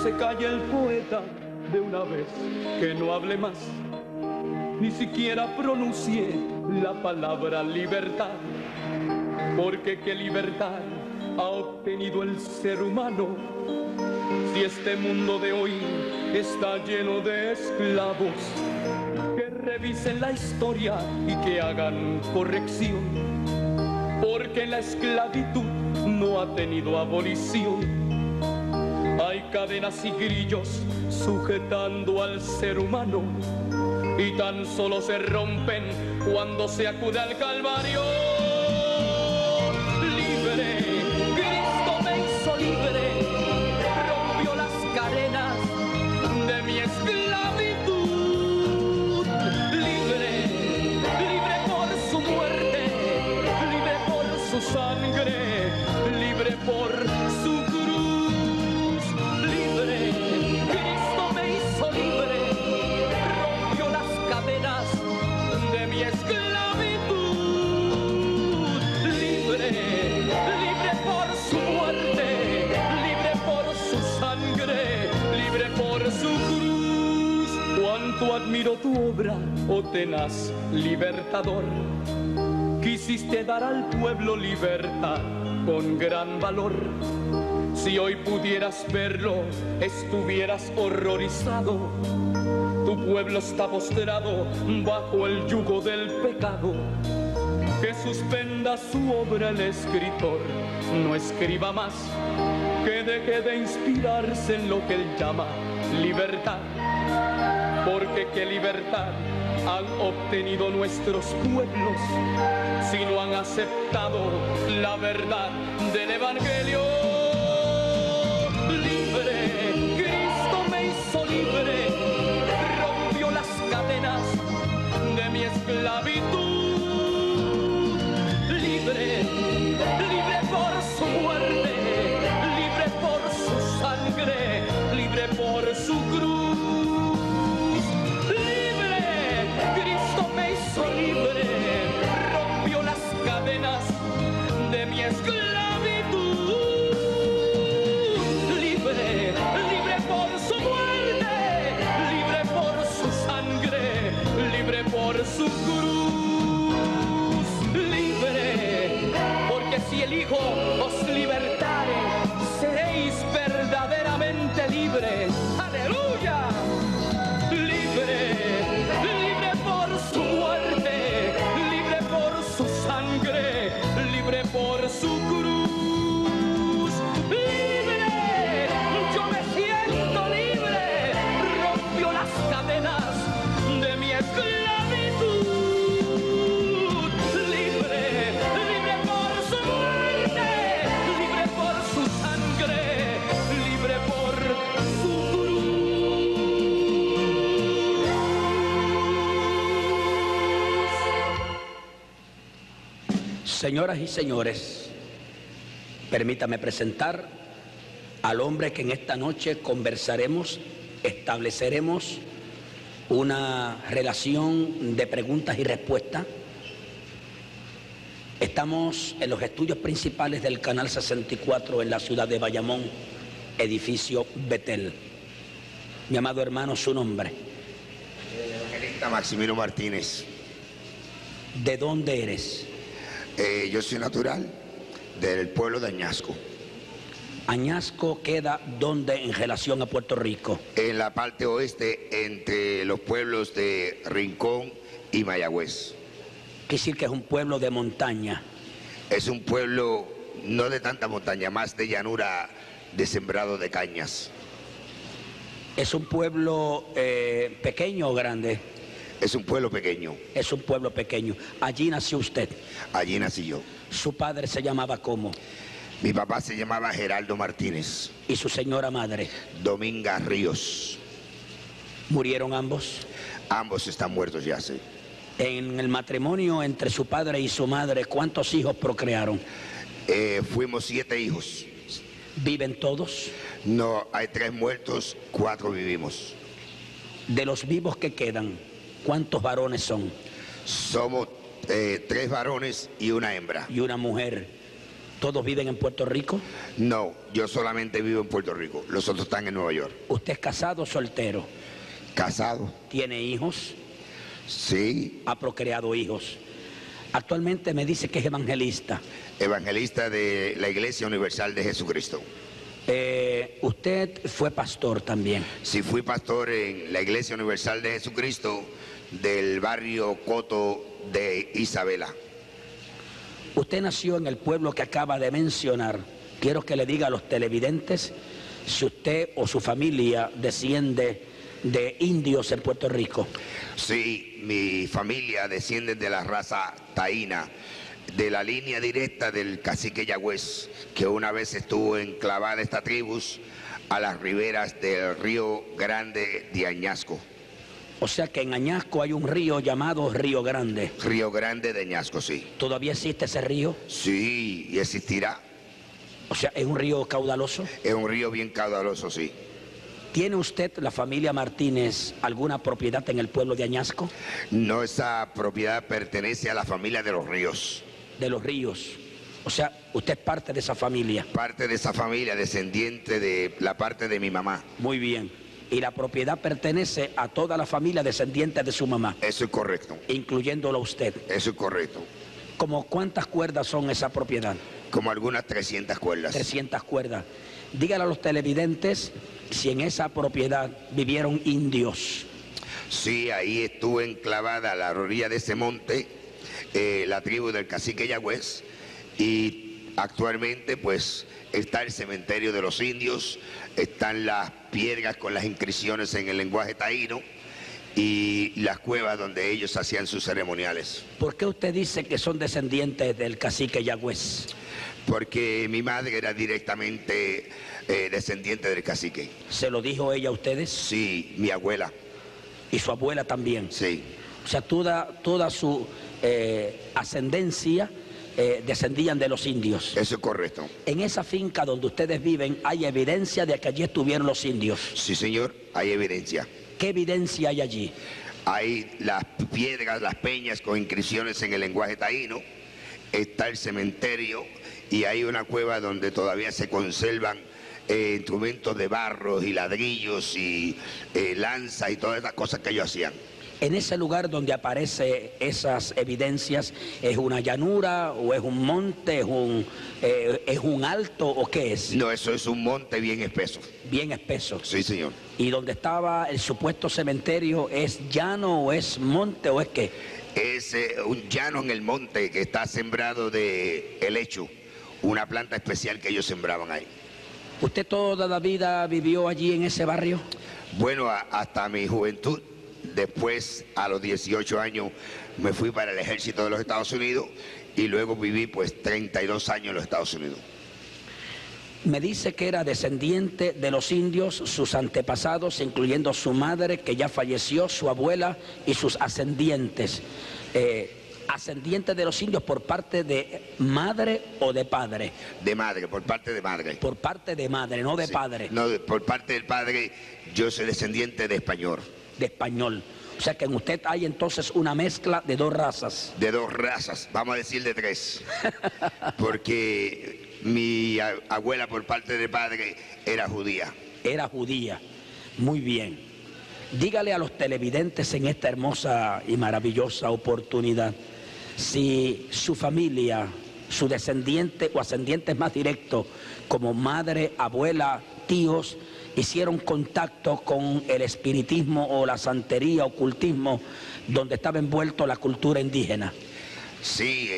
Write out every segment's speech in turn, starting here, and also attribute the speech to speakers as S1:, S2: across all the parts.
S1: se calle el poeta de una vez, que no hable más, ni siquiera pronuncie la palabra libertad, porque qué libertad ha obtenido el ser humano si este mundo de hoy está lleno de esclavos. Que revisen la historia y que hagan corrección, porque la esclavitud no ha tenido abolición. Hay cadenas y grillos sujetando al ser humano y tan solo se rompen cuando se acude al Calvario. Libre, Cristo me hizo libre, rompió las cadenas de mi esclavitud. Libre, libre por su muerte, libre por su sangre, libre por su cruz. Libre, Cristo me hizo libre, rompió las cadenas de mi esclavitud. Libre, libre por su muerte, libre por su sangre, libre por su cruz. Cuánto admiro tu obra, oh tenaz libertador. Quisiste dar al pueblo libertad con gran valor. Si hoy pudieras verlo, estuvieras horrorizado. Tu pueblo está postrado bajo el yugo del pecado. Que suspenda su obra el escritor, no escriba más. Que deje de inspirarse en lo que él llama libertad. Porque qué libertad han obtenido nuestros pueblos si no han aceptado la verdad del Evangelio. Libre, Cristo me hizo libre, rompió las cadenas de mi esclavitud. Libre, libre por su muerte, libre por su sangre, libre por su cruz. Libre, rompió las cadenas de mi esclavitud. Libre, libre por su muerte, libre por su sangre, libre por su cruz. Libre, porque si el Hijo os libertare, seréis verdaderamente libres. ¡Aleluya! Libre, libre por su muerte, libre por su sangre, libre por su cruz. Libre, yo me siento libre, rompió las cadenas de mi esclavitud. Libre, libre por su muerte, libre por su sangre, libre por su cruz.
S2: Señoras y señores, permítame presentar al hombre que en esta noche conversaremos, estableceremos una relación de preguntas y respuestas. Estamos en los estudios principales del Canal 64 en la ciudad de Bayamón, edificio Betel. Mi amado hermano, su nombre.
S3: Evangelista Maximino Martínez.
S2: ¿De dónde eres?
S3: Yo soy natural del pueblo de Añasco.
S2: ¿Añasco queda dónde en relación a Puerto Rico?
S3: En la parte oeste, entre los pueblos de Rincón y Mayagüez.
S2: Quiere decir que es un pueblo de montaña.
S3: Es un pueblo no de tanta montaña, más de llanura, de sembrado de cañas.
S2: ¿Es un pueblo pequeño o grande?
S3: Es un pueblo pequeño.
S2: Es un pueblo pequeño. Allí nació usted.
S3: Allí nací yo.
S2: ¿Su padre se llamaba cómo?
S3: Mi papá se llamaba Geraldo Martínez.
S2: ¿Y su señora madre?
S3: Dominga Ríos.
S2: ¿Murieron ambos?
S3: Ambos están muertos ya, sí.
S2: En el matrimonio entre su padre y su madre, ¿cuántos hijos procrearon?
S3: Fuimos 7 hijos.
S2: ¿Viven todos?
S3: No, hay 3 muertos, 4 vivimos.
S2: De los vivos que quedan, ¿cuántos varones son?
S3: Somos 3 varones y una hembra.
S2: Y una mujer. ¿Todos viven en Puerto Rico?
S3: No, yo solamente vivo en Puerto Rico. Los otros están en Nueva York.
S2: ¿Usted es casado o soltero?
S3: ¿Casado?
S2: ¿Tiene hijos?
S3: Sí.
S2: ¿Ha procreado hijos? Actualmente me dice que es evangelista.
S3: Evangelista de la Iglesia Universal de Jesucristo.
S2: ¿Usted fue pastor también?
S3: Sí, fui pastor en la Iglesia Universal de Jesucristo del barrio Coto de Isabela.
S2: Usted nació en el pueblo que acaba de mencionar. Quiero que le diga a los televidentes si usted o su familia desciende de indios en Puerto Rico.
S3: Sí, mi familia desciende de la raza taína, de la línea directa del cacique Yagüez, que una vez estuvo enclavada esta tribu a las riberas del río Grande de Añasco.
S2: O sea que en Añasco hay un río llamado Río Grande.
S3: Río Grande de Añasco, sí.
S2: ¿Todavía existe ese río?
S3: Sí, y existirá.
S2: O sea, ¿es un río caudaloso?
S3: Es un río bien caudaloso, sí.
S2: ¿Tiene usted, la familia Martínez, alguna propiedad en el pueblo de Añasco?
S3: No, esa propiedad pertenece a la familia de los Ríos.
S2: De los Ríos. O sea, usted es parte de esa familia.
S3: Parte de esa familia, descendiente de la parte de mi mamá.
S2: Muy bien. Y la propiedad pertenece a toda la familia descendiente de su mamá.
S3: Eso es correcto.
S2: Incluyéndolo a usted.
S3: Eso es correcto.
S2: ¿Cómo cuántas cuerdas son esa propiedad?
S3: Como algunas 300 cuerdas.
S2: 300 cuerdas. Dígale a los televidentes si en esa propiedad vivieron indios.
S3: Sí, ahí estuvo enclavada a la orilla de ese monte la tribu del cacique Yagüez, y actualmente pues está el cementerio de los indios, están las piedras con las inscripciones en el lenguaje taíno y las cuevas donde ellos hacían sus ceremoniales.
S2: ¿Por qué usted dice que son descendientes del cacique Yagüez?
S3: Porque mi madre era directamente descendiente del cacique.
S2: ¿Se lo dijo ella a ustedes?
S3: Sí, mi abuela.
S2: ¿Y su abuela también?
S3: Sí.
S2: O sea, toda su ascendencia descendían de los indios.
S3: Eso es correcto.
S2: En esa finca donde ustedes viven, ¿hay evidencia de que allí estuvieron los indios?
S3: Sí, señor, hay evidencia.
S2: ¿Qué evidencia hay allí?
S3: Hay las piedras, las peñas con inscripciones en el lenguaje taíno, está el cementerio y hay una cueva donde todavía se conservan instrumentos de barro y ladrillos y lanzas y todas esas cosas que ellos hacían.
S2: En ese lugar donde aparecen esas evidencias, ¿es una llanura o es un monte, es un alto o qué es?
S3: No, eso es un monte bien espeso.
S2: Bien espeso.
S3: Sí, señor.
S2: ¿Y donde estaba el supuesto cementerio es llano o es monte o es qué?
S3: Es un llano en el monte que está sembrado de helecho, una planta especial que ellos sembraban ahí.
S2: ¿Usted toda la vida vivió allí en ese barrio?
S3: Bueno, hasta mi juventud. Después, a los 18 años, me fui para el ejército de los Estados Unidos y luego viví pues 32 años en los Estados Unidos.
S2: Me dice que era descendiente de los indios, sus antepasados, incluyendo su madre, que ya falleció, su abuela y sus ascendientes. ¿Ascendientes de los indios por parte de madre o de padre?
S3: De madre, por parte de madre.
S2: Por parte de madre, no de
S3: Sí.
S2: padre.
S3: No, por parte del padre, yo soy descendiente de español.
S2: De español. O sea que en usted hay entonces una mezcla de dos razas.
S3: De dos razas, vamos a decir de tres. Porque mi abuela por parte de padre era judía.
S2: Era judía. Muy bien. Dígale a los televidentes en esta hermosa y maravillosa oportunidad si su familia, su descendiente o ascendientes más directos, como madre, abuela, tíos, hicieron contacto con el espiritismo o la santería, ocultismo, donde estaba envuelto la cultura indígena.
S3: Sí,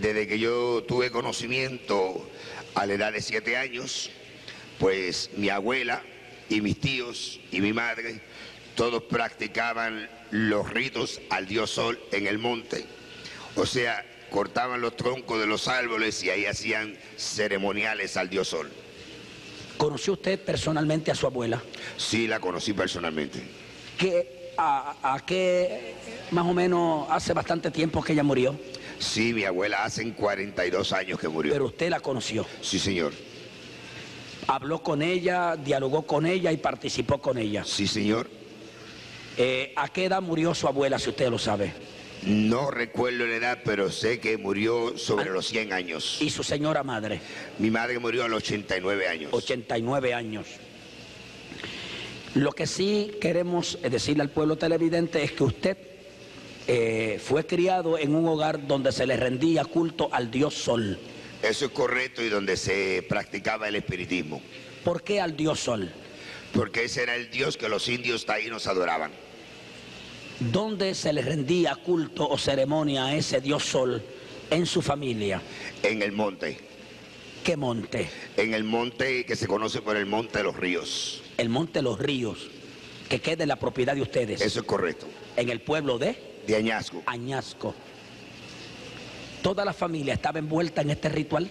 S3: desde que yo tuve conocimiento a la edad de 7 años, pues mi abuela y mis tíos y mi madre, todos practicaban los ritos al dios Sol en el monte. O sea, cortaban los troncos de los árboles y ahí hacían ceremoniales al dios Sol.
S2: ¿Conoció usted personalmente a su abuela?
S3: Sí, la conocí personalmente.
S2: ¿A qué más o menos hace bastante tiempo que ella murió?
S3: Sí, mi abuela hace 42 años que murió.
S2: Pero usted la conoció.
S3: Sí, señor.
S2: Habló con ella, dialogó con ella y participó con ella.
S3: Sí, señor.
S2: ¿A qué edad murió su abuela, si usted lo sabe?
S3: No recuerdo la edad, pero sé que murió sobre los 100 años.
S2: ¿Y su señora madre?
S3: Mi madre murió a los 89 años.
S2: 89 años. Lo que sí queremos decirle al pueblo televidente es que usted fue criado en un hogar donde se le rendía culto al dios Sol.
S3: Eso es correcto, y donde se practicaba el espiritismo.
S2: ¿Por qué al dios Sol?
S3: Porque ese era el dios que los indios taínos adoraban.
S2: ¿Dónde se le rendía culto o ceremonia a ese dios Sol en su familia?
S3: En el monte.
S2: ¿Qué monte?
S3: En el monte que se conoce por el Monte de los Ríos.
S2: El Monte de los Ríos, que queda en la propiedad de ustedes.
S3: Eso es correcto.
S2: En el pueblo de
S3: Añasco.
S2: Añasco. ¿Toda la familia estaba envuelta en este ritual?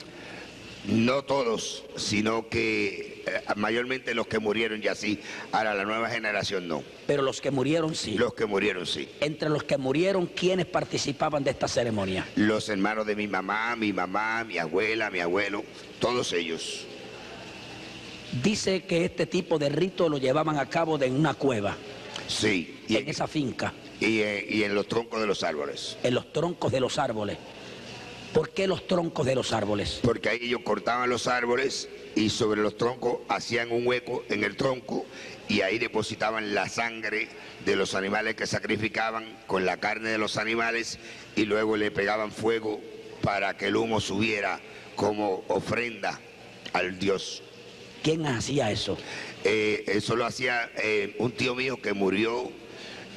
S3: No todos, sino que mayormente los que murieron ya sí. Ahora la nueva generación no.
S2: Pero los que murieron sí.
S3: Los que murieron sí.
S2: Entre los que murieron, ¿quiénes participaban de esta ceremonia?
S3: Los hermanos de mi mamá, mi abuela, mi abuelo, todos ellos.
S2: Dice que este tipo de rito lo llevaban a cabo en una cueva.
S3: Sí.
S2: En esa finca.
S3: Y en los troncos de los árboles.
S2: En los troncos de los árboles. ¿Por qué los troncos de los árboles?
S3: Porque ahí ellos cortaban los árboles y sobre los troncos hacían un hueco en el tronco y ahí depositaban la sangre de los animales que sacrificaban con la carne de los animales y luego le pegaban fuego para que el humo subiera como ofrenda al dios.
S2: ¿Quién hacía eso?
S3: Eso lo hacía un tío mío que murió.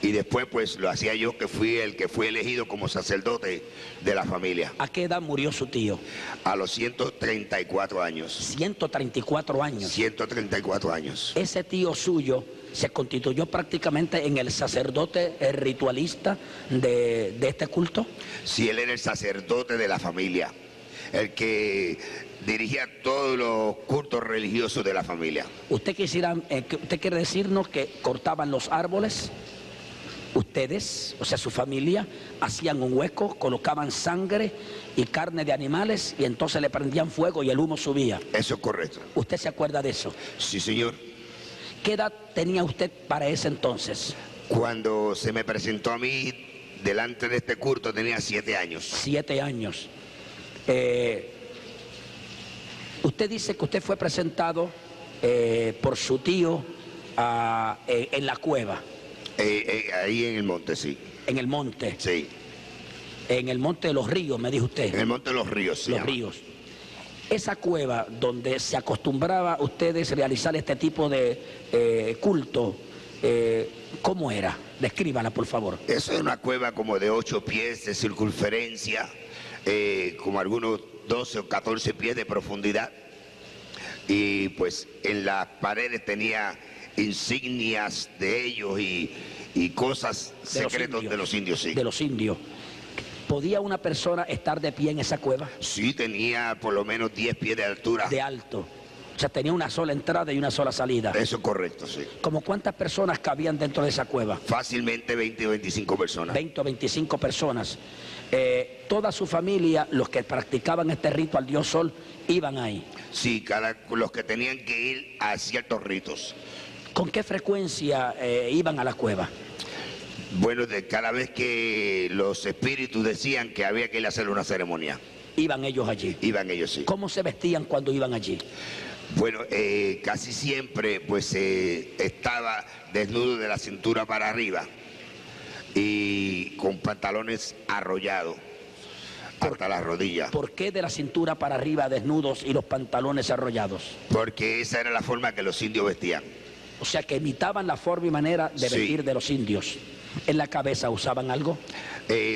S3: Y después pues lo hacía yo, que fui el que fui elegido como sacerdote de la familia.
S2: ¿A qué edad murió su tío?
S3: A los 134 años.
S2: 134 años.
S3: 134 años.
S2: Ese tío suyo se constituyó prácticamente en el sacerdote ritualista de este culto.
S3: Sí, él era el sacerdote de la familia, el que dirigía todos los cultos religiosos de la familia.
S2: ¿Usted quiere decirnos que cortaban los árboles? Ustedes, o sea, su familia, hacían un hueco, colocaban sangre y carne de animales y entonces le prendían fuego y el humo subía.
S3: Eso es correcto.
S2: ¿Usted se acuerda de eso?
S3: Sí, señor.
S2: ¿Qué edad tenía usted para ese entonces?
S3: Cuando se me presentó a mí delante de este culto tenía 7 años.
S2: 7 años. Usted dice que usted fue presentado por su tío en la cueva.
S3: Ahí en el monte, sí.
S2: En el monte.
S3: Sí.
S2: En el Monte de los Ríos, me dijo usted.
S3: En el Monte de los Ríos, sí.
S2: Los ríos. Esa cueva donde se acostumbraba a ustedes realizar este tipo de culto, ¿cómo era? Descríbala, por favor.
S3: Eso es una cueva como de 8 pies de circunferencia, como algunos 12 o 14 pies de profundidad. Y pues en las paredes tenía insignias de ellos y cosas secretos de los indios, sí.
S2: De los indios. ¿Podía una persona estar de pie en esa cueva?
S3: Sí, tenía por lo menos 10 pies de altura.
S2: De alto. O sea, tenía una sola entrada y una sola salida.
S3: Eso es correcto, sí.
S2: ¿Cómo cuántas personas cabían dentro de esa cueva?
S3: Fácilmente 20 o 25 personas.
S2: 20 o 25 personas. Toda su familia, los que practicaban este rito al dios Sol, iban ahí.
S3: Sí, los que tenían que ir a ciertos ritos.
S2: ¿Con qué frecuencia iban a la cueva?
S3: Bueno, cada vez que los espíritus decían que había que ir a hacer una ceremonia.
S2: Iban ellos allí.
S3: Iban ellos, sí.
S2: ¿Cómo se vestían cuando iban allí?
S3: Bueno, casi siempre pues estaba desnudo de la cintura para arriba y con pantalones arrollados hasta las rodillas.
S2: ¿Por qué de la cintura para arriba desnudos y los pantalones arrollados?
S3: Porque esa era la forma que los indios vestían.
S2: O sea, que imitaban la forma y manera de vestir de los indios. ¿En la cabeza usaban algo?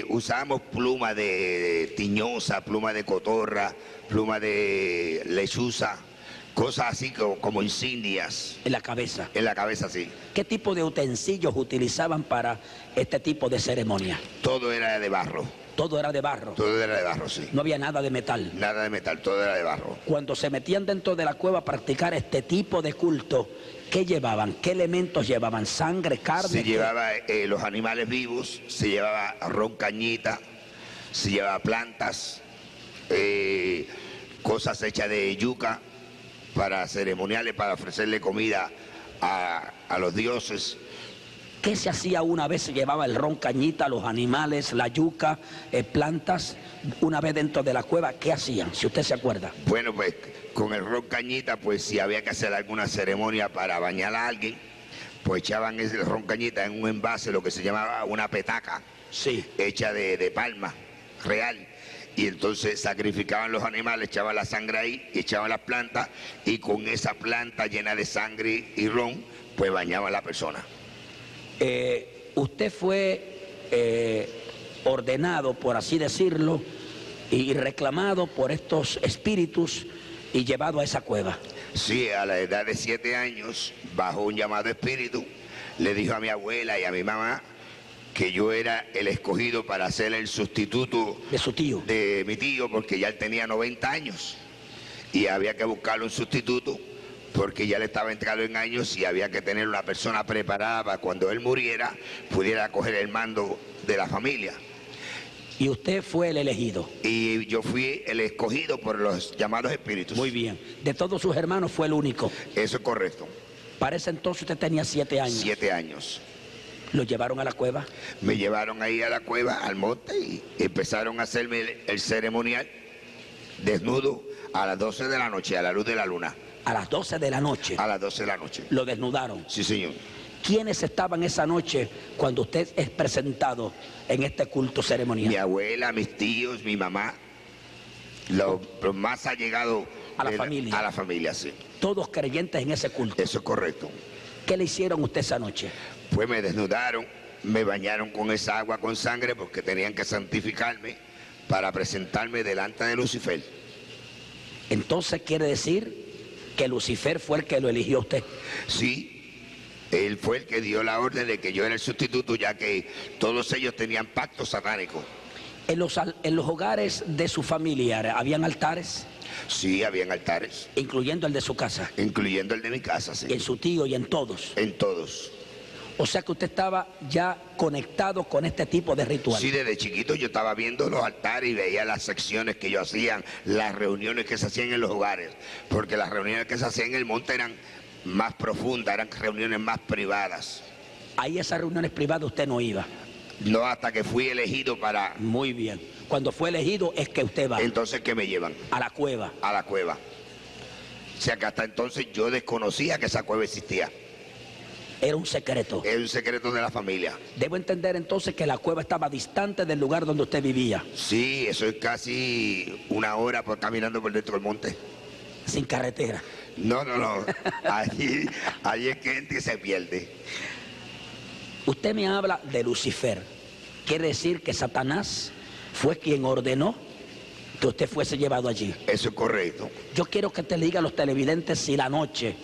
S3: Usábamos pluma de tiñosa, pluma de cotorra, pluma de lechuza, cosas así como insignias.
S2: ¿En la cabeza?
S3: En la cabeza, sí.
S2: ¿Qué tipo de utensilios utilizaban para este tipo de ceremonia?
S3: Todo era de barro.
S2: Todo era de barro.
S3: Todo era de barro, sí.
S2: No había nada de metal.
S3: Nada de metal, todo era de barro.
S2: Cuando se metían dentro de la cueva a practicar este tipo de culto, ¿qué llevaban? ¿Qué elementos llevaban? ¿Sangre, carne?
S3: Se llevaba los animales vivos, se llevaba ron cañita, se llevaba plantas, cosas hechas de yuca para ceremoniales, para ofrecerle comida a los dioses.
S2: ¿Qué se hacía una vez? Se llevaba el ron cañita, los animales, la yuca, plantas, una vez dentro de la cueva. ¿Qué hacían, si usted se acuerda?
S3: Bueno, pues con el ron cañita, pues si había que hacer alguna ceremonia para bañar a alguien, pues echaban ese ron cañita en un envase, lo que se llamaba una petaca,
S2: Sí.
S3: hecha de palma real. Y entonces sacrificaban los animales, echaban la sangre ahí, echaban las plantas, y con esa planta llena de sangre y ron, pues bañaban a la persona.
S2: Usted fue ordenado, por así decirlo, y reclamado por estos espíritus y llevado a esa cueva.
S3: Sí, a la edad de 7 años, bajo un llamado espíritu, le dijo a mi abuela y a mi mamá que yo era el escogido para ser el sustituto
S2: De su tío.
S3: de mi tío, porque ya él tenía 90 años y había que buscarle un sustituto porque ya le estaba entrado en años y había que tener una persona preparada para cuando él muriera pudiera coger el mando de la familia.
S2: Y usted fue el elegido.
S3: Y yo fui el escogido por los llamados espíritus.
S2: Muy bien. De todos sus hermanos fue el único.
S3: Eso es correcto.
S2: Para ese entonces usted tenía 7 años.
S3: 7 años.
S2: Lo llevaron a la cueva.
S3: Me llevaron ahí a la cueva, al monte, y empezaron a hacerme el ceremonial desnudo a las 12 de la noche, a la luz de la luna.
S2: A las 12 de la noche.
S3: A las 12 de la noche.
S2: Lo desnudaron.
S3: Sí, señor.
S2: ¿Quiénes estaban esa noche cuando usted es presentado en este culto ceremonial?
S3: Mi abuela, mis tíos, mi mamá, los más allegados
S2: A la familia.
S3: A la familia, sí.
S2: Todos creyentes en ese culto.
S3: Eso es correcto.
S2: ¿Qué le hicieron a usted esa noche?
S3: Pues me desnudaron, me bañaron con esa agua con sangre porque tenían que santificarme para presentarme delante de Lucifer.
S2: Entonces quiere decir que Lucifer fue el que lo eligió a usted.
S3: Sí, él fue el que dio la orden de que yo era el sustituto, ya que todos ellos tenían pactos satánicos.
S2: En los hogares de su familia, ¿habían altares?
S3: Sí, habían altares,
S2: Incluyendo el de su casa.
S3: incluyendo el de mi casa, sí.
S2: En su tío y en todos.
S3: En todos.
S2: O sea que usted estaba ya conectado con este tipo de ritual.
S3: Sí, desde chiquito yo estaba viendo los altares y veía las secciones que ellos hacían, las reuniones que se hacían en los hogares, porque las reuniones que se hacían en el monte eran más profundas, eran reuniones más privadas.
S2: Ahí esas reuniones privadas usted no iba.
S3: No hasta que fui elegido para...
S2: Muy bien. Cuando fue elegido es que usted va
S3: Entonces, ¿qué me llevan?
S2: a la cueva.
S3: A la cueva. O sea que hasta entonces yo desconocía que esa cueva existía.
S2: Era un secreto.
S3: Es un secreto de la familia.
S2: Debo entender entonces que la cueva estaba distante del lugar donde usted vivía.
S3: Sí, eso es casi 1 hora caminando por dentro del monte.
S2: Sin carretera.
S3: No. Allí es que entra y se pierde.
S2: Usted me habla de Lucifer. Quiere decir que Satanás fue quien ordenó que usted fuese llevado allí.
S3: Eso es correcto.
S2: Yo quiero que te le diga a los televidentes si la noche,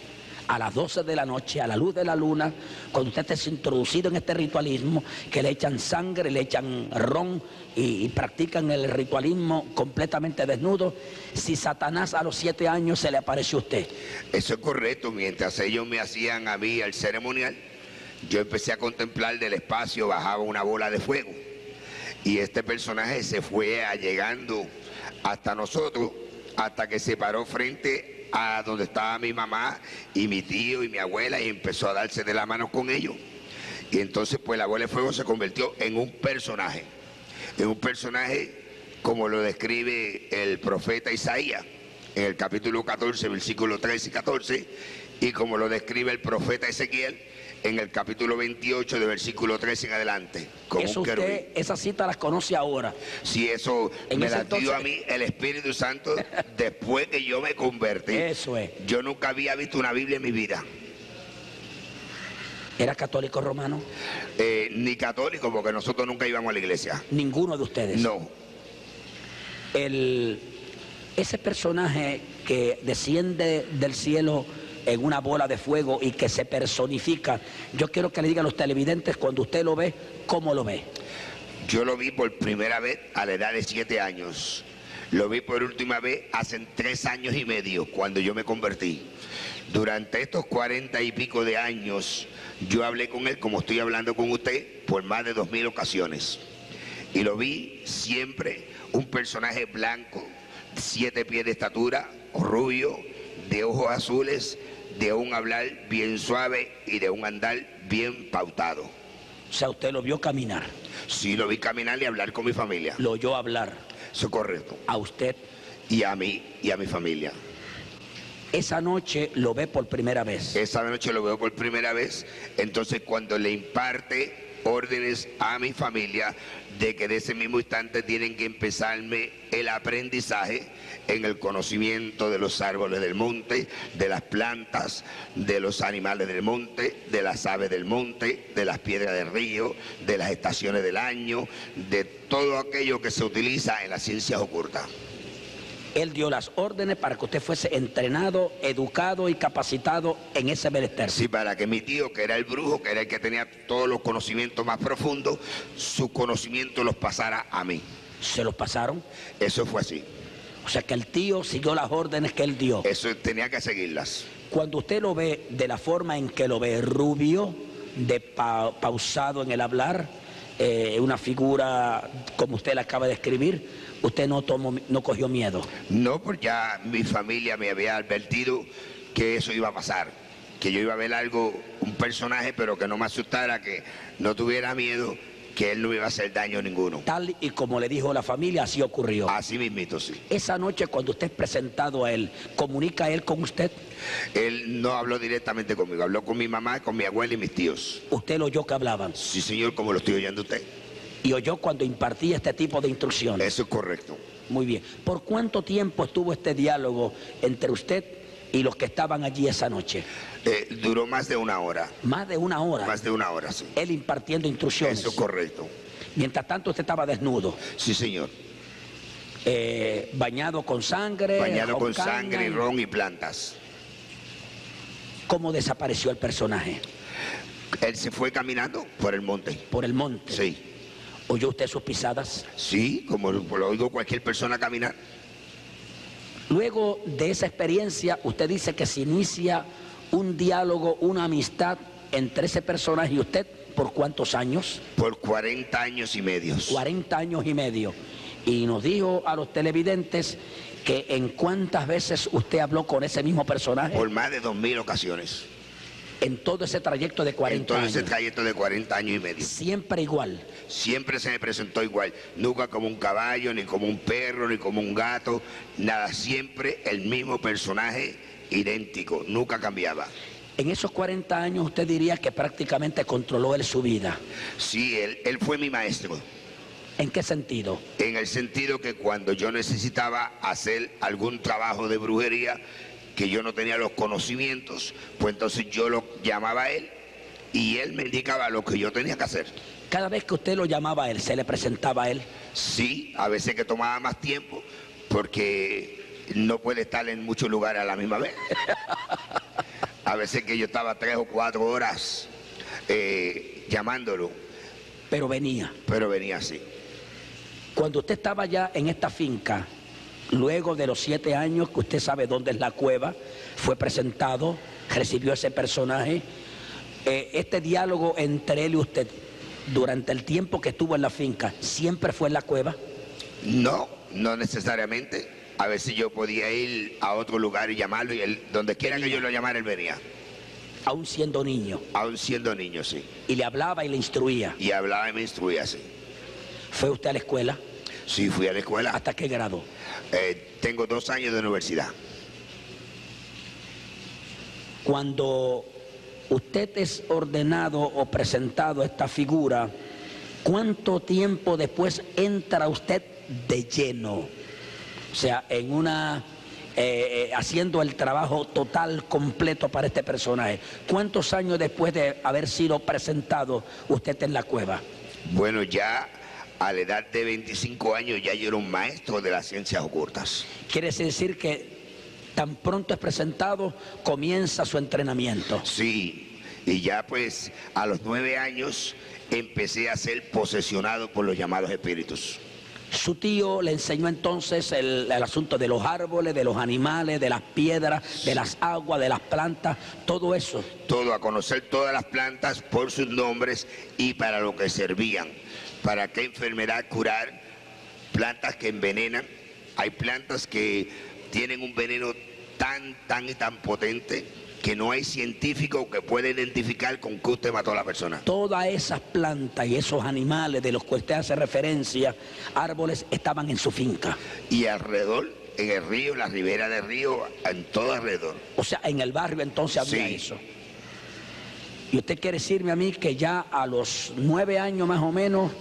S2: a las 12 de la noche, a la luz de la luna, cuando usted esté introducido en este ritualismo, que le echan sangre, le echan ron y practican el ritualismo completamente desnudo, si Satanás a los 7 años se le apareció a usted.
S3: Eso es correcto. Mientras ellos me hacían a mí el ceremonial, yo empecé a contemplar del espacio, bajaba una bola de fuego. Y este personaje se fue allegando hasta nosotros, hasta que se paró frente a donde estaba mi mamá y mi tío y mi abuela y empezó a darse de la mano con ellos. Y entonces pues la bola de fuego se convirtió en un personaje como lo describe el profeta Isaías en el capítulo 14, versículos 13 y 14, y como lo describe el profeta Ezequiel en el capítulo 28, de versículo 13 en adelante. Como
S2: Eso
S3: un querubín.
S2: usted, esa cita las conoce ahora.
S3: Sí, eso
S2: En
S3: me
S2: ese
S3: la dio
S2: entonces-
S3: a mí el Espíritu Santo después que yo me convertí.
S2: Eso es.
S3: Yo nunca había visto una Biblia en mi vida.
S2: ¿Era católico romano?
S3: Ni católico, porque nosotros nunca íbamos a la iglesia.
S2: Ninguno de ustedes.
S3: No.
S2: Ese personaje que desciende del cielo en una bola de fuego y que se personifica, yo quiero que le digan a los televidentes cuando usted lo ve, ¿cómo lo ve?
S3: Yo lo vi por primera vez a la edad de 7 años. Lo vi por última vez hace 3 años y medio, cuando yo me convertí. Durante estos 40 y pico de años, yo hablé con él, como estoy hablando con usted, por más de 2000 ocasiones. Y lo vi siempre un personaje blanco, 7 pies de estatura, rubio, de ojos azules, de un hablar bien suave y de un andar bien pautado.
S2: O sea, usted lo vio caminar,
S3: Sí, lo vi caminar y hablar con mi familia.
S2: lo oyó hablar
S3: Eso es correcto.
S2: a usted.
S3: Y a mí y a mi familia.
S2: Esa noche lo ve por primera vez.
S3: Esa noche lo veo por primera vez. Entonces, cuando le imparte órdenes a mi familia de que de ese mismo instante tienen que empezarme el aprendizaje en el conocimiento de los árboles del monte, de las plantas, de los animales del monte, de las aves del monte, de las piedras del río, de las estaciones del año, de todo aquello que se utiliza en las ciencias ocultas.
S2: Él dio las órdenes para que usted fuese entrenado, educado y capacitado en ese menester.
S3: Sí, para que mi tío, que era el brujo, que era el que tenía todos los conocimientos más profundos, su conocimiento los pasara a mí.
S2: ¿Se los pasaron?
S3: Eso fue así.
S2: O sea que el tío siguió las órdenes que él dio.
S3: Eso tenía que seguirlas.
S2: Cuando usted lo ve de la forma en que lo ve, rubio, pausado en el hablar, una figura como usted la acaba de escribir, usted no cogió miedo.
S3: No, porque ya mi familia me había advertido que eso iba a pasar, que yo iba a ver algo, un personaje, pero que no me asustara, que no tuviera miedo, que él no me iba a hacer daño ninguno.
S2: Tal y como le dijo la familia, así ocurrió.
S3: Así mismito, sí.
S2: Esa noche, cuando usted es presentado a él, ¿comunica él con usted?
S3: Él no habló directamente conmigo, habló con mi mamá, con mi abuela y mis tíos.
S2: ¿Usted lo oyó que hablaban?
S3: Sí, señor, como lo estoy oyendo usted.
S2: Y oyó cuando impartía este tipo de instrucciones.
S3: Eso es correcto.
S2: Muy bien. ¿Por cuánto tiempo estuvo este diálogo entre usted y los que estaban allí esa noche?
S3: Duró más de una hora.
S2: Más de una hora.
S3: Más de una hora, sí.
S2: Él impartiendo instrucciones.
S3: Eso es correcto.
S2: Mientras tanto usted estaba desnudo.
S3: Sí, señor.
S2: Bañado con sangre.
S3: Bañado con
S2: caña,
S3: sangre, ron y plantas.
S2: ¿Cómo desapareció el personaje?
S3: Él se fue caminando por el monte.
S2: Por el monte.
S3: Sí.
S2: ¿Oyó usted sus pisadas?
S3: Sí, como lo oigo cualquier persona caminar.
S2: Luego de esa experiencia, usted dice que se inicia un diálogo, una amistad entre ese personaje y usted. ¿Por cuántos años?
S3: Por 40 años y medio.
S2: 40 años y medio. Y nos dijo a los televidentes que en cuántas veces usted habló con ese mismo personaje.
S3: Por más de 2000 ocasiones.
S2: En todo ese trayecto de 40 años.
S3: En todo ese trayecto de 40 años y medio.
S2: Siempre igual.
S3: Siempre se me presentó igual. Nunca como un caballo, ni como un perro, ni como un gato. Nada, siempre el mismo personaje idéntico. Nunca cambiaba.
S2: En esos 40 años usted diría que prácticamente controló él su vida.
S3: Sí, él fue mi maestro.
S2: ¿En qué sentido?
S3: En el sentido que cuando yo necesitaba hacer algún trabajo de brujería, que yo no tenía los conocimientos, pues entonces yo lo llamaba a él y él me indicaba lo que yo tenía que hacer.
S2: Cada vez que usted lo llamaba a él, ¿se le presentaba a él?
S3: Sí, a veces que tomaba más tiempo, porque no puede estar en muchos lugares a la misma vez. A veces que yo estaba 3 o 4 horas llamándolo.
S2: Pero venía.
S3: Pero venía así.
S2: Cuando usted estaba ya en esta finca, luego de los 7 años que usted sabe dónde es la cueva, fue presentado, recibió ese personaje, este diálogo entre él y usted, durante el tiempo que estuvo en la finca, ¿siempre fue en la cueva?
S3: No, no necesariamente. A veces yo podía ir a otro lugar y llamarlo y él, donde quiera que yo lo llamara, él venía.
S2: Aún siendo niño.
S3: Aún siendo niño, sí.
S2: Y le hablaba y le instruía.
S3: Y hablaba y me instruía, sí.
S2: ¿Fue usted a la escuela?
S3: Sí, fui a la escuela.
S2: ¿Hasta qué grado?
S3: Tengo 2 años de universidad.
S2: Cuando usted es ordenado o presentado a esta figura, ¿cuánto tiempo después entra usted de lleno? O sea, en haciendo el trabajo total, completo para este personaje. ¿Cuántos años después de haber sido presentado usted en la cueva?
S3: Bueno, ya a la edad de 25 años ya yo era un maestro de las ciencias ocultas.
S2: Quiere decir que tan pronto es presentado, comienza su entrenamiento.
S3: Sí, y ya pues a los 9 años empecé a ser posesionado por los llamados espíritus.
S2: Su tío le enseñó entonces el asunto de los árboles, de los animales, de las piedras, de las aguas, de las plantas, todo eso.
S3: Todo, a conocer todas las plantas por sus nombres y para lo que servían. Para qué enfermedad curar, plantas que envenenan. Hay plantas que tienen un veneno tan potente que no hay científico que pueda identificar con qué usted mató a la persona.
S2: Todas esas plantas y esos animales de los que usted hace referencia, árboles, estaban en su finca.
S3: Y alrededor, en el río, en la ribera del río, en todo alrededor.
S2: O sea, en el barrio entonces había
S3: Sí.
S2: eso. Y usted quiere decirme a mí que ya a los 9 años más o menos,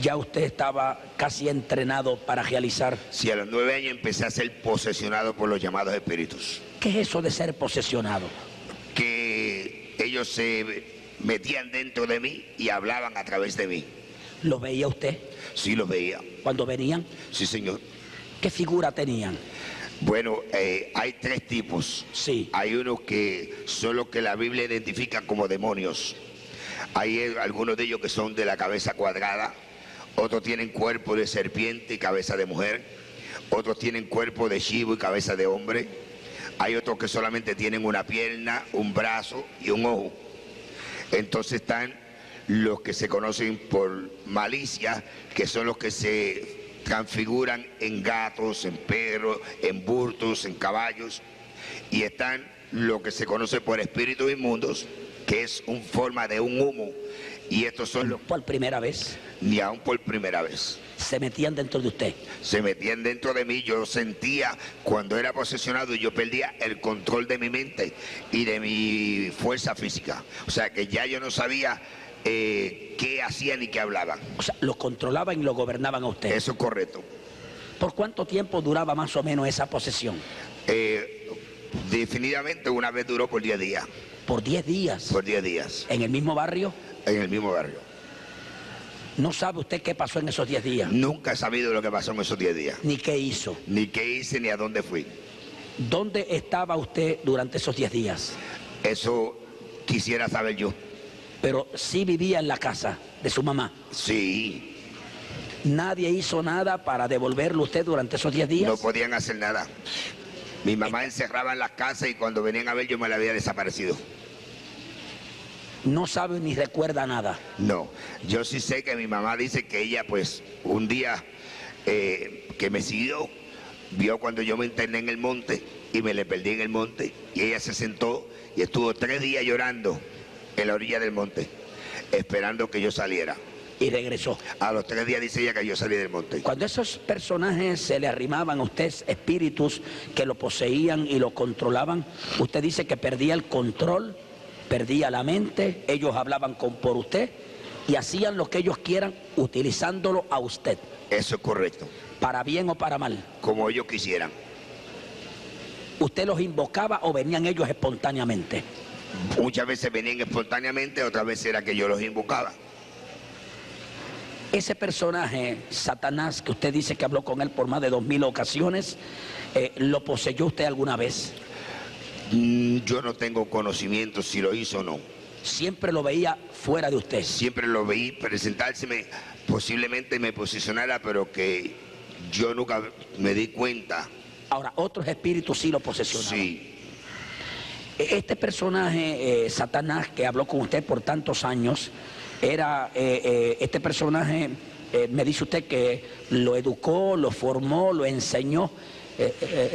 S2: ya usted estaba casi entrenado para realizar.
S3: Si a los 9 años empecé a ser posesionado por los llamados espíritus,
S2: ¿Qué es eso de ser posesionado?
S3: que ellos se metían dentro de mí y hablaban a través de mí.
S2: ¿Lo veía usted
S3: Sí, los veía.
S2: cuando venían?
S3: Sí, señor.
S2: ¿Qué figura tenían?
S3: Bueno, hay 3 tipos.
S2: Sí.
S3: Hay unos que son los que la Biblia identifica como demonios. Hay algunos de ellos que son de la cabeza cuadrada, otros tienen cuerpo de serpiente y cabeza de mujer, otros tienen cuerpo de chivo y cabeza de hombre, hay otros que solamente tienen una pierna, un brazo y un ojo. Entonces están los que se conocen por malicia, que son los que se transfiguran en gatos, en perros, en burtos, en caballos, y están lo que se conoce por espíritus inmundos, que es una forma de un humo, y estos son los
S2: ¿Por primera vez
S3: ni aún por primera vez.
S2: se metían dentro de usted?
S3: Se metían dentro de mí, yo sentía cuando era posesionado y yo perdía el control de mi mente y de mi fuerza física. O sea que ya yo no sabía qué hacían ni qué hablaban.
S2: O sea, lo controlaban y lo gobernaban a usted.
S3: Eso es correcto.
S2: ¿Por cuánto tiempo duraba más o menos esa posesión?
S3: Definitivamente una vez duró por 10 días.
S2: Por 10 días.
S3: Por 10 días.
S2: ¿En el mismo barrio?
S3: En el mismo barrio.
S2: ¿No sabe usted qué pasó en esos 10 días?
S3: Nunca he sabido lo que pasó en esos 10 días.
S2: Ni qué hizo.
S3: Ni qué hice ni a dónde fui.
S2: ¿Dónde estaba usted durante esos 10 días?
S3: Eso quisiera saber yo.
S2: Pero sí vivía en la casa de su mamá.
S3: Sí,
S2: ¿Nadie hizo nada para devolverlo a usted durante esos 10 días?
S3: no podían hacer nada. Mi mamá encerraba en las casas y cuando venían a ver yo me la había desaparecido.
S2: No sabe ni recuerda nada.
S3: No, yo sí sé que mi mamá dice que ella pues un día que me siguió, vio cuando yo me interné en el monte y me le perdí en el monte y ella se sentó y estuvo 3 días llorando en la orilla del monte, esperando que yo saliera.
S2: Y regresó.
S3: A los 3 días dice ella que yo salí del monte.
S2: Cuando esos personajes se le arrimaban a usted, espíritus que lo poseían y lo controlaban, usted dice que perdía el control, perdía la mente, ellos hablaban por usted y hacían lo que ellos quieran utilizándolo a usted,
S3: Eso es correcto,
S2: para bien o para mal.
S3: como ellos quisieran.
S2: ¿Usted los invocaba o venían ellos espontáneamente?
S3: Muchas veces venían espontáneamente, otras veces era que yo los invocaba.
S2: Ese personaje, Satanás, que usted dice que habló con él por más de 2000 ocasiones, ¿lo poseyó usted alguna vez?
S3: Yo no tengo conocimiento si lo hizo o no.
S2: Siempre lo veía fuera de usted.
S3: Siempre lo veí presentárseme, posiblemente me posicionara, pero que yo nunca me di cuenta.
S2: Ahora, otros espíritus sí lo posesionaban.
S3: Sí,
S2: Este personaje, Satanás, que habló con usted por tantos años, era este personaje, me dice usted que lo educó, lo formó, lo enseñó,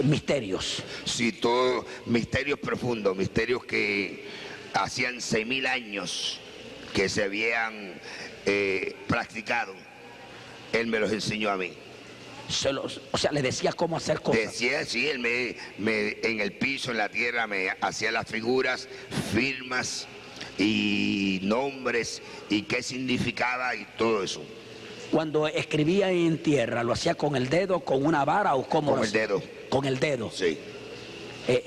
S2: misterios.
S3: sí, todos misterios profundos, misterios que hacían 6.000 años que se habían practicado. Él me los enseñó a mí.
S2: O sea, le decía cómo hacer cosas.
S3: Decía, sí, él en el piso, en la tierra, me hacía las figuras, firmas y nombres y qué significaba y todo eso.
S2: Cuando escribía en tierra, ¿lo hacía con el dedo, con una vara o cómo?
S3: Con el dedo.
S2: Con el dedo.
S3: Sí.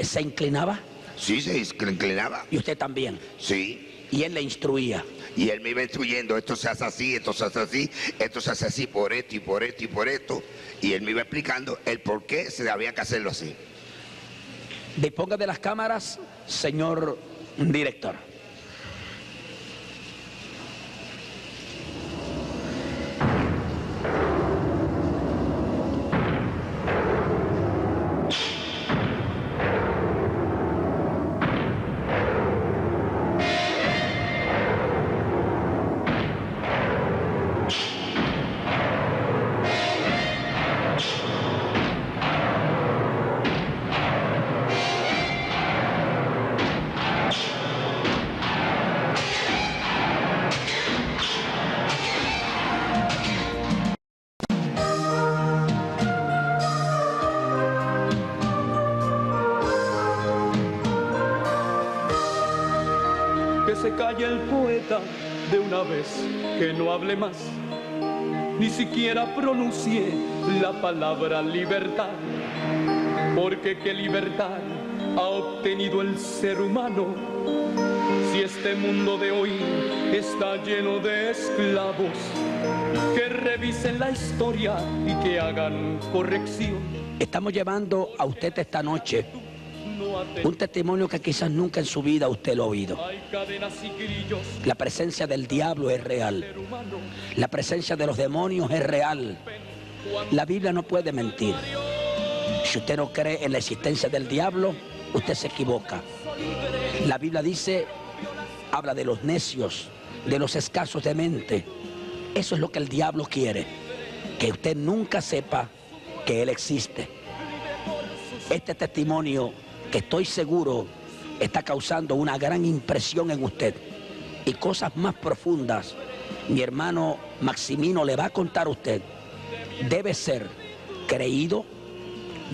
S2: ¿Se inclinaba?
S3: Sí, se inclinaba.
S2: ¿Y usted también?
S3: Sí.
S2: Y él le instruía.
S3: Y él me iba instruyendo, esto se hace así, esto se hace así, esto se hace así por esto y por esto y por esto. Y él me iba explicando el por qué se había que hacerlo así.
S2: Disponga de las cámaras, señor director.
S1: se calle el poeta de una vez, que no hable más, ni siquiera pronuncie la palabra libertad, porque qué libertad ha obtenido el ser humano si este mundo de hoy está lleno de esclavos. Que revisen la historia y que hagan corrección.
S2: Estamos llevando a usted esta noche un testimonio que quizás nunca en su vida usted lo ha oído. La presencia del diablo es real. La presencia de los demonios es real. La Biblia no puede mentir. Si usted no cree en la existencia del diablo, usted se equivoca. La Biblia dice, habla de los necios, de los escasos de mente. Eso es lo que el diablo quiere, que usted nunca sepa que él existe. Este testimonio, que estoy seguro está causando una gran impresión en usted, y cosas más profundas, mi hermano Maximino le va a contar a usted, debe ser creído,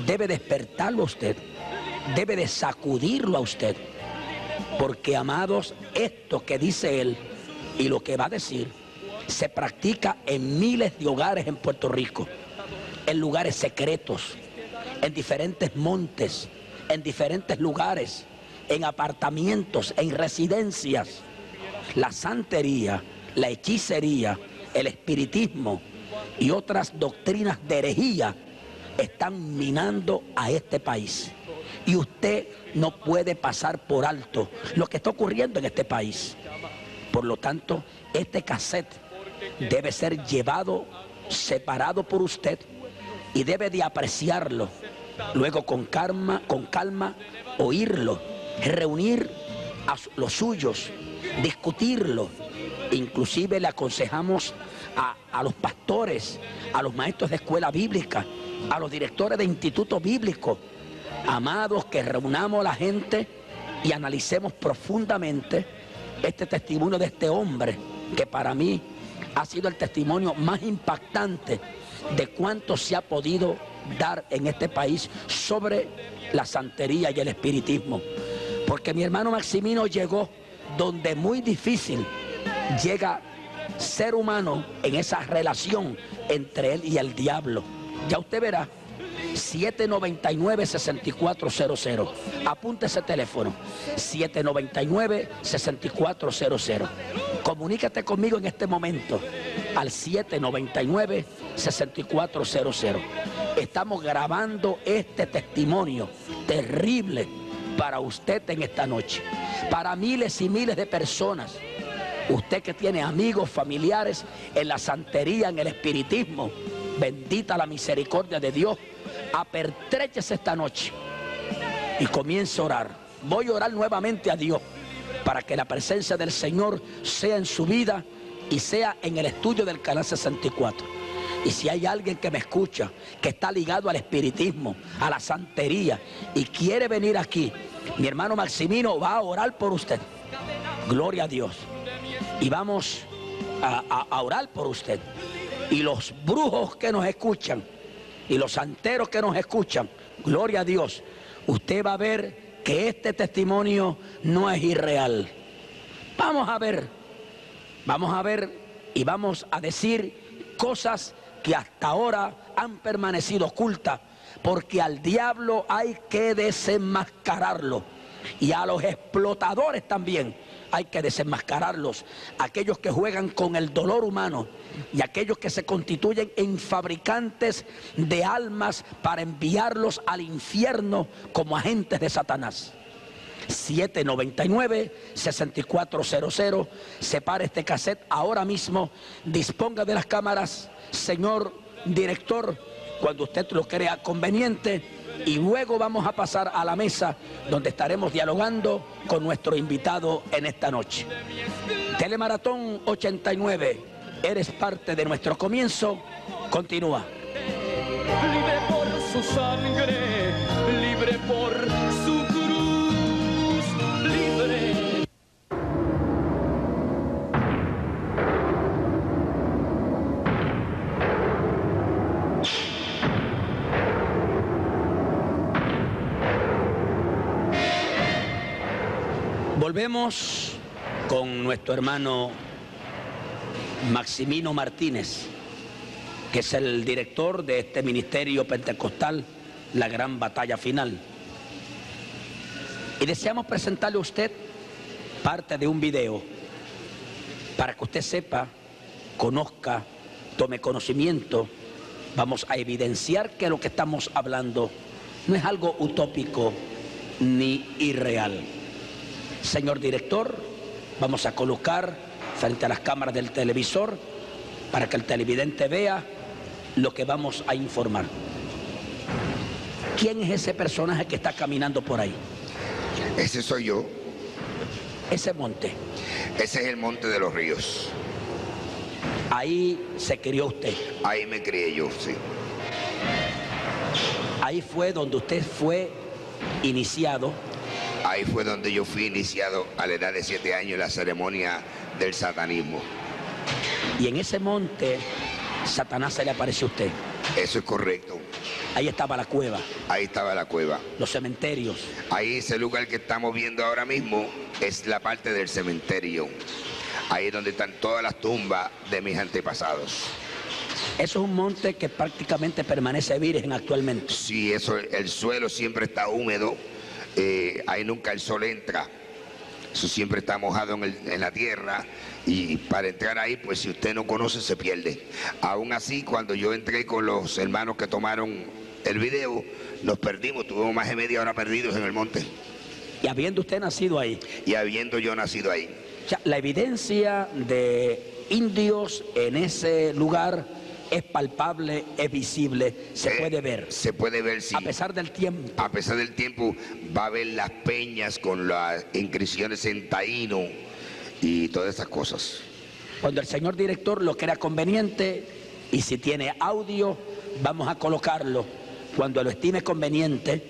S2: debe despertarlo a usted, debe de sacudirlo a usted, porque, amados, esto que dice él y lo que va a decir se practica en miles de hogares en Puerto Rico, en lugares secretos, en diferentes montes, en diferentes lugares, en apartamentos, en residencias. La santería, la hechicería, el espiritismo y otras doctrinas de herejía están minando a este país. Y usted no puede pasar por alto lo que está ocurriendo en este país. Por lo tanto, este cassette debe ser llevado separado por usted y debe de apreciarlo. Luego con calma, oírlo, reunir a los suyos, discutirlo. Inclusive le aconsejamos a los pastores, a los maestros de escuela bíblica, a los directores de institutos bíblicos, amados, que reunamos a la gente y analicemos profundamente este testimonio de este hombre, que para mí ha sido el testimonio más impactante de cuánto se ha podido dar en este país sobre la santería y el espiritismo. Porque mi hermano Maximino llegó donde muy difícil llega ser humano en esa relación entre él y el diablo. Ya usted verá. 799-6400. Apunte ese teléfono, 799-6400. Comunícate conmigo en este momento al 799-6400. Estamos grabando este testimonio terrible para usted en esta noche, para miles y miles de personas. Usted que tiene amigos, familiares en la santería, en el espiritismo, bendita la misericordia de Dios. Apertréchese esta noche y comience a orar. Voy a orar nuevamente a Dios para que la presencia del Señor sea en su vida y sea en el estudio del canal 64. Y si hay alguien que me escucha, que está ligado al espiritismo, a la santería y quiere venir aquí, mi hermano Maximino va a orar por usted. Gloria a Dios. Y vamos a orar por usted. Y los brujos que nos escuchan y los santeros que nos escuchan, gloria a Dios, usted va a ver que este testimonio no es irreal. Vamos a ver y vamos a decir cosas que hasta ahora han permanecido ocultas, porque al diablo hay que desenmascararlo y a los explotadores también hay que desenmascararlos, aquellos que juegan con el dolor humano y aquellos que se constituyen en fabricantes de almas para enviarlos al infierno como agentes de Satanás. 799-6400. Separe este cassette ahora mismo, disponga de las cámaras, señor director, cuando usted lo crea conveniente, y luego vamos a pasar a la mesa donde estaremos dialogando con nuestro invitado en esta noche. Telemaratón 89, eres parte de nuestro comienzo. Continúa.
S1: Libre por su sangre, libre por su cruz, libre.
S2: Volvemos con nuestro hermano Maximino Martínez, que es el director de este ministerio pentecostal, La Gran Batalla Final. Y deseamos presentarle a usted parte de un video para que usted sepa, conozca, tome conocimiento. Vamos a evidenciar que lo que estamos hablando no es algo utópico ni irreal. Señor director, vamos a colocar frente a las cámaras del televisor para que el televidente vea lo que vamos a informar. ¿Quién es ese personaje que está caminando por ahí?
S3: Ese soy yo.
S2: Ese monte.
S3: Ese es el Monte de los Ríos.
S2: Ahí se crió usted.
S3: Ahí me crié yo, sí.
S2: Ahí fue donde usted fue iniciado.
S3: Ahí fue donde yo fui iniciado a la edad de 7 años en la ceremonia del satanismo.
S2: Y en ese monte, Satanás se le apareció a usted.
S3: Eso es correcto.
S2: Ahí estaba la cueva.
S3: Ahí estaba la cueva.
S2: Los cementerios.
S3: Ahí ese lugar que estamos viendo ahora mismo es la parte del cementerio. Ahí es donde están todas las tumbas de mis antepasados.
S2: Eso es un monte que prácticamente permanece virgen actualmente.
S3: Sí, eso, el suelo siempre está húmedo. Ahí nunca el sol entra. Eso siempre está mojado en la tierra. Y para entrar ahí, pues si usted no conoce, se pierde. Aún así, cuando yo entré con los hermanos que tomaron el video, nos perdimos. Tuvimos más de media hora perdidos en el monte.
S2: Y habiendo usted nacido ahí.
S3: Y habiendo yo nacido ahí.
S2: O sea, la evidencia de indios en ese lugar es palpable, es visible, se puede ver.
S3: Se puede ver, sí.
S2: A pesar del tiempo.
S3: A pesar del tiempo, va a ver las peñas con las inscripciones en taíno y todas esas cosas.
S2: Cuando el señor director lo crea conveniente, y si tiene audio, vamos a colocarlo cuando lo estime conveniente.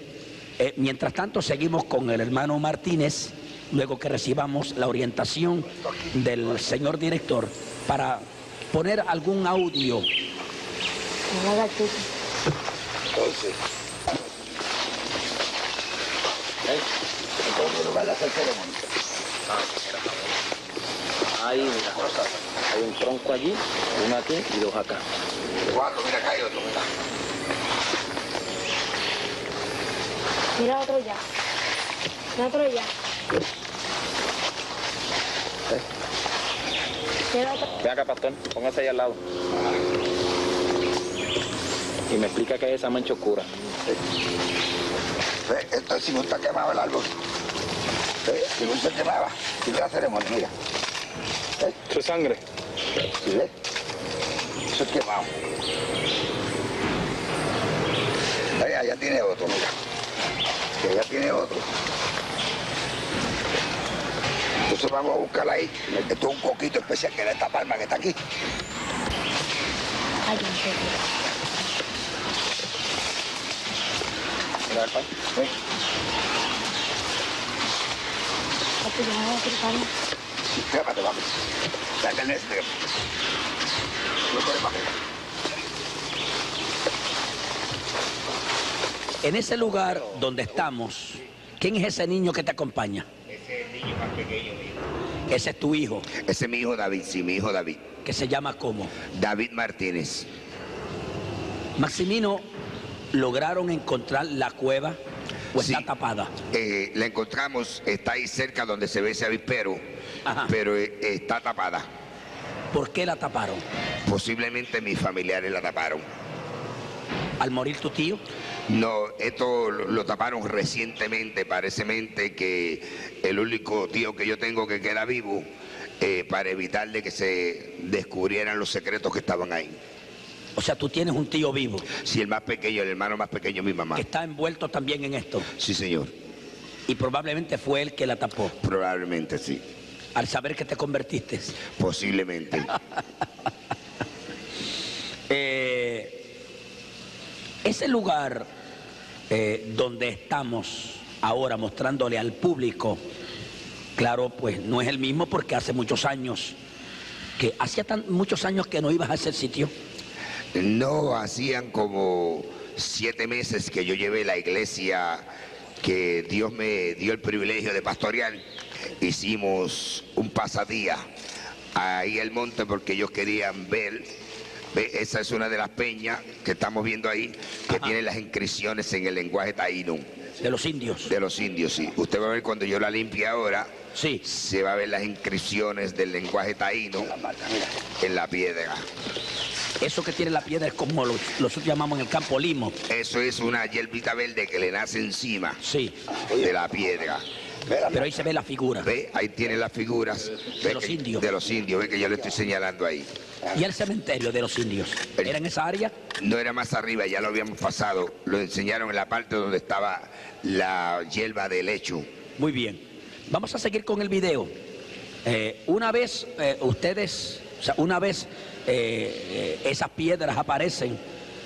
S2: Mientras tanto, seguimos con el hermano Martínez, luego que recibamos la orientación del señor director, para poner algún audio.
S3: Entonces, van a hacer ceremonia.
S4: Ahí, mira, hay un tronco allí, uno aquí y dos acá.
S3: 4, mira acá hay otro, mira.
S5: Mira otro ya. Mira otro ya. Mira otro.
S4: Ven acá, pastor, póngase ahí al lado. Y me explica qué es esa mancha oscura.
S3: Esto si no está quemado el árbol. Si no se quemaba, si no la ceremonia, mira.
S4: ¿Eso es sangre?
S3: ¿Sí ves? Eso es quemado. Allá tiene otro, mira. Que allá tiene otro. Entonces vamos a buscarla ahí. Esto es un coquito especial que es esta palma que está aquí.
S5: Ay, no sé.
S4: Mira acá.
S3: ¿Ves?
S5: Papi, yo me voy a acercar.
S3: Trémate, vamos. Dale el este. Lo pones para arriba.
S2: En ese lugar donde estamos, ¿quién es ese niño que te acompaña?
S3: Ese es el niño más pequeño mío.
S2: Ese es tu hijo,
S3: Ese es mi hijo David, sí, mi hijo David.
S2: que se llama ¿cómo?
S3: David Martínez.
S2: Maximino, ¿lograron encontrar la cueva o está
S3: Sí.
S2: tapada?
S3: La encontramos, está ahí cerca donde se ve ese avispero,
S2: Ajá.
S3: pero está tapada.
S2: ¿Por qué la taparon?
S3: Posiblemente mis familiares la taparon.
S2: ¿Al morir tu tío?
S3: No, esto lo taparon recientemente, parecemente que el único tío que yo tengo que queda vivo, para evitar de que se descubrieran los secretos que estaban ahí.
S2: O sea, tú tienes un tío vivo
S3: Sí, el más pequeño, el hermano más pequeño, mi mamá.
S2: que está envuelto también en esto
S3: Sí, señor,
S2: y probablemente fue él que la tapó
S3: probablemente sí,
S2: al saber que te convertiste.
S3: posiblemente.
S2: Ese lugar donde estamos ahora mostrándole al público, claro, pues no es el mismo porque hace muchos años, que hacía muchos años que no ibas a ese sitio.
S3: No, hacían como 7 meses que yo llevé la iglesia que Dios me dio el privilegio de pastorear. hicimos un pasadía ahí al monte porque ellos querían ver. Ve, esa es una de las peñas que estamos viendo ahí, que tiene las inscripciones en el lenguaje taíno.
S2: De los indios.
S3: De los indios, sí. Usted va a ver cuando yo la limpie ahora,
S2: Sí.
S3: se va a ver las inscripciones del lenguaje taíno en la piedra.
S2: Eso que tiene la piedra es como nosotros llamamos en el campo limo.
S3: Eso es una hierbita verde que le nace encima
S2: Sí.
S3: de la piedra.
S2: Pero ahí se ve la figura.
S3: ¿Ve? Ahí tiene las figuras
S2: De los indios.
S3: De los indios, ve que yo le estoy señalando ahí.
S2: ¿Y el cementerio de los indios? ¿Era en esa área?
S3: No era más arriba, ya lo habíamos pasado. Lo enseñaron en la parte donde estaba la hierba de lecho.
S2: Muy bien. Vamos a seguir con el video. Una vez esas piedras aparecen,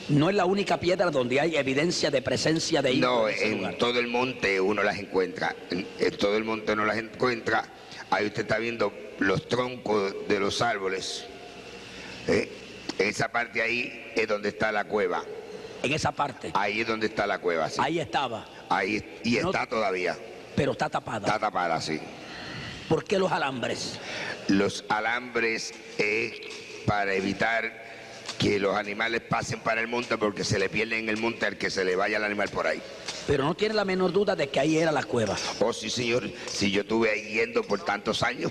S2: no es la única piedra donde hay evidencia de presencia de indios.
S3: No,
S2: en ese lugar.
S3: en todo el monte uno las encuentra. En todo el monte uno las encuentra. Ahí usted está viendo los troncos de los árboles. Esa parte ahí es donde está la cueva.
S2: En esa parte.
S3: Ahí es donde está la cueva, sí.
S2: Ahí estaba.
S3: Ahí, y
S2: No-
S3: está todavía.
S2: Pero está tapada.
S3: Está tapada, sí.
S2: ¿Por qué los alambres?
S3: Los alambres es para evitar que los animales pasen para el monte porque se le pierde en el monte al que se le vaya el animal por ahí.
S2: Pero no tiene la menor duda de que ahí era la cueva.
S3: Oh, sí, señor. Si yo estuve ahí yendo por tantos años.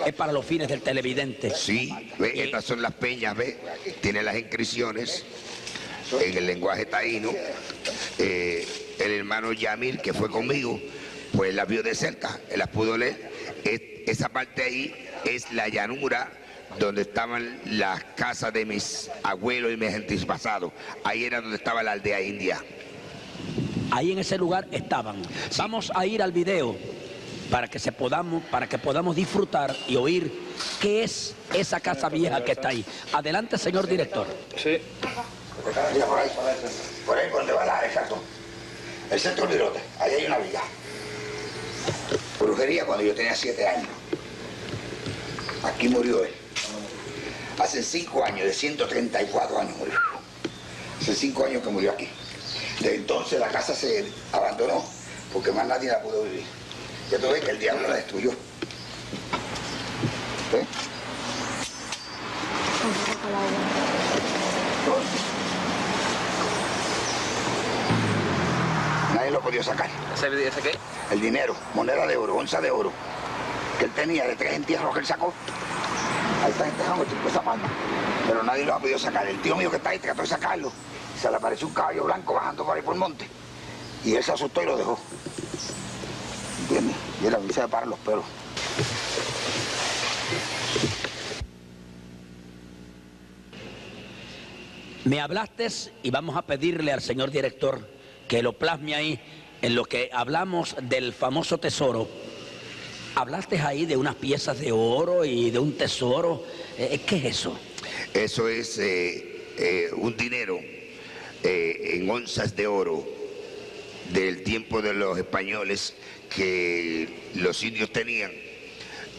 S2: Es para los fines del televidente.
S3: Sí, ve, estas son las peñas, ve. Tiene las inscripciones en el lenguaje taíno. El hermano Yamil, que fue conmigo, pues las vio de cerca, él las pudo leer. Esa parte ahí es la llanura donde estaban las casas de mis abuelos y mis antepasados. Ahí era donde estaba la aldea india.
S2: Ahí en ese lugar estaban.
S3: Sí.
S2: Vamos a ir al video para que podamos disfrutar y oír qué es esa casa vieja que está ahí. Adelante, señor director.
S6: Sí.
S3: Por ahí, por donde va la exacto. El centro del Virote, ahí hay una villa. Brujería cuando yo tenía 7 años. Aquí murió él. Hace 5 años, de 134 años murió. Hace 5 años que murió aquí. Desde entonces la casa se abandonó porque más nadie la pudo vivir. Ya tú ves que el diablo la destruyó. ¿Ves? Nadie lo podía sacar.
S6: ¿Ese qué?
S3: El dinero, moneda de oro, onza de oro, que él tenía de 3 entierros que él sacó. Ahí está enterrado esa palma. Pero nadie lo ha podido sacar. El tío mío que está ahí trató de sacarlo. Se le apareció un caballo blanco bajando por ahí por el monte. Y él se asustó y lo dejó. ¿Entiendes? Y él a mí se me paran los pelos.
S2: Me hablaste y vamos a pedirle al señor director que lo plasme ahí en lo que hablamos del famoso tesoro. Hablaste ahí de unas piezas de oro y de un tesoro. ¿Qué es eso?
S3: Eso es un dinero en onzas de oro del tiempo de los españoles que los indios tenían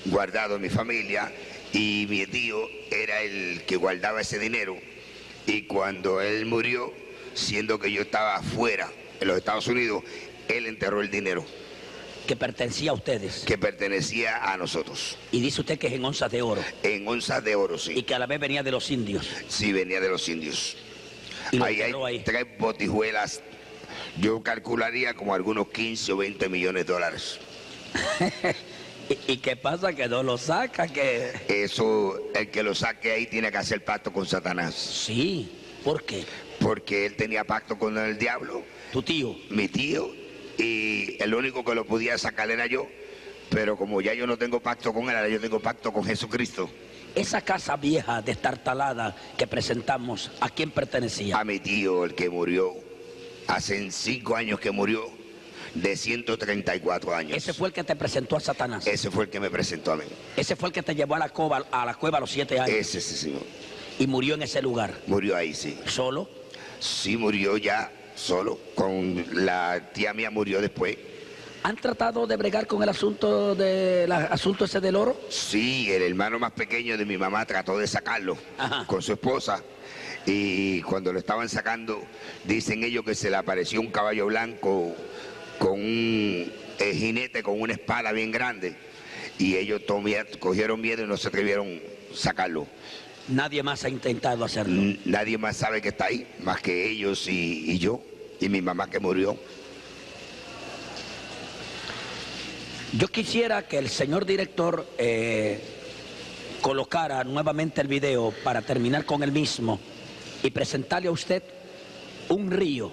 S3: guardado en mi familia, y mi tío era el que guardaba ese dinero, y cuando él murió, siendo que yo estaba afuera en los Estados Unidos, él enterró el dinero
S2: Que pertenecía a ustedes.
S3: que pertenecía a nosotros.
S2: Y dice usted que es en onzas de oro.
S3: En onzas de oro,
S2: Y
S3: sí.
S2: que a la vez venía de los indios.
S3: Sí, venía de los indios.
S2: Y lo
S3: Ahí hay
S2: enterró ahí.
S3: 3 botijuelas. Yo calcularía como algunos 15 o 20 millones de dólares.
S2: ¿Y qué pasa? Que no lo saca, que...
S3: Eso, el que lo saque ahí tiene que hacer pacto con Satanás.
S2: Sí, ¿por qué?
S3: Porque él tenía pacto con el diablo,
S2: Tu tío.
S3: mi tío, y el único que lo podía sacar era yo. Pero como ya yo no tengo pacto con él, ahora yo tengo pacto con Jesucristo.
S2: Esa casa vieja destartalada que presentamos, ¿a quién pertenecía?
S3: A mi tío, el que murió, hace 5 años que murió, de 134 años.
S2: Ese fue el que te presentó a Satanás.
S3: Ese fue el que me presentó a mí.
S2: Ese fue el que te llevó a la cueva a los 7 años.
S3: Ese, sí, señor.
S2: Y murió en ese lugar.
S3: Murió ahí, sí.
S2: ¿Solo?
S3: Sí, murió ya solo. Con la tía mía murió después.
S2: ¿Han tratado de bregar con el asunto ese del oro?
S3: Sí, el hermano más pequeño de mi mamá trató de sacarlo
S2: Ajá.
S3: con su esposa. Y cuando lo estaban sacando, dicen ellos que se le apareció un caballo blanco con un jinete con una espada bien grande y ellos cogieron miedo y no se atrevieron a sacarlo.
S2: Nadie más ha intentado hacerlo.
S3: Nadie más sabe que está ahí, más que ellos y yo, y mi mamá que murió.
S2: Yo quisiera que el señor director colocara nuevamente el video para terminar con el mismo y presentarle a usted un río.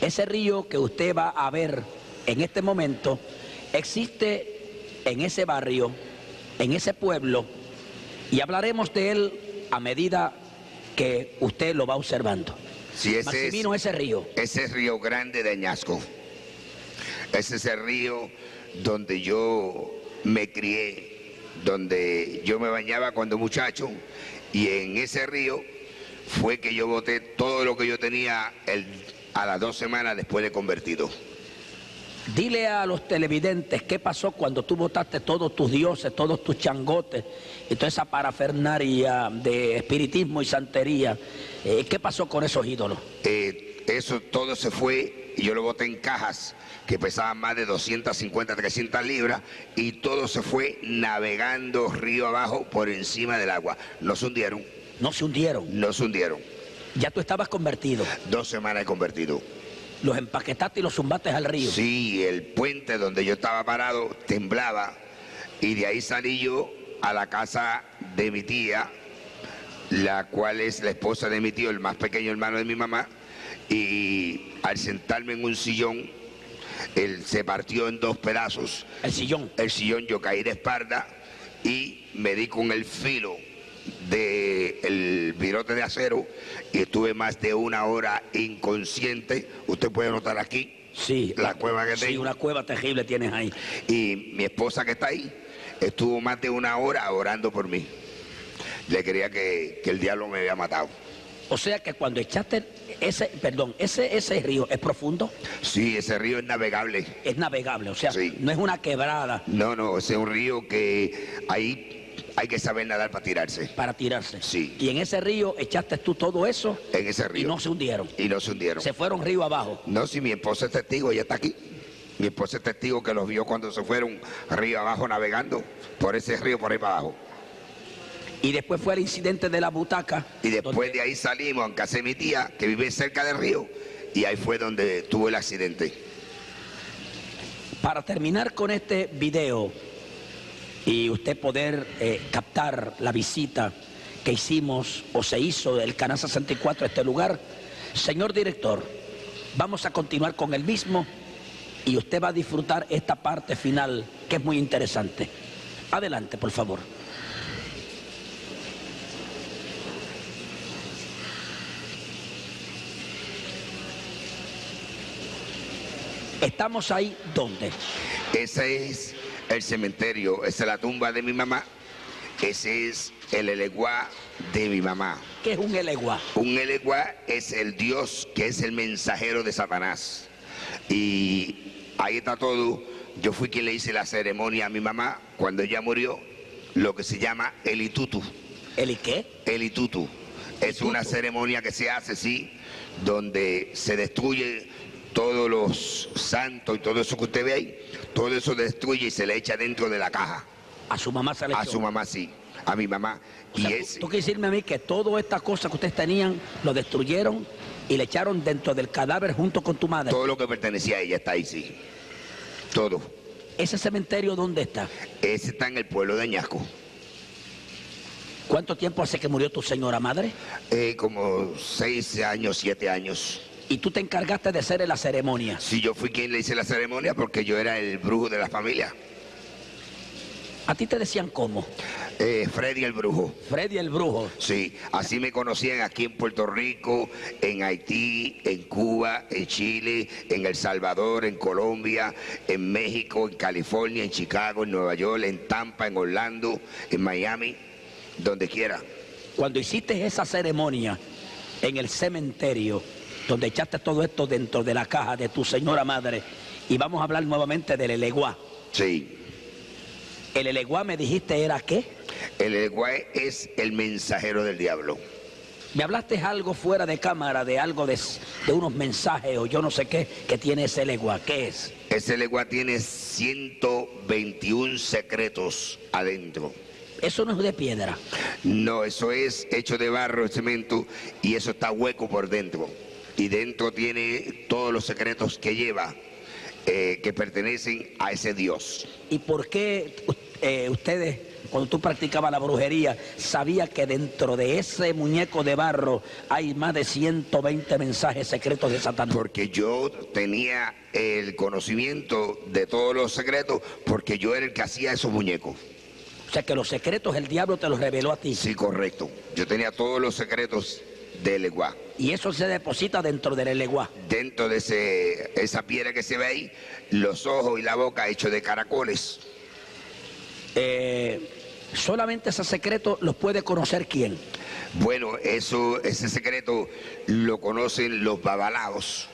S2: Ese río que usted va a ver en este momento existe en ese barrio, en ese pueblo, y hablaremos de él a medida que usted lo va observando.
S3: Sí,
S2: Maximino, ese río.
S3: Ese es Río Grande de Añasco. Ese es el río donde yo me crié, donde yo me bañaba cuando muchacho, y en ese río fue que yo boté todo lo que yo tenía a las 2 semanas después de convertido.
S2: Dile a los televidentes qué pasó cuando tú botaste todos tus dioses, todos tus changotes y toda esa parafernaria de espiritismo y santería. ¿Qué pasó con esos ídolos?
S3: Eso todo se fue y yo lo boté en cajas que pesaban más de 250, 300 libras y todo se fue navegando río abajo por encima del agua. No se hundieron.
S2: ¿No se hundieron?
S3: No se hundieron.
S2: Ya tú estabas convertido.
S3: 2 semanas he convertido.
S2: Los empaquetaste y los zumbaste al río.
S3: Sí, el puente donde yo estaba parado temblaba y de ahí salí yo a la casa de mi tía, la cual es la esposa de mi tío, el más pequeño hermano de mi mamá, y al sentarme en un sillón, él se partió en 2 pedazos.
S2: El sillón.
S3: El sillón, yo caí de espalda y me di con el filo del virote de acero y estuve más de 1 hora inconsciente. Usted puede notar aquí,
S2: sí,
S3: la cueva que tengo.
S2: Sí, una cueva terrible tienes ahí.
S3: Y mi esposa que está ahí estuvo más de 1 hora orando por mí. Le creía que el diablo me había matado.
S2: O sea que cuando echaste ese río es profundo.
S3: Sí, ese río es navegable.
S2: Es navegable, o sea,
S3: sí.
S2: No es una quebrada.
S3: No, ese es un río que ahí hay que saber nadar para tirarse.
S2: Para tirarse.
S3: Sí.
S2: Y en ese río echaste tú todo eso.
S3: En ese río.
S2: Y no se hundieron.
S3: Y no se hundieron.
S2: Se fueron río abajo.
S3: No, si mi esposa es testigo, ella está aquí. Mi esposa es testigo que los vio cuando se fueron río abajo navegando por ese río por ahí para abajo.
S2: Y después fue el incidente de la butaca.
S3: Y después de ahí salimos a casa de mi tía, que vive cerca del río, y ahí fue donde tuvo el accidente.
S2: Para terminar con este video y usted poder captar la visita que hicimos o se hizo del Canal 64 a este lugar, señor director, vamos a continuar con el mismo y usted va a disfrutar esta parte final que es muy interesante. Adelante, por favor. ¿Estamos ahí dónde?
S3: Ese es el cementerio, esa es la tumba de mi mamá, ese es el eleguá de mi mamá.
S2: ¿Qué es un eleguá?
S3: Un eleguá es el Dios que es el mensajero de Satanás. Y ahí está todo. Yo fui quien le hice la ceremonia a mi mamá cuando ella murió, lo que se llama el itutu.
S2: ¿El qué?
S3: El itutu. Es una ceremonia que se hace, sí, donde se destruye todos los santos y todo eso que usted ve ahí, todo eso destruye y se le echa dentro de la caja.
S2: ¿A su mamá se le echó?
S3: A su mamá, sí, a mi mamá.
S2: O sea, tú quieres decirme a mí que todas estas cosas que ustedes tenían lo destruyeron y le echaron dentro del cadáver junto con tu madre.
S3: Todo lo que pertenecía a ella está ahí, sí. Todo.
S2: ¿Ese cementerio dónde está?
S3: Ese está en el pueblo de Añasco.
S2: ¿Cuánto tiempo hace que murió tu señora madre?
S3: Como 6 años, 7 años.
S2: ¿Y tú te encargaste de hacer la ceremonia?
S3: Sí, yo fui quien le hice la ceremonia porque yo era el brujo de la familia.
S2: ¿A ti te decían cómo?
S3: Freddy el brujo.
S2: Freddy el brujo.
S3: Sí, así me conocían aquí en Puerto Rico, en Haití, en Cuba, en Chile, en El Salvador, en Colombia, en México, en California, en Chicago, en Nueva York, en Tampa, en Orlando, en Miami, donde quiera.
S2: Cuando hiciste esa ceremonia en el cementerio, donde echaste todo esto dentro de la caja de tu señora madre, y vamos a hablar nuevamente del eleguá.
S3: Sí.
S2: ¿El eleguá me dijiste era qué?
S3: El eleguá es el mensajero del diablo.
S2: Me hablaste algo fuera de cámara, de algo de unos mensajes o yo no sé qué, que tiene ese legua. ¿Qué es?
S3: Ese legua tiene 121 secretos adentro.
S2: Eso no es de piedra.
S3: No, eso es hecho de barro, de cemento, y eso está hueco por dentro. Y dentro tiene todos los secretos que lleva, que pertenecen a ese Dios.
S2: ¿Y por qué ustedes, cuando tú practicabas la brujería, sabías que dentro de ese muñeco de barro hay más de 120 mensajes secretos de Satanás?
S3: Porque yo tenía el conocimiento de todos los secretos, porque yo era el que hacía esos muñecos.
S2: O sea que los secretos el diablo te los reveló a ti.
S3: Sí, correcto. Yo tenía todos los secretos del leguá.
S2: Y eso se deposita dentro del leguá.
S3: Dentro de esa piedra que se ve ahí, los ojos y la boca hechos de caracoles.
S2: Solamente ese secreto los puede conocer ¿quién?
S3: Bueno, ese secreto lo conocen los babalaos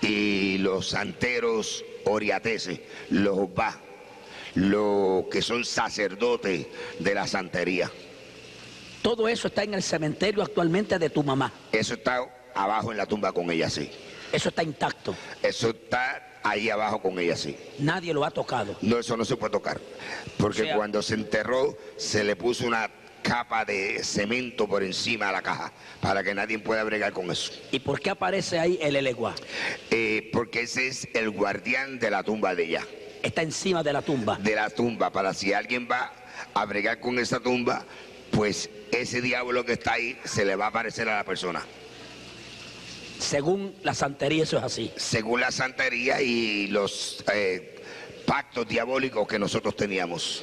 S3: y los santeros oriateses, los ba, los que son sacerdotes de la santería.
S2: Todo eso está en el cementerio actualmente de tu mamá.
S3: Eso está abajo en la tumba con ella, sí.
S2: Eso está intacto.
S3: Eso está ahí abajo con ella, sí.
S2: Nadie lo ha tocado.
S3: No, eso no se puede tocar. Porque
S2: O sea,
S3: cuando se enterró, se le puso una capa de cemento por encima de la caja, para que nadie pueda bregar con eso.
S2: ¿Y por qué aparece ahí el eleguá?
S3: Porque ese es el guardián de la tumba de ella.
S2: Está encima de la tumba.
S3: De la tumba, para si alguien va a bregar con esa tumba, pues ese diablo que está ahí se le va a aparecer a la persona.
S2: Según la santería eso es así.
S3: Según la santería y los pactos diabólicos que nosotros teníamos.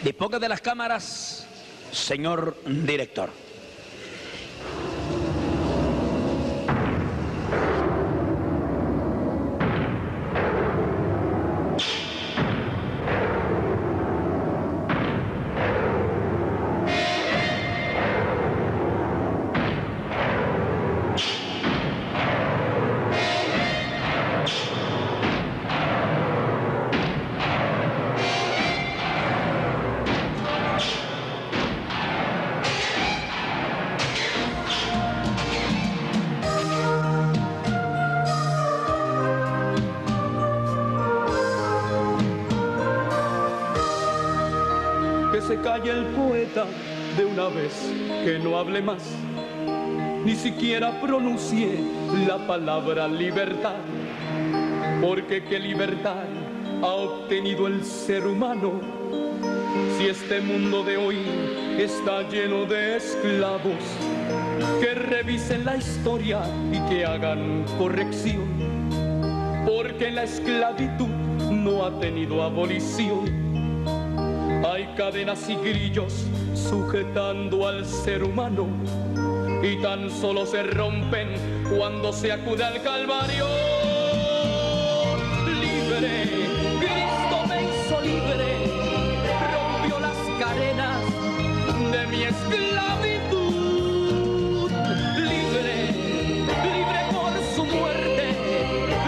S2: Disponga de las cámaras, señor director.
S1: Que se calle el poeta de una vez, que no hable más, ni siquiera pronuncie la palabra libertad, porque qué libertad ha obtenido el ser humano si este mundo de hoy está lleno de esclavos. Que revisen la historia y que hagan corrección, porque la esclavitud no ha tenido abolición. Hay cadenas y grillos sujetando al ser humano, y tan solo se rompen cuando se acude al Calvario. Libre, Cristo me hizo libre, rompió las cadenas de mi esclavitud. Libre, libre por su muerte,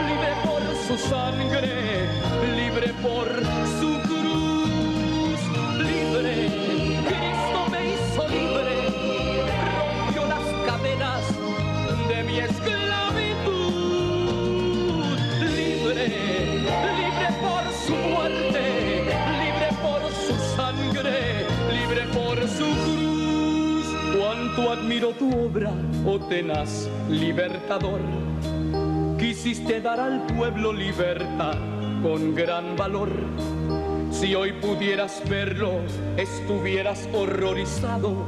S1: libre por su sangre, libre por su cruz. Libre, Cristo me hizo libre, rompió las cadenas de mi esclavitud. Libre, libre por su muerte, libre por su sangre, libre por su cruz. Cuánto admiro tu obra, oh tenaz libertador. Quisiste dar al pueblo libertad con gran valor. Si hoy pudieras verlo, estuvieras horrorizado.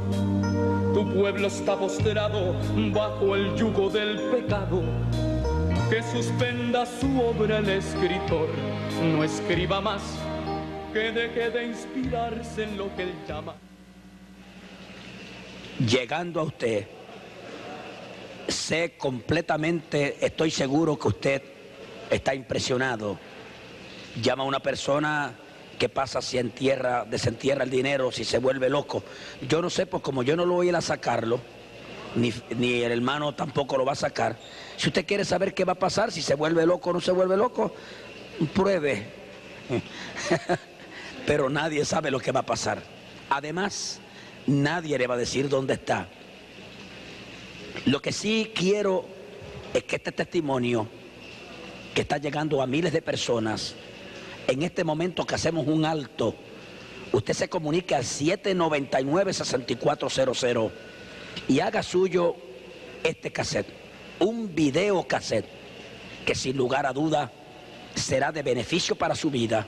S1: Tu pueblo está postrado bajo el yugo del pecado. Que suspenda su obra el escritor, no escriba más, que deje de inspirarse en lo que él llama.
S2: Llegando a usted, sé completamente, estoy seguro que usted está impresionado. Llama a una persona que pasa si desentierra el dinero, si se vuelve loco. Yo no sé, pues como yo no lo voy a ir a sacarlo, ni el hermano tampoco lo va a sacar. Si usted quiere saber qué va a pasar, si se vuelve loco o no se vuelve loco, pruebe. Pero nadie sabe lo que va a pasar. Además, nadie le va a decir dónde está. Lo que sí quiero es que este testimonio, que está llegando a miles de personas, en este momento que hacemos un alto, usted se comunique al 799-6400 y haga suyo este cassette, un video cassette, que sin lugar a duda será de beneficio para su vida,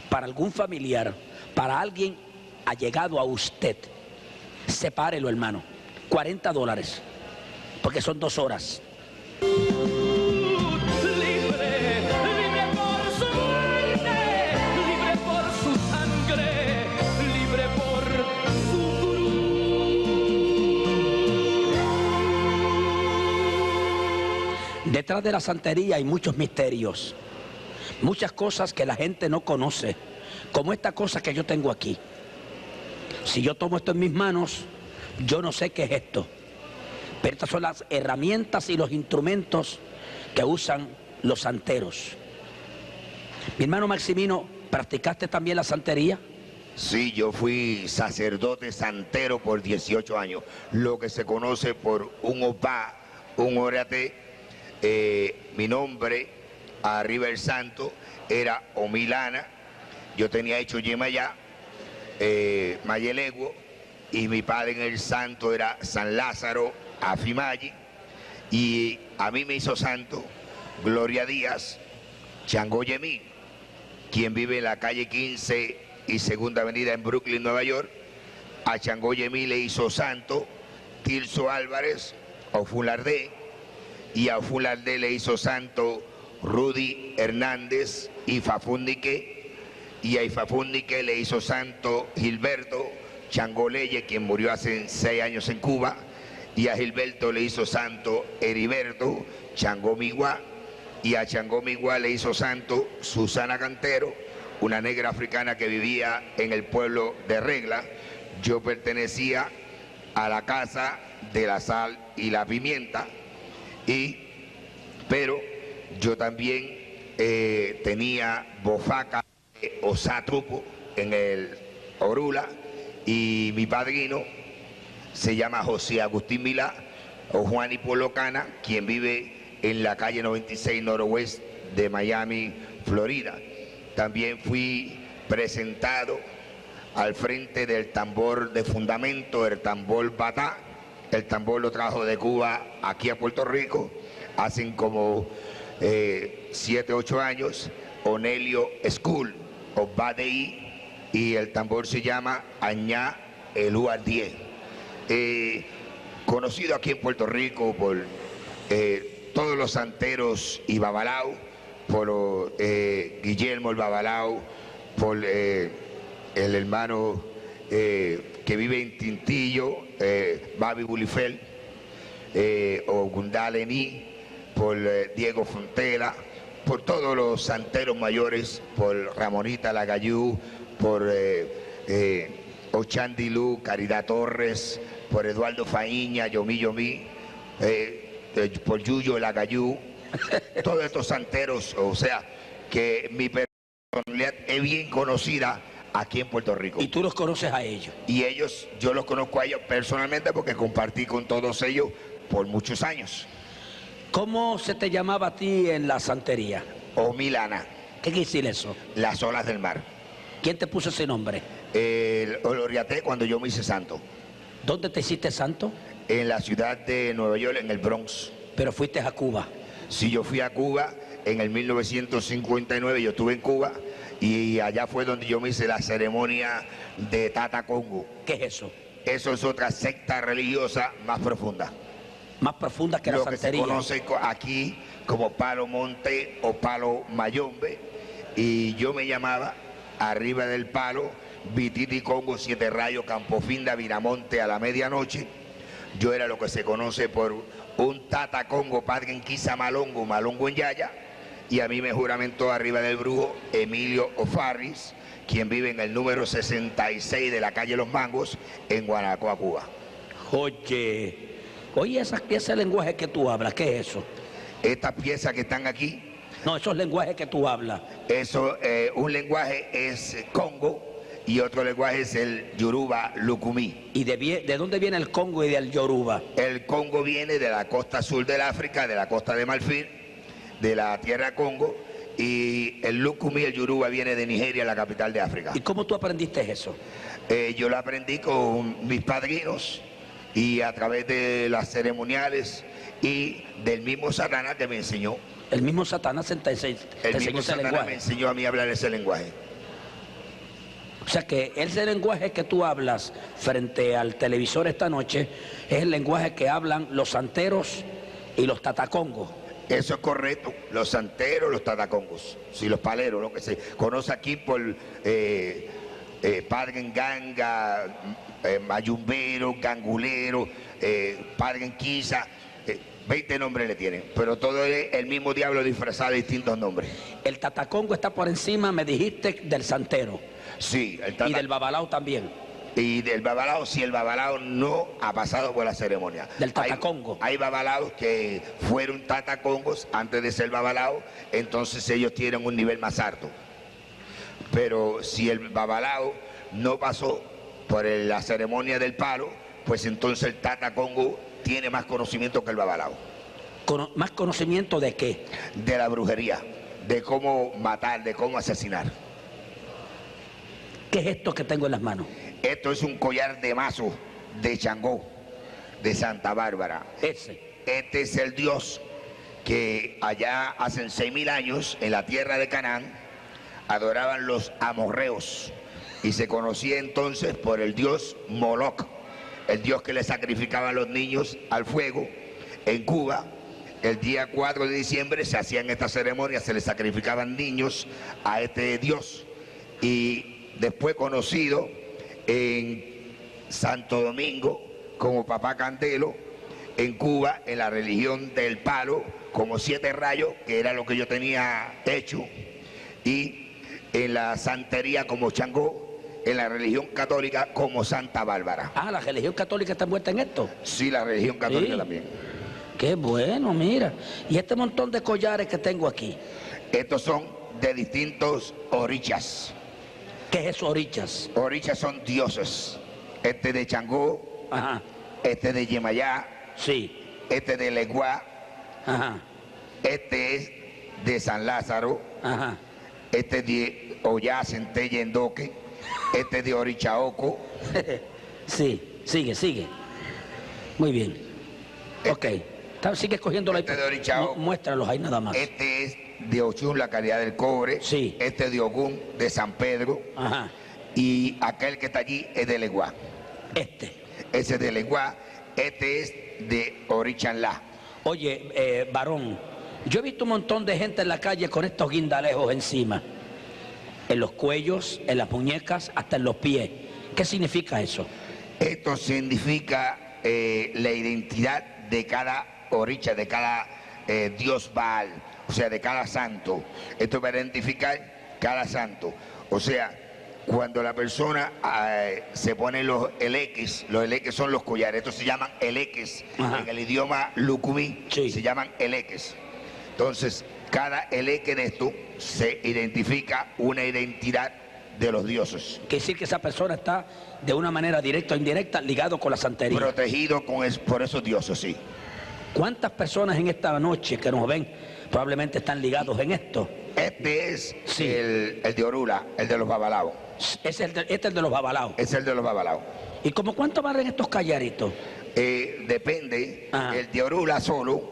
S2: para algún familiar, para alguien allegado a usted. Sepárelo, hermano, $40, porque son 2 horas.
S1: Libre, libre por su muerte, libre por su sangre, libre por su cruz.
S2: Detrás de la santería hay muchos misterios, muchas cosas que la gente no conoce, como esta cosa que yo tengo aquí. Si yo tomo esto en mis manos, yo no sé qué es esto. Pero estas son las herramientas y los instrumentos que usan los santeros. Mi hermano Maximino, ¿practicaste también la santería?
S3: Sí, yo fui sacerdote santero por 18 años, lo que se conoce por un opá, un orate. Mi nombre, arriba el santo, era Omilana. Yo tenía hecho Yemayá, Mayeleguo, y mi padre en el santo era San Lázaro Afimayi, y a mí me hizo santo Gloria Díaz Changoyemí, quien vive en la calle 15 y Segunda Avenida en Brooklyn, Nueva York. A Changoyemí le hizo santo Tirso Álvarez Ofulardé, y a Ofulardé le hizo santo Rudy Hernández Ifafúndique, y a Ifafúndique le hizo santo Gilberto Changoleye, quien murió hace 6 años en Cuba, y a Gilberto le hizo santo Heriberto Changomiguá, y a Changomiguá le hizo santo Susana Cantero, una negra africana que vivía en el pueblo de Regla. Yo pertenecía a la casa de la sal y la pimienta, pero yo también tenía bofaca o satrupo en el Orula, y mi padrino se llama José Agustín Milá o Juan Hipólocana, quien vive en la calle 96 Noroeste de Miami, Florida. También fui presentado al frente del tambor de fundamento, el tambor Batá. El tambor lo trajo de Cuba aquí a Puerto Rico, hacen como 7, 8 años, Onelio School, o Badei, y el tambor se llama Añá Elúa 10. Conocido aquí en Puerto Rico por todos los santeros y babalao, por Guillermo el Babalao, por el hermano que vive en Tintillo, Babi Bulifel, o Gundalení, por Diego Fontela, por todos los santeros mayores, por Ramonita Lagayú, por Ochandilú, Caridad Torres, por Eduardo Faíña, Yomí Yomí, por Yuyo Lagayú, todos estos santeros, o sea, que mi personalidad es bien conocida aquí en Puerto Rico.
S2: ¿Y tú los conoces a ellos?
S3: Y ellos, yo los conozco a ellos personalmente porque compartí con todos ellos por muchos años.
S2: ¿Cómo se te llamaba a ti en la santería?
S3: Omilana,
S2: ¿Qué quiere decir eso?
S3: las olas del mar.
S2: ¿Quién te puso ese nombre?
S3: Lo oriaté cuando yo me hice santo,
S2: ¿Dónde te hiciste santo?
S3: en la ciudad de Nueva York, en el Bronx.
S2: Pero fuiste a Cuba.
S3: Si yo fui a Cuba en el 1959, yo estuve en Cuba, y allá fue donde yo me hice la ceremonia de Tata Congo.
S2: ¿Qué es eso?
S3: Eso es otra secta religiosa más profunda.
S2: Más profunda que la
S3: Lo que se
S2: santería.
S3: conoce aquí como Palo Monte o Palo Mayombe, y yo me llamaba arriba del palo Vititi Congo, 7 rayos, Campofinda, Viramonte a la medianoche. Yo era lo que se conoce por un Tata Congo, Padre en Quisa Malongo, Malongo en Yaya, y a mí me juramentó arriba del brujo Emilio O'Farris, quien vive en el número 66 de la calle Los Mangos, en Guanacoa, Cuba.
S2: Oye, ese lenguaje que tú hablas, ¿qué es eso?
S3: Estas piezas que están aquí,
S2: No, esos lenguajes que tú hablas.
S3: eso, un lenguaje es Congo, y otro lenguaje es el Yoruba Lukumi.
S2: ¿Y de dónde viene el Congo y del Yoruba?
S3: El Congo viene de la costa sur del África, de la costa de Marfil, de la tierra Congo, y el Lukumi, el Yoruba, viene de Nigeria, la capital de África.
S2: ¿Y cómo tú aprendiste eso?
S3: Yo lo aprendí con mis padrinos y a través de las ceremoniales y del mismo Satanás que me enseñó.
S2: El mismo Satanás te enseñó ese
S3: Satanás
S2: lenguaje.
S3: me enseñó a mí a hablar ese lenguaje.
S2: O sea que ese lenguaje que tú hablas frente al televisor esta noche es el lenguaje que hablan los santeros y los tatacongos.
S3: Eso es correcto, los santeros, los tatacongos, sí, los paleros, lo que se conoce aquí por padre en ganga, mayumbero, gangulero, padre en quisa, 20 nombres le tienen, pero todo es el mismo diablo disfrazado de distintos nombres.
S2: El tatacongo está por encima, me dijiste, del santero.
S3: Sí,
S2: Y del babalao también.
S3: Y del babalao, si el babalao no ha pasado por la ceremonia.
S2: Del tatacongo.
S3: Hay babalaos que fueron tatacongos antes de ser babalao, entonces ellos tienen un nivel más alto. Pero si el babalao no pasó por la ceremonia del palo, pues entonces el tatacongo tiene más conocimiento que el babalao.
S2: ¿Más conocimiento de qué?
S3: De la brujería, de cómo matar, de cómo asesinar.
S2: ¿Qué es esto que tengo en las manos?
S3: Esto es un collar de mazo de Changó, de Santa Bárbara.
S2: Ese.
S3: Este es el dios que allá hace 6.000 años, en la tierra de Canaán, adoraban los amorreos. Y se conocía entonces por el dios Moloch, el dios que le sacrificaba a los niños al fuego. En Cuba, el día 4 de diciembre se hacían estas ceremonias, se le sacrificaban niños a este dios. Y después conocido en Santo Domingo como Papá Candelo, en Cuba en la religión del palo como 7 rayos, que era lo que yo tenía hecho, y en la santería como Changó, en la religión católica como Santa Bárbara.
S2: Ah, ¿la religión católica está envuelta en esto?
S3: Sí, la religión católica
S2: Sí.
S3: también.
S2: Qué bueno, mira. Y este montón de collares que tengo aquí,
S3: Estos son de distintos orichas.
S2: ¿qué es eso, orichas?
S3: Orichas son dioses. Este de Changó,
S2: Ajá,
S3: este de Yemayá,
S2: sí,
S3: este de Leguá,
S2: ajá,
S3: este es de San Lázaro,
S2: ajá.
S3: este de Ollá, Centella, Endoque, este de Orichaoco,
S2: Sí, sigue. Muy bien. Ok. Sigue escogiéndolo ahí.
S3: Este de Orichao.
S2: Muéstralos ahí nada más.
S3: este es de Ochún, la calidad del cobre,
S2: Sí.
S3: este de Ogún, de San Pedro,
S2: Ajá.
S3: y aquel que está allí es de Leguá. Ese es de Leguá, este es de Orichanlá.
S2: Oye, varón, yo he visto un montón de gente en la calle con estos guindalejos encima. En los cuellos, en las muñecas, hasta en los pies. ¿Qué significa eso?
S3: Esto significa la identidad de cada oricha, de cada dios Baal, o sea, de cada santo. Esto va a identificar cada santo. O sea, cuando la persona se pone los eleques son los collares, estos se llaman eleques.
S2: Ajá.
S3: En el idioma Lukumi
S2: Sí.
S3: se llaman eleques. Entonces, cada eleque de esto se identifica una identidad de los dioses.
S2: Quiere decir que esa persona está de una manera directa o indirecta ligado con la santería.
S3: Protegido por esos dioses, sí.
S2: ¿Cuántas personas en esta noche que nos ven probablemente están ligados en esto?
S3: Este es
S2: Sí.
S3: el de Orula, el de los babalaos.
S2: Este es el de los babalaos.
S3: Es el de los babalaos.
S2: ¿Y como cuánto valen estos callaritos?
S3: Depende,
S2: Ajá.
S3: el de Orula solo,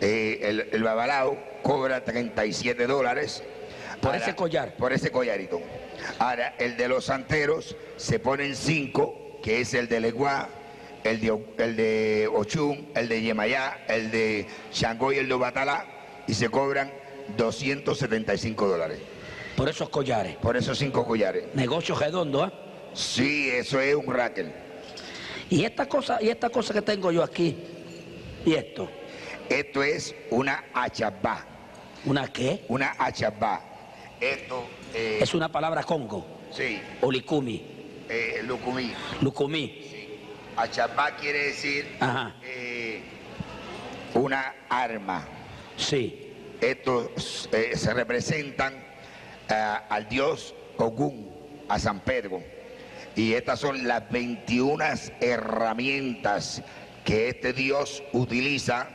S3: el babalao cobra $37.
S2: ¿Por ese collar?
S3: Por ese collarito. Ahora, el de los santeros se ponen 5, que es el de Leguá, el de Ochún, el de Yemayá, el de Changó y el de Obatalá, y se cobran $275.
S2: Por esos collares.
S3: Por esos 5 collares.
S2: Negocio redondo, ¿ah?
S3: Sí, eso es un racket.
S2: Y esta cosa que tengo yo aquí, y esto,
S3: Esto es una achabá.
S2: ¿una qué?
S3: Una achabá. Esto,
S2: Es una palabra congo,
S3: sí,
S2: o licumi,
S3: lucumí.
S2: lucumí.
S3: Achabá quiere decir
S2: Ajá,
S3: una arma.
S2: sí,
S3: Estos se representan al dios Ogún. a San Pedro. Y estas son las 21 herramientas que este Dios utiliza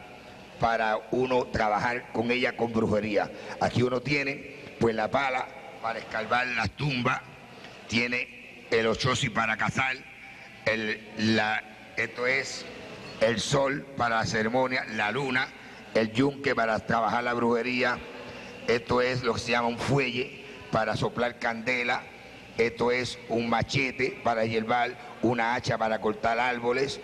S3: para uno trabajar con ella con brujería. Aquí uno tiene pues la pala para escarbar las tumbas, tiene el ochosi para cazar, esto es el sol para la ceremonia, la luna, el yunque para trabajar la brujería, esto es lo que se llama un fuelle para soplar candela, esto es un machete para hierbar, una hacha para cortar árboles,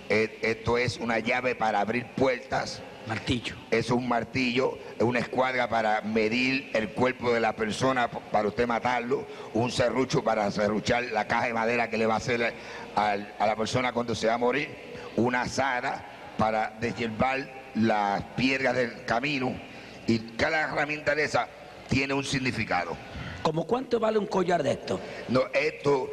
S3: esto es una llave para abrir puertas.
S2: Martillo.
S3: Es un martillo, una escuadra para medir el cuerpo de la persona, para usted matarlo, un serrucho para serruchar la caja de madera que le va a hacer a la persona cuando se va a morir, una azada para deshiervar las piedras del camino, y cada herramienta de esa tiene un significado.
S2: ¿Cómo cuánto vale un collar de esto?
S3: No, esto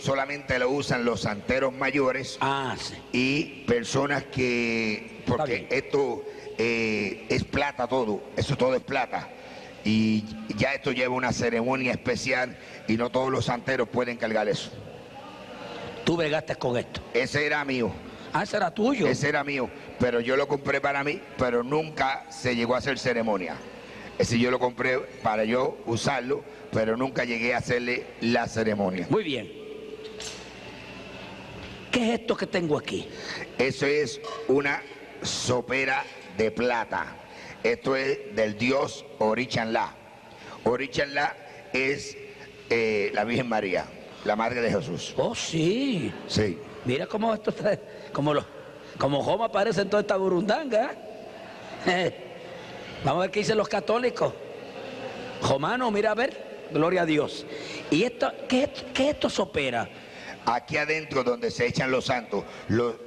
S3: solamente lo usan los santeros mayores
S2: Sí.
S3: y personas que, porque esto es plata todo, eso todo es plata. Y ya esto lleva una ceremonia especial y no todos los santeros pueden cargar eso.
S2: ¿Tú bregaste con esto?
S3: Ese era mío.
S2: Ese era tuyo.
S3: Ese era mío, pero yo lo compré para mí, pero nunca se llegó a hacer ceremonia. Ese yo lo compré para yo usarlo, pero nunca llegué a hacerle la ceremonia.
S2: Muy bien. ¿Qué es esto que tengo aquí?
S3: Eso es una sopera de plata. Esto es del dios Orichanlá. Orichanlá es la Virgen María, la Madre de Jesús.
S2: Oh, sí.
S3: Sí.
S2: Mira cómo esto está, como Joma aparece en toda esta burundanga. Vamos a ver qué dicen los católicos. Jomano, mira a ver, gloria a Dios. ¿Y esto, qué esto sopera?
S3: Aquí adentro donde se echan los santos,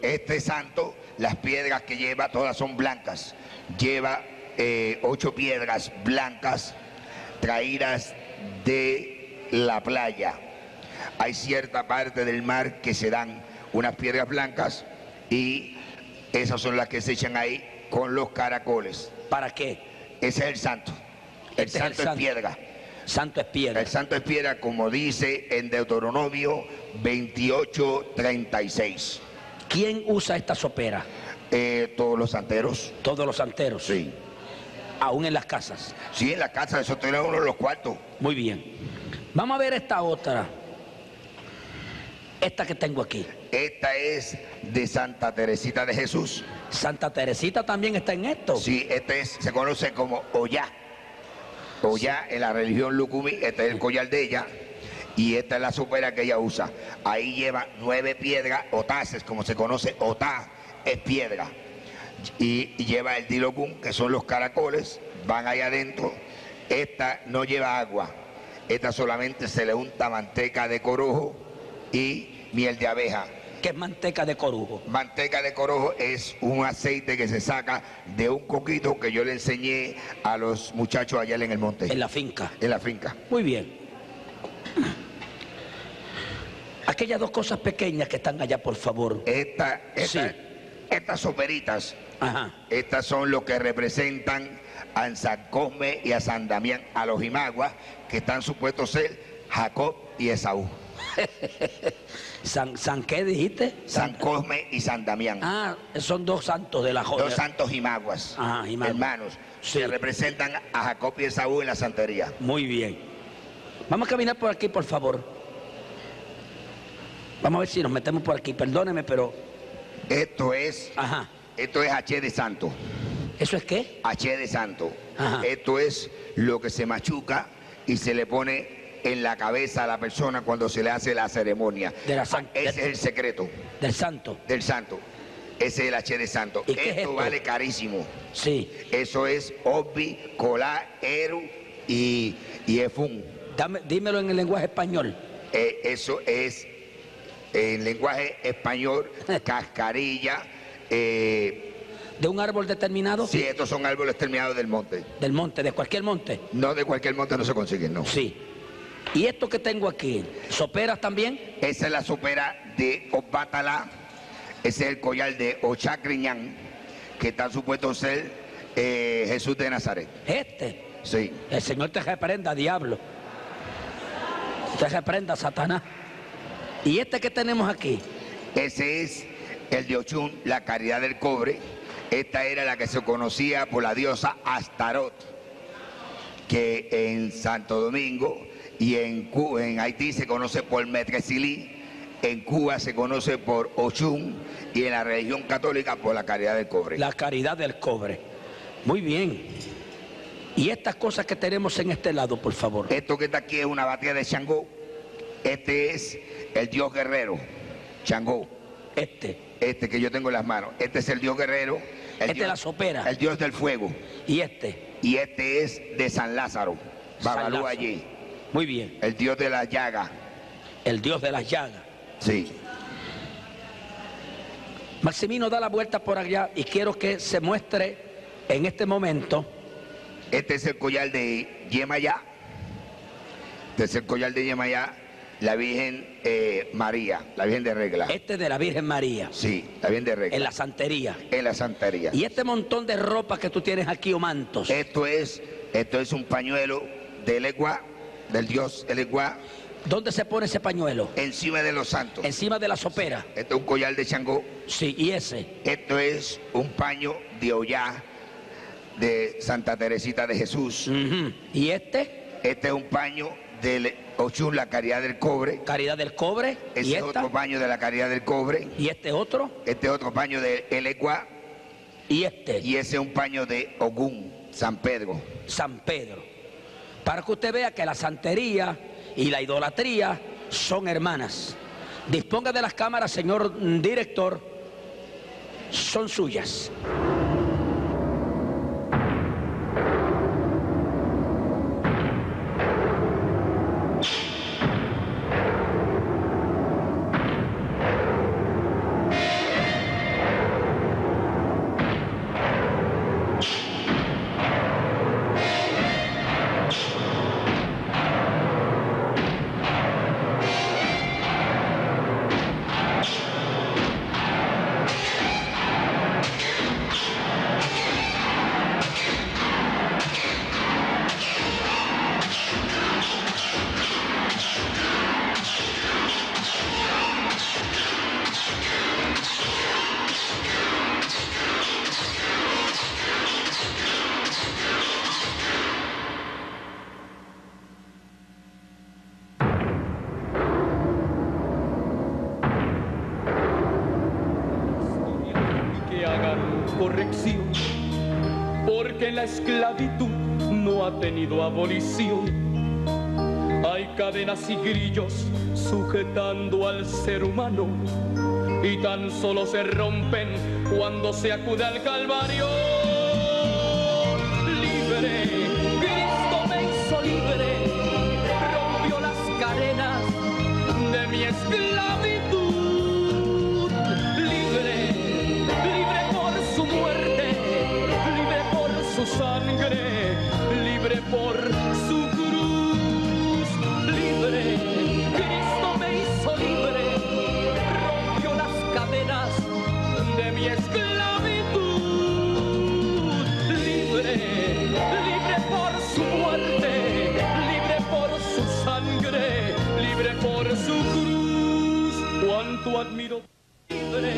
S3: este santo, las piedras que lleva, todas son blancas. Lleva 8 piedras blancas traídas de la playa. Hay cierta parte del mar que se dan unas piedras blancas y esas son las que se echan ahí con los caracoles.
S2: ¿Para qué?
S3: Ese es el santo. El santo es piedra.
S2: Santo es piedra.
S3: El santo es piedra, como dice en Deuteronomio 28:36.
S2: ¿Quién usa esta sopera?
S3: Todos los santeros.
S2: Todos los santeros.
S3: Sí.
S2: Aún en las casas.
S3: Sí, en la casa, eso tiene uno en los cuartos.
S2: Muy bien. Vamos a ver esta otra. Esta que tengo aquí.
S3: Esta es de Santa Teresita de Jesús.
S2: Santa Teresita también está en esto.
S3: Sí, se conoce como Ollá. Ollá en la religión Lucumí, este es el collar de ella. Y esta es la sopera que ella usa. Ahí lleva 9 piedras, otaces, como se conoce, otá es piedra. Y lleva el dilocum, que son los caracoles, van ahí adentro. Esta no lleva agua. Esta solamente se le unta manteca de corojo y miel de abeja.
S2: ¿Qué es manteca de corujo?
S3: Manteca de corojo es un aceite que se saca de un coquito que yo le enseñé a los muchachos allá en el monte.
S2: En la finca.
S3: En la finca.
S2: Muy bien. Aquellas 2 cosas pequeñas que están allá, por favor.
S3: Estas soperitas,
S2: Ajá.
S3: estas son lo que representan a San Cosme y a San Damián, a los Imaguas, que están supuestos ser Jacob y Esaú.
S2: ¿San qué dijiste?
S3: San Cosme y San Damián.
S2: Son 2 santos de la joya.
S3: 2 santos Imaguas, hermanos,
S2: sí,
S3: que representan a Jacob y Esaú en la santería.
S2: Muy bien. Vamos a caminar por aquí, por favor. Vamos a ver si nos metemos por aquí. Perdóneme, pero...
S3: Esto es H de santo.
S2: ¿Eso es qué?
S3: H de santo.
S2: Ajá.
S3: Esto es lo que se machuca y se le pone en la cabeza a la persona cuando se le hace la ceremonia. Ese es el secreto.
S2: Del santo.
S3: Del santo. Ese es el H de santo.
S2: ¿Y qué es
S3: esto
S2: esto?
S3: vale carísimo.
S2: Sí.
S3: Eso es Obi, Colá, Eru y Efún.
S2: Dímelo en el lenguaje español.
S3: Eso es en lenguaje español, cascarilla.
S2: ¿De un árbol determinado?
S3: Sí, estos son árboles terminados del monte.
S2: ¿Del monte? ¿De cualquier monte?
S3: No, de cualquier monte no se consiguen, no.
S2: Sí. ¿Y esto que tengo aquí? ¿Soperas también?
S3: Esa es la sopera de Obatala. Ese es el collar de Ochacriñán, que está supuesto ser Jesús de Nazaret.
S2: Este.
S3: Sí.
S2: El Señor te reprenda, diablo. Usted reprenda a Satanás. ¿Y este que tenemos aquí?
S3: Ese es el de Ochun, la caridad del cobre. Esta era la que se conocía por la diosa Astarot, que en Santo Domingo y en Haití se conoce por Metresilí, en Cuba se conoce por Ochun y en la religión católica por la caridad del cobre.
S2: La caridad del cobre. Muy bien. Y estas cosas que tenemos en este lado, por favor.
S3: Esto que está aquí es una batea de Changó. Este es el dios guerrero, Changó. Este que yo tengo en las manos. Este es el dios guerrero.
S2: Este es la sopera.
S3: El dios del fuego.
S2: Y este.
S3: Y este es de San Lázaro, Babalú
S2: Lázaro.
S3: allí.
S2: Muy bien.
S3: El dios de la llaga.
S2: El dios de las llagas.
S3: Sí.
S2: Maximino da la vuelta por allá y quiero que se muestre en este momento.
S3: Este es el collar de Yemayá. Este es el collar de Yemayá, la Virgen María, la Virgen de Regla.
S2: Este de la Virgen María.
S3: Sí, la Virgen de Regla.
S2: En la santería.
S3: En la santería.
S2: Y este montón de ropa que tú tienes aquí o mantos.
S3: Esto es un pañuelo de Elegua, del dios Elegua.
S2: ¿Dónde se pone ese pañuelo?
S3: Encima de los santos.
S2: Encima de la sopera.
S3: Este es un collar de Changó.
S2: Sí, y ese.
S3: Esto es un paño de Ollá de Santa Teresita de Jesús.
S2: ¿Y este?
S3: Este es un paño de Ochun, la caridad del cobre.
S2: Caridad del cobre.
S3: Ese
S2: ¿Y
S3: es
S2: esta?
S3: otro paño de la caridad del cobre.
S2: ¿Y este otro?
S3: Este es otro paño de Elegua.
S2: ¿Y este?
S3: Y ese es un paño de Ogún, San Pedro.
S2: San Pedro. Para que usted vea que la santería y la idolatría son hermanas. Disponga de las cámaras, señor director. Son suyas.
S1: Corrección, porque la esclavitud no ha tenido abolición. Hay cadenas y grillos sujetando al ser humano y tan solo se rompen cuando se acude al Calvario. Libre, Cristo me hizo libre, rompió las cadenas de mi esclavitud. Sangre, libre por su cruz, libre, Cristo me hizo libre, rompió las cadenas de mi esclavitud, libre, libre por su muerte, libre por su sangre, libre por su cruz, cuánto admiro, libre,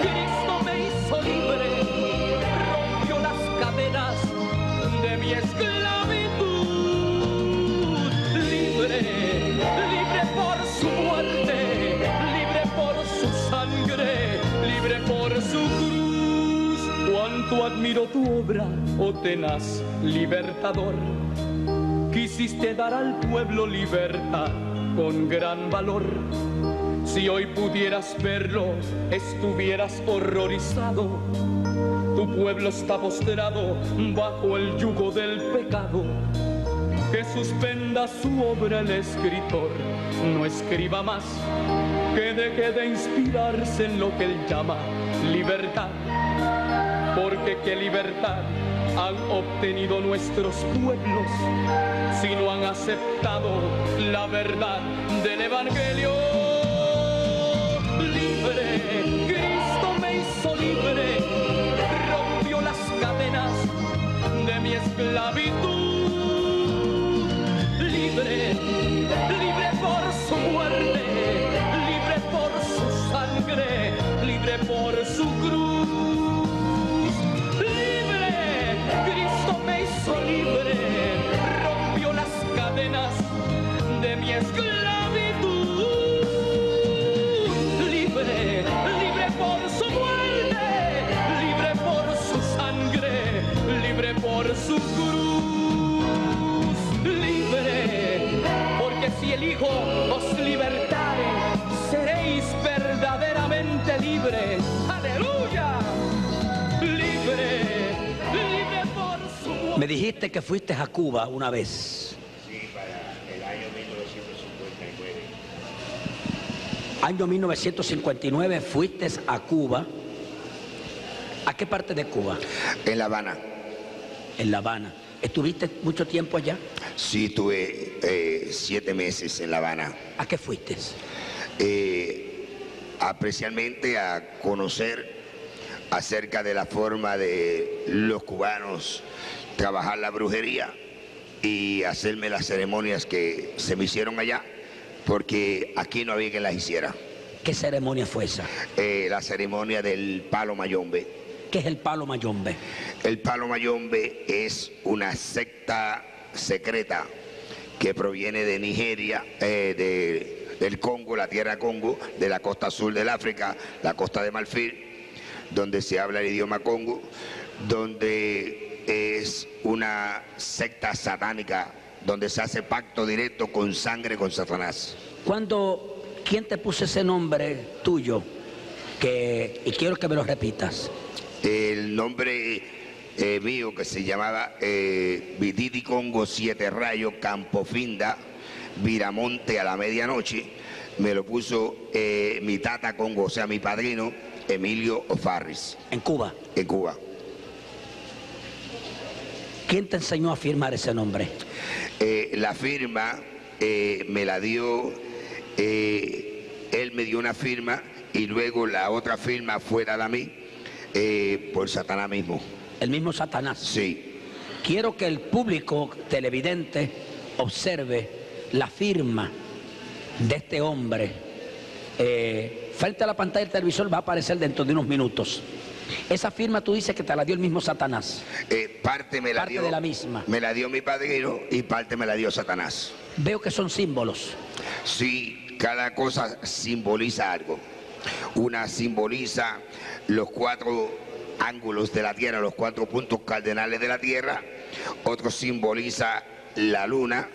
S1: Cristo me hizo libre, de mi esclavitud, libre, libre por su muerte, libre por su sangre, libre por su cruz. Cuánto admiro tu obra, oh tenaz libertador. Quisiste dar al pueblo libertad con gran valor. Si hoy pudieras verlo, estuvieras horrorizado. Tu pueblo está postrado bajo el yugo del pecado. Que suspenda su obra el escritor, no escriba más. Que deje de inspirarse en lo que él llama libertad. Porque qué libertad han obtenido nuestros pueblos si no han aceptado la verdad del Evangelio. Libre, Cristo me hizo libre, rompió las cadenas de mi esclavitud. Libre, libre
S2: dijiste que fuiste a Cuba una vez.
S3: Sí, para el año 1959.
S2: Año 1959 fuiste a Cuba. ¿A qué parte de Cuba?
S3: En La Habana.
S2: En La Habana. ¿Estuviste mucho tiempo allá?
S3: Sí, estuve 7 meses en La Habana.
S2: ¿A qué fuiste?
S3: Especialmente a conocer acerca de la forma de los cubanos trabajar la brujería y hacerme las ceremonias que se me hicieron allá, porque aquí no había quien las hiciera.
S2: ¿Qué ceremonia fue esa?
S3: La ceremonia del palo mayombe.
S2: ¿Qué es el palo mayombe?
S3: El palo mayombe es una secta secreta que proviene de Nigeria, del Congo, la tierra Congo, de la costa sur del África, la costa de Marfil, donde se habla el idioma Congo, donde es una secta satánica, donde se hace pacto directo con sangre con Satanás.
S2: ¿Quién te puso ese nombre tuyo? Y quiero que me lo repitas.
S3: El nombre mío, que se llamaba Vititi Congo 7 Rayos Campofinda Viramonte a la medianoche, me lo puso mi tata Congo, o sea, mi padrino Emilio Farris.
S2: ¿En Cuba?
S3: En Cuba.
S2: ¿Quién te enseñó a firmar ese nombre?
S3: La firma me la dio, él me dio una firma y luego la otra firma fue dada a mí por Satanás mismo.
S2: ¿El mismo Satanás?
S3: Sí.
S2: Quiero que el público televidente observe la firma de este hombre. Frente a la pantalla del televisor va a aparecer dentro de unos minutos. Esa firma tú dices que te la dio el mismo Satanás.
S3: Parte me la dio,
S2: de la misma.
S3: Me la dio mi padrino y parte me la dio Satanás.
S2: Veo que son símbolos.
S3: Sí, cada cosa simboliza algo. Una simboliza los 4 ángulos de la tierra, los 4 puntos cardenales de la tierra. Otro simboliza la luna.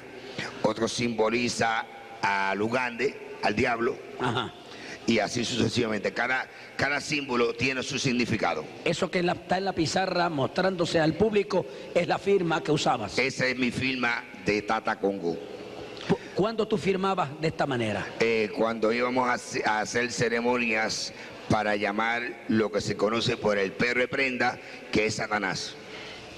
S3: Otro simboliza al Ugande, al diablo.
S2: Ajá.
S3: Y así sucesivamente. Cada símbolo tiene su significado.
S2: Eso que está en la pizarra mostrándose al público es la firma que usabas.
S3: Esa es mi firma de Tata Congo.
S2: ¿Cuándo tú firmabas de esta manera?
S3: Cuando íbamos a hacer ceremonias para llamar lo que se conoce por el perro de prenda, que es Satanás.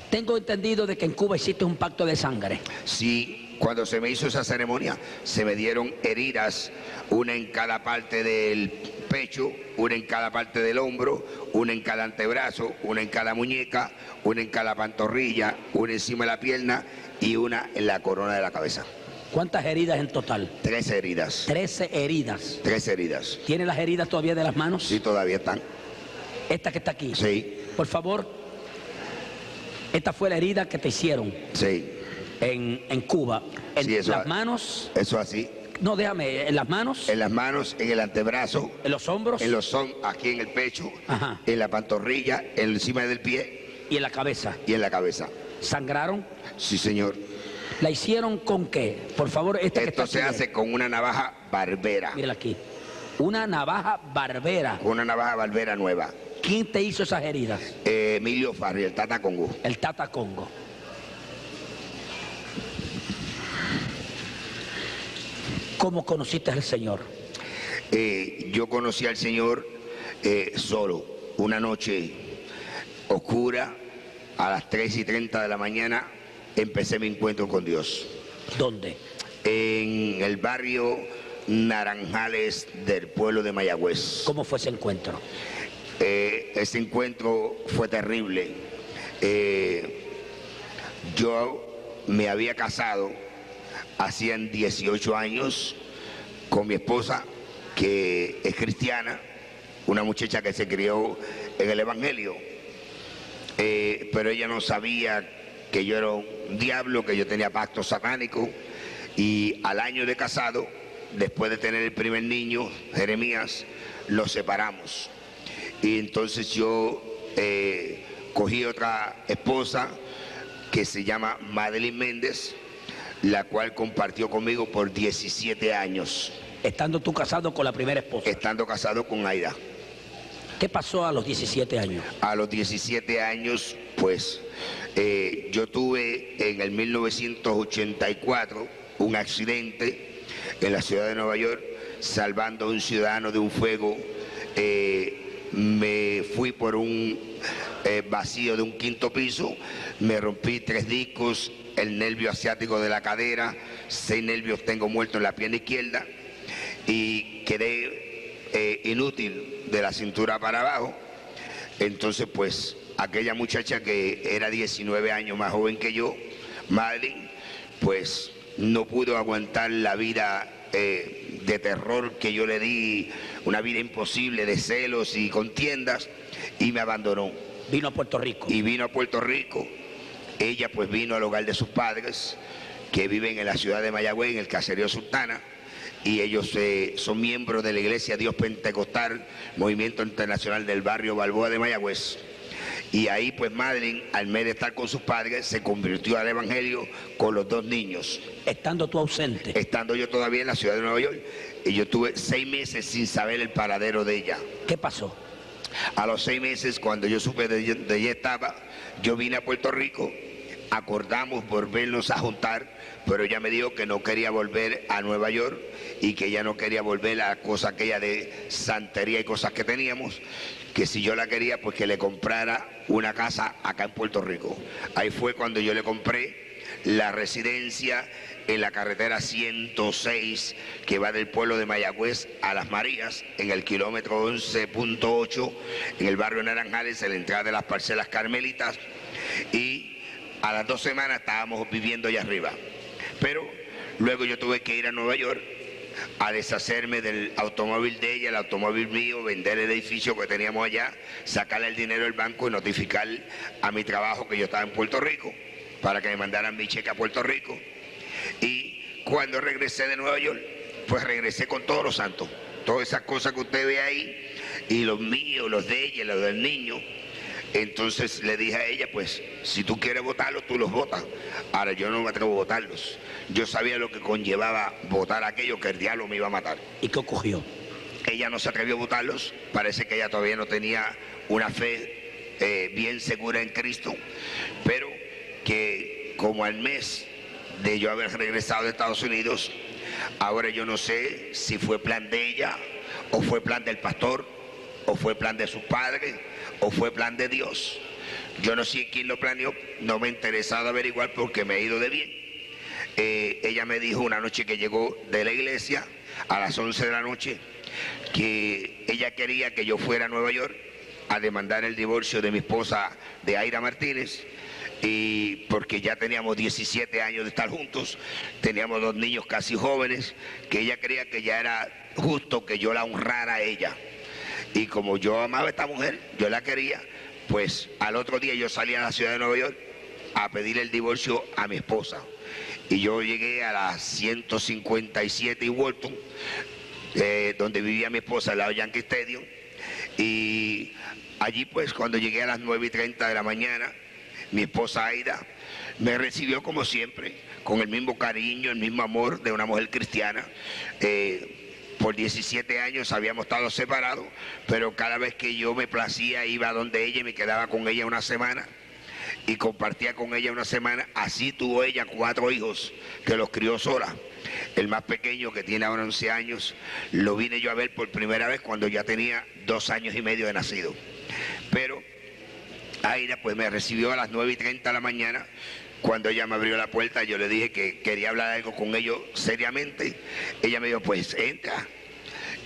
S2: Tengo entendido de que en Cuba hiciste un pacto de sangre.
S3: Sí, cuando se me hizo esa ceremonia, se me dieron heridas, una en cada parte del pecho, una en cada parte del hombro, una en cada antebrazo, una en cada muñeca, una en cada pantorrilla, una encima de la pierna y una en la corona de la cabeza.
S2: ¿Cuántas heridas en total?
S3: 13 heridas.
S2: 13 heridas.
S3: 13 heridas.
S2: ¿Tienes las heridas todavía de las manos?
S3: Sí, todavía están.
S2: ¿Esta que está aquí?
S3: Sí.
S2: Por favor, esta fue la herida que te hicieron.
S3: Sí.
S2: En Cuba. En
S3: Sí, eso,
S2: las manos.
S3: Eso así.
S2: No, déjame, en las manos.
S3: En las manos, en el antebrazo.
S2: En los hombros.
S3: Aquí en el pecho.
S2: Ajá.
S3: En la pantorrilla, encima del pie.
S2: Y en la cabeza.
S3: Y en la cabeza.
S2: ¿Sangraron?
S3: Sí, señor.
S2: ¿La hicieron con qué? Por favor, esta que está
S3: Esto se
S2: aquí,
S3: hace con una navaja barbera.
S2: mírala aquí. Una navaja barbera.
S3: Con una navaja barbera nueva.
S2: ¿Quién te hizo esas heridas?
S3: Emilio Farri, el Tata Congo.
S2: El Tata Congo. ¿Cómo conociste al Señor?
S3: Yo conocí al Señor solo, una noche oscura, a las 3:30 de la mañana, empecé mi encuentro con Dios.
S2: ¿Dónde?
S3: En el barrio Naranjales del pueblo de Mayagüez.
S2: ¿Cómo fue ese encuentro?
S3: Ese encuentro fue terrible. Yo me había casado hacían 18 años con mi esposa, que es cristiana, una muchacha que se crió en el Evangelio, pero ella no sabía que yo era un diablo, que yo tenía pacto satánico, y al año de casado, después de tener el primer niño, Jeremías, los separamos. Y entonces yo cogí otra esposa que se llama Madeline Méndez, la cual compartió conmigo por 17 años.
S2: Estando tú casado con la primera esposa.
S3: Estando casado con Aida.
S2: ¿Qué pasó a los 17 años?
S3: A los 17 años, pues yo tuve en el 1984 un accidente en la ciudad de Nueva York, salvando a un ciudadano de un fuego. Me fui por un vacío de un 5º piso, me rompí 3 discos, el nervio asiático de la cadera, 6 nervios tengo muertos en la pierna izquierda y quedé inútil de la cintura para abajo. Entonces pues aquella muchacha que era 19 años más joven que yo, Madeline, pues no pudo aguantar la vida de terror que yo le di, una vida imposible de celos y contiendas, y me abandonó.
S2: Vino a Puerto Rico.
S3: Y vino a Puerto Rico. Ella pues vino al hogar de sus padres, que viven en la ciudad de Mayagüez, en el caserío Sultana, y ellos son miembros de la Iglesia Dios Pentecostal, Movimiento Internacional del Barrio Balboa de Mayagüez. Y ahí pues Madeline, al mes de estar con sus padres, se convirtió al Evangelio con los 2 niños.
S2: Estando tú ausente.
S3: Estando yo todavía en la ciudad de Nueva York, y yo tuve 6 meses sin saber el paradero de ella.
S2: ¿Qué pasó?
S3: A los 6 meses, cuando yo supe de ella estaba, yo vine a Puerto Rico, acordamos volvernos a juntar, pero ella me dijo que no quería volver a Nueva York y que ella no quería volver a la cosa aquella de santería y cosas que teníamos, que si yo la quería, pues que le comprara una casa acá en Puerto Rico. Ahí fue cuando yo le compré la residencia en la carretera 106 que va del pueblo de Mayagüez a Las Marías, en el kilómetro 11.8, en el barrio Naranjales, en la entrada de las parcelas Carmelitas, y a las 2 semanas estábamos viviendo allá arriba. Pero luego yo tuve que ir a Nueva York a deshacerme del automóvil de ella, el automóvil mío, vender el edificio que teníamos allá, sacarle el dinero del banco y notificar a mi trabajo que yo estaba en Puerto Rico para que me mandaran mi cheque a Puerto Rico. Y cuando regresé de Nueva York, pues regresé con todos los santos, todas esas cosas que usted ve ahí, y los míos, los de ella, los del niño. Entonces le dije a ella, pues, si tú quieres votarlos, tú los votas. Ahora yo no me atrevo a votarlos. Yo sabía lo que conllevaba votar aquello, que el diablo me iba a matar.
S2: ¿Y qué ocurrió?
S3: Ella no se atrevió a votarlos, parece que ella todavía no tenía una fe bien segura en Cristo, pero que como al mes de yo haber regresado de Estados Unidos, ahora yo no sé si fue plan de ella, o fue plan del pastor, o fue plan de sus padres, o fue plan de Dios. Yo no sé quién lo planeó, no me ha interesado averiguar porque me he ido de bien. Ella me dijo una noche que llegó de la iglesia a las 11 de la noche que ella quería que yo fuera a Nueva York a demandar el divorcio de mi esposa, de Aira Martínez, y porque ya teníamos 17 años de estar juntos, teníamos 2 niños casi jóvenes, que ella creía que ya era justo que yo la honrara a ella. Y como yo amaba a esta mujer, yo la quería, pues al otro día yo salí a la ciudad de Nueva York a pedir el divorcio a mi esposa. Y yo llegué a la 157 y Walton, donde vivía mi esposa, al lado de Yankee Stadium. Y allí pues cuando llegué a las 9:30 de la mañana, mi esposa Aida me recibió como siempre, con el mismo cariño, el mismo amor de una mujer cristiana. Por 17 años habíamos estado separados, pero cada vez que yo me placía iba donde ella y me quedaba con ella una semana y compartía con ella una semana. Así tuvo ella 4 hijos que los crió sola. El más pequeño, que tiene ahora 11 años, lo vine yo a ver por primera vez cuando ya tenía 2 años y medio de nacido. Pero Aira pues me recibió a las 9:30 de la mañana. Cuando ella me abrió la puerta, yo le dije que quería hablar algo con ellos seriamente. Ella me dijo, pues entra.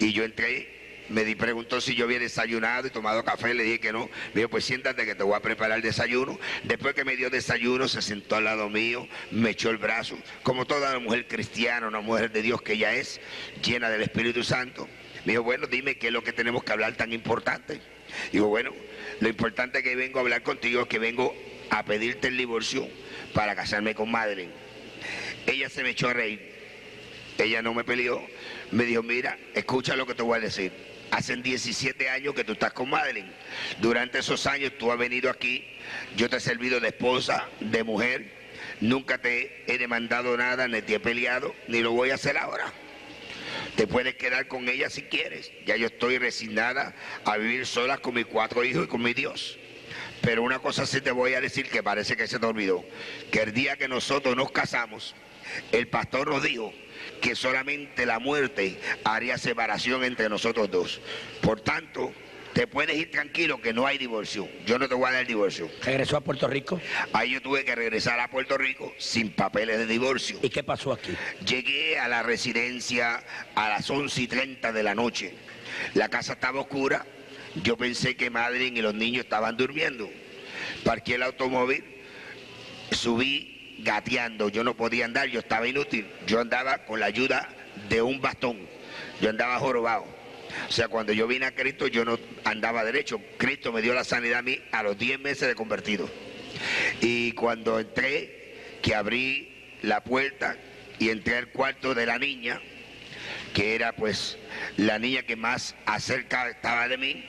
S3: Y yo entré, me preguntó si yo había desayunado y tomado café, le dije que no. Me dijo, pues siéntate que te voy a preparar el desayuno. Después que me dio desayuno, se sentó al lado mío, me echó el brazo, como toda una mujer cristiana, una mujer de Dios que ella es, llena del Espíritu Santo. Me dijo, bueno, dime qué es lo que tenemos que hablar tan importante. Digo, bueno, lo importante que vengo a hablar contigo es que vengo a pedirte el divorcio para casarme con Madeline. Ella se me echó a reír, ella no me peleó, me dijo, mira, escucha lo que te voy a decir. Hacen 17 años que tú estás con Madeline. Durante esos años tú has venido aquí, yo te he servido de esposa, de mujer, nunca te he demandado nada, ni te he peleado, ni lo voy a hacer ahora. Te puedes quedar con ella si quieres, ya yo estoy resignada a vivir sola con mis 4 hijos y con mi Dios. Pero una cosa sí te voy a decir que parece que se te olvidó, que el día que nosotros nos casamos, el pastor nos dijo que solamente la muerte haría separación entre nosotros dos. Por tanto, te puedes ir tranquilo que no hay divorcio. Yo no te voy a dar divorcio.
S2: ¿Regresó a Puerto Rico?
S3: Ahí yo tuve que regresar a Puerto Rico sin papeles de divorcio.
S2: ¿Y qué pasó aquí?
S3: Llegué a la residencia a las 11:30 de la noche. La casa estaba oscura. Yo pensé que Madeline y los niños estaban durmiendo. Parqué el automóvil, subí gateando. Yo no podía andar, yo estaba inútil. Yo andaba con la ayuda de un bastón. Yo andaba jorobado. O sea, cuando yo vine a Cristo, yo no andaba derecho. Cristo me dio la sanidad a mí a los 10 meses de convertido. Y cuando entré, que abrí la puerta y entré al cuarto de la niña, que era pues la niña que más acerca estaba de mí,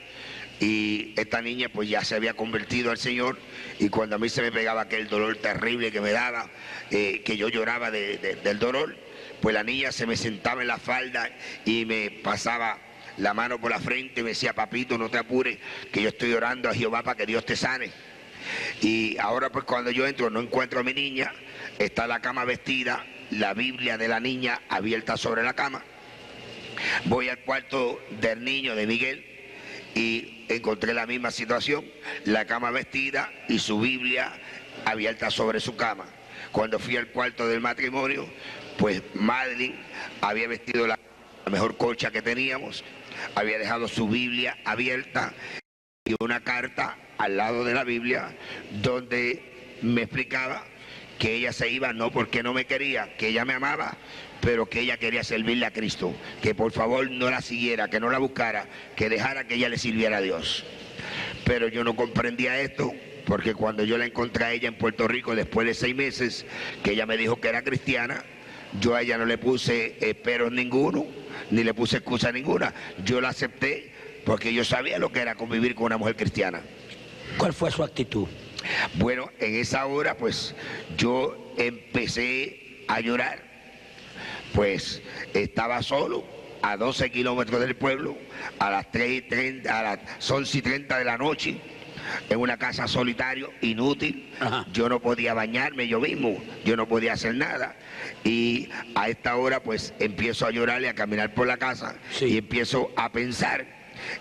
S3: y esta niña pues ya se había convertido al Señor, y cuando a mí se me pegaba aquel dolor terrible que me daba, que yo lloraba del dolor, pues la niña se me sentaba en la falda y me pasaba la mano por la frente y me decía: papito, no te apures, que yo estoy orando a Jehová para que Dios te sane. Y ahora pues cuando yo entro no encuentro a mi niña, está la cama vestida, la Biblia de la niña abierta sobre la cama. Voy al cuarto del niño, de Miguel, y encontré la misma situación, la cama vestida y su Biblia abierta sobre su cama. Cuando fui al cuarto del matrimonio, pues Madeline había vestido la mejor colcha que teníamos, había dejado su Biblia abierta y una carta al lado de la Biblia donde me explicaba que ella se iba no porque no me quería, que ella me amaba, pero que ella quería servirle a Cristo, que por favor no la siguiera, que no la buscara, que dejara que ella le sirviera a Dios. Pero yo no comprendía esto, porque cuando yo la encontré a ella en Puerto Rico después de 6 meses, que ella me dijo que era cristiana, yo a ella no le puse peros ninguno, ni le puse excusa ninguna. Yo la acepté porque yo sabía lo que era convivir con una mujer cristiana.
S2: ¿Cuál fue su actitud?
S3: Bueno, en esa hora pues yo empecé a llorar. Pues estaba solo a 12 kilómetros del pueblo, a las 3:30, a las 11:30 de la noche, en una casa solitario, inútil.
S2: Ajá.
S3: Yo no podía bañarme yo mismo, yo no podía hacer nada. Y a esta hora pues empiezo a llorar y a caminar por la casa,
S2: sí,
S3: y empiezo a pensar.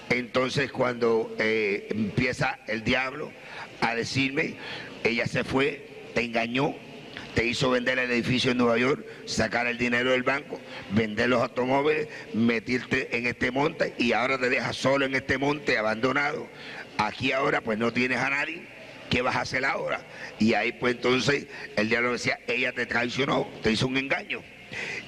S3: Entonces cuando empieza el diablo a decirme: ella se fue, te engañó, te hizo vender el edificio en Nueva York, sacar el dinero del banco, vender los automóviles, meterte en este monte, y ahora te dejas solo en este monte abandonado. Aquí ahora pues no tienes a nadie, ¿qué vas a hacer ahora? Y ahí pues entonces el diablo decía: ella te traicionó, te hizo un engaño.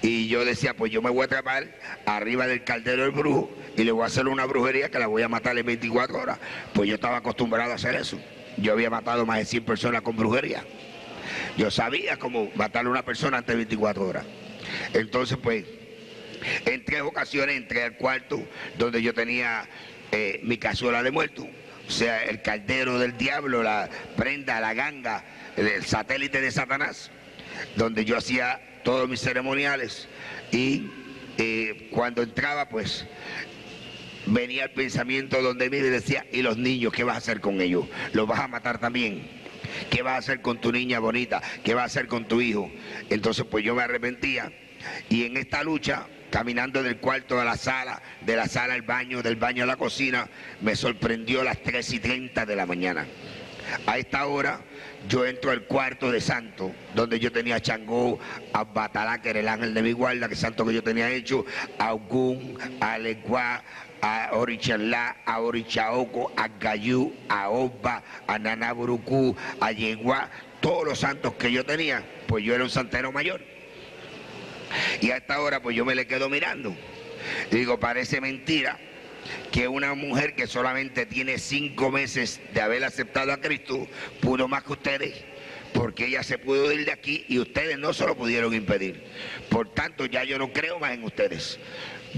S3: Y yo decía: pues yo me voy a trepar arriba del caldero del brujo y le voy a hacer una brujería que la voy a matar en 24 horas. Pues yo estaba acostumbrado a hacer eso. Yo había matado más de 100 personas con brujería. Yo sabía cómo matar a una persona antes de 24 horas. Entonces pues en 3 ocasiones entré al cuarto donde yo tenía mi cazuela de muerto, o sea, el caldero del diablo, la prenda, la ganga, el satélite de Satanás, donde yo hacía todos mis ceremoniales. Y cuando entraba pues venía el pensamiento donde mí y decía: ¿y los niños qué vas a hacer con ellos? ¿Los vas a matar también? ¿Qué vas a hacer con tu niña bonita? ¿Qué vas a hacer con tu hijo? Entonces pues yo me arrepentía, y en esta lucha, caminando del cuarto a la sala, de la sala al baño, del baño a la cocina, me sorprendió las 3:30 de la mañana. A esta hora yo entro al cuarto de santo, donde yo tenía a Changó, a Batalá, que era el ángel de mi guarda, que santo que yo tenía hecho, a Ogún, a Leguá, a Orichalá, a Orichaoco, a Gayú, a Oba, a Nanaburucú, a Yeguá, todos los santos que yo tenía. Pues yo era un santero mayor. Y a esta hora pues yo me le quedo mirando y digo: parece mentira que una mujer que solamente tiene 5 meses de haber aceptado a Cristo pudo más que ustedes, porque ella se pudo ir de aquí y ustedes no se lo pudieron impedir. Por tanto, ya yo no creo más en ustedes,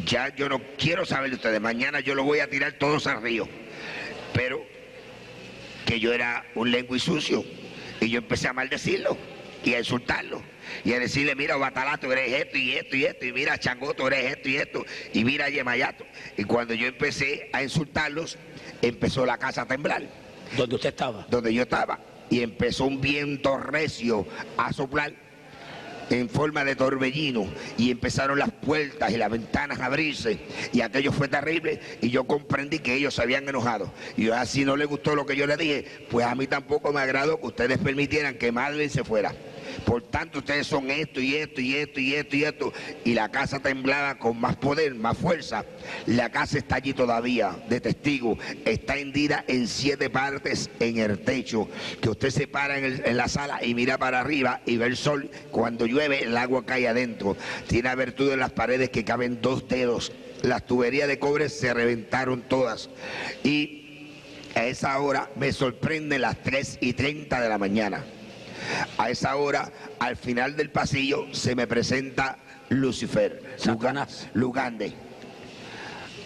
S3: ya yo no quiero saber de ustedes. Mañana yo los voy a tirar todos al río. Pero que yo era un lengua y sucio, y yo empecé a maldecirlo y a insultarlo y a decirle: mira, Batalá, tú eres esto y esto y esto, y mira, Changó, tú eres esto y esto, y mira, Yemayato. Y cuando yo empecé a insultarlos, empezó la casa a temblar.
S2: ¿Donde usted estaba?
S3: Donde yo estaba. Y empezó un viento recio a soplar en forma de torbellino, y empezaron las puertas y las ventanas a abrirse, y aquello fue terrible, y yo comprendí que ellos se habían enojado. Y así no les gustó lo que yo les dije, pues a mí tampoco me agradó que ustedes permitieran que Madeline se fuera. Por tanto, ustedes son esto y esto y esto y esto y esto. Y la casa temblaba con más poder, más fuerza. La casa está allí todavía de testigo. Está hendida en 7 partes en el techo. Que usted se para en la sala y mira para arriba y ve el sol. Cuando llueve, el agua cae adentro. Tiene abertura en las paredes que caben 2 dedos. Las tuberías de cobre se reventaron todas. Y a esa hora me sorprende las 3:30 de la mañana. A esa hora, al final del pasillo, se me presenta Lucifer, Lugande.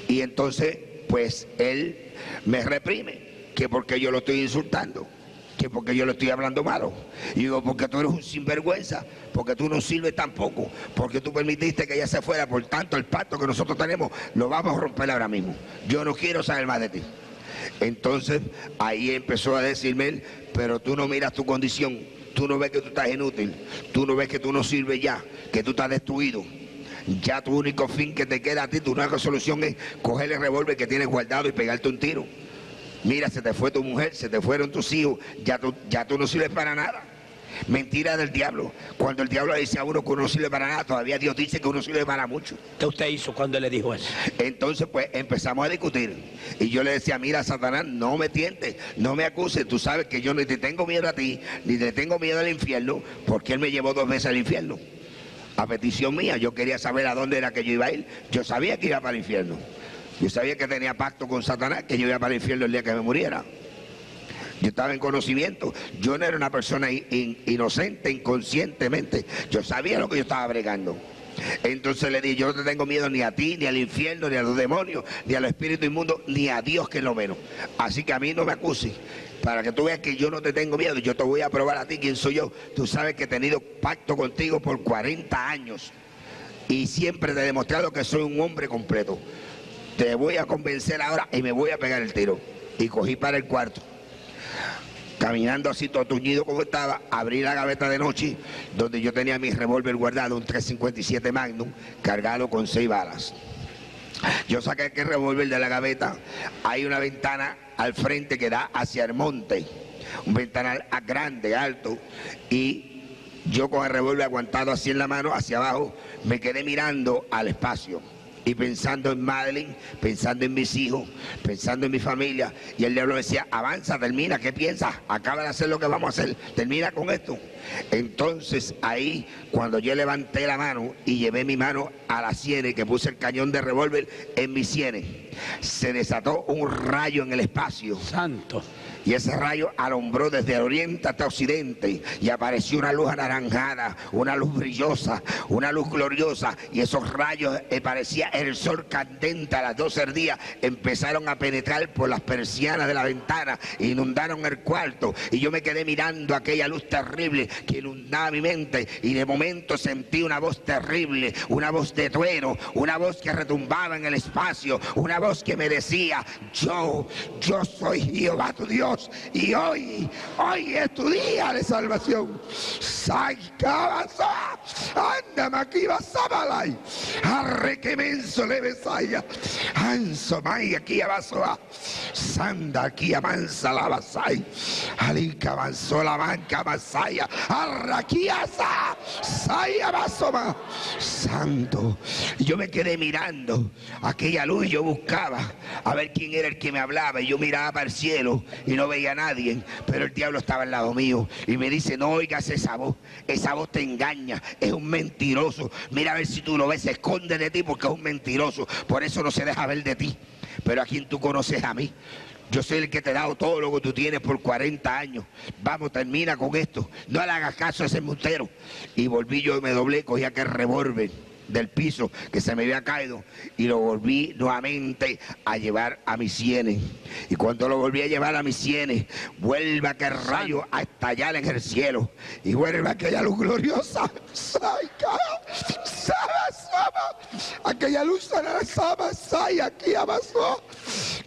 S3: Y entonces, pues, él me reprime, que porque yo lo estoy insultando, que porque yo le estoy hablando malo. Y digo, porque tú eres un sinvergüenza, porque tú no sirves tampoco, porque tú permitiste que ella se fuera. Por tanto, el pacto que nosotros tenemos, lo vamos a romper ahora mismo. Yo no quiero saber más de ti. Entonces, ahí empezó a decirme él, pero tú no miras tu condición. Tú no ves que tú estás inútil, tú no ves que tú no sirves ya, que tú estás destruido. Ya tu único fin que te queda a ti, tu única solución es coger el revólver que tienes guardado y pegarte un tiro. Mira, se te fue tu mujer, se te fueron tus hijos, ya tú no sirves para nada. Mentira del diablo. Cuando el diablo le dice a uno que uno no sirve para nada, todavía Dios dice que uno sirve para mucho.
S2: ¿Qué usted hizo cuando le dijo eso?
S3: Entonces pues empezamos a discutir. Y yo le decía, mira, Satanás, no me tientes, no me acuses. Tú sabes que yo ni te tengo miedo a ti, ni te tengo miedo al infierno, porque él me llevó 2 veces al infierno. A petición mía, yo quería saber a dónde era que yo iba a ir. Yo sabía que iba para el infierno. Yo sabía que tenía pacto con Satanás, que yo iba para el infierno el día que me muriera. Yo estaba en conocimiento. Yo no era una persona inocente, inconscientemente. Yo sabía lo que yo estaba bregando. Entonces le dije, yo no te tengo miedo ni a ti, ni al infierno, ni a los demonios, ni a los espíritus inmundos, ni a Dios, que es lo menos. Así que a mí no me acuses. Para que tú veas que yo no te tengo miedo, yo te voy a probar a ti quién soy yo. Tú sabes que he tenido pacto contigo por 40 años. Y siempre te he demostrado que soy un hombre completo. Te voy a convencer ahora y me voy a pegar el tiro. Y cogí para el cuarto. Caminando así todo tuñido como estaba, abrí la gaveta de noche donde yo tenía mi revólver guardado, un 357 Magnum, cargado con 6 balas. Yo saqué aquel revólver de la gaveta. Hay una ventana al frente que da hacia el monte, un ventanal grande, alto, y yo con el revólver aguantado así en la mano, hacia abajo, me quedé mirando al espacio. Y pensando en Madeline, pensando en mis hijos, pensando en mi familia. Y el diablo decía, avanza, termina, ¿qué piensas? Acaba de hacer lo que vamos a hacer, termina con esto. Entonces ahí, cuando yo levanté la mano y llevé mi mano a las sienes, que puse el cañón de revólver en mis sienes, se desató un rayo en el espacio.
S2: Santo.
S3: Y ese rayo alumbró desde el oriente hasta occidente, y apareció una luz anaranjada, una luz brillosa, una luz gloriosa, y esos rayos parecía el sol candente a las 12 del día. Empezaron a penetrar por las persianas de la ventana, inundaron el cuarto, y yo me quedé mirando aquella luz terrible que inundaba mi mente, y de momento sentí una voz terrible, una voz de trueno, una voz que retumbaba en el espacio, una voz que me decía, yo soy Jehová tu Dios, y hoy es tu día de salvación. Anda aquí vas a balay, arre que menso le besaya, anso mai aquí abaso, sanda aquí amansa la basay, alica avanzó la manca basaya, arra aquí asa, saya basoma, santo. Y yo me quedé mirando aquella luz, y yo buscaba a ver quién era el que me hablaba, y yo miraba para el cielo y no veía a nadie, pero el diablo estaba al lado mío y me dice, no oigas esa voz te engaña, es un mentiroso, mira a ver si tú lo ves, se esconde de ti porque es un mentiroso, por eso no se deja ver de ti. Pero a quien tú conoces, a mí. Yo soy el que te he dado todo lo que tú tienes por 40 años. Vamos, termina con esto, no le hagas caso a ese embustero. Y volví yo y me doblé, cogí aquel revólver del piso que se me había caído y lo volví nuevamente a llevar a mis sienes. Y cuando lo volví a llevar a mis sienes, vuelve aquel rayo a estallar en el cielo, y vuelve aquella luz gloriosa, aquella luz aquí abajo,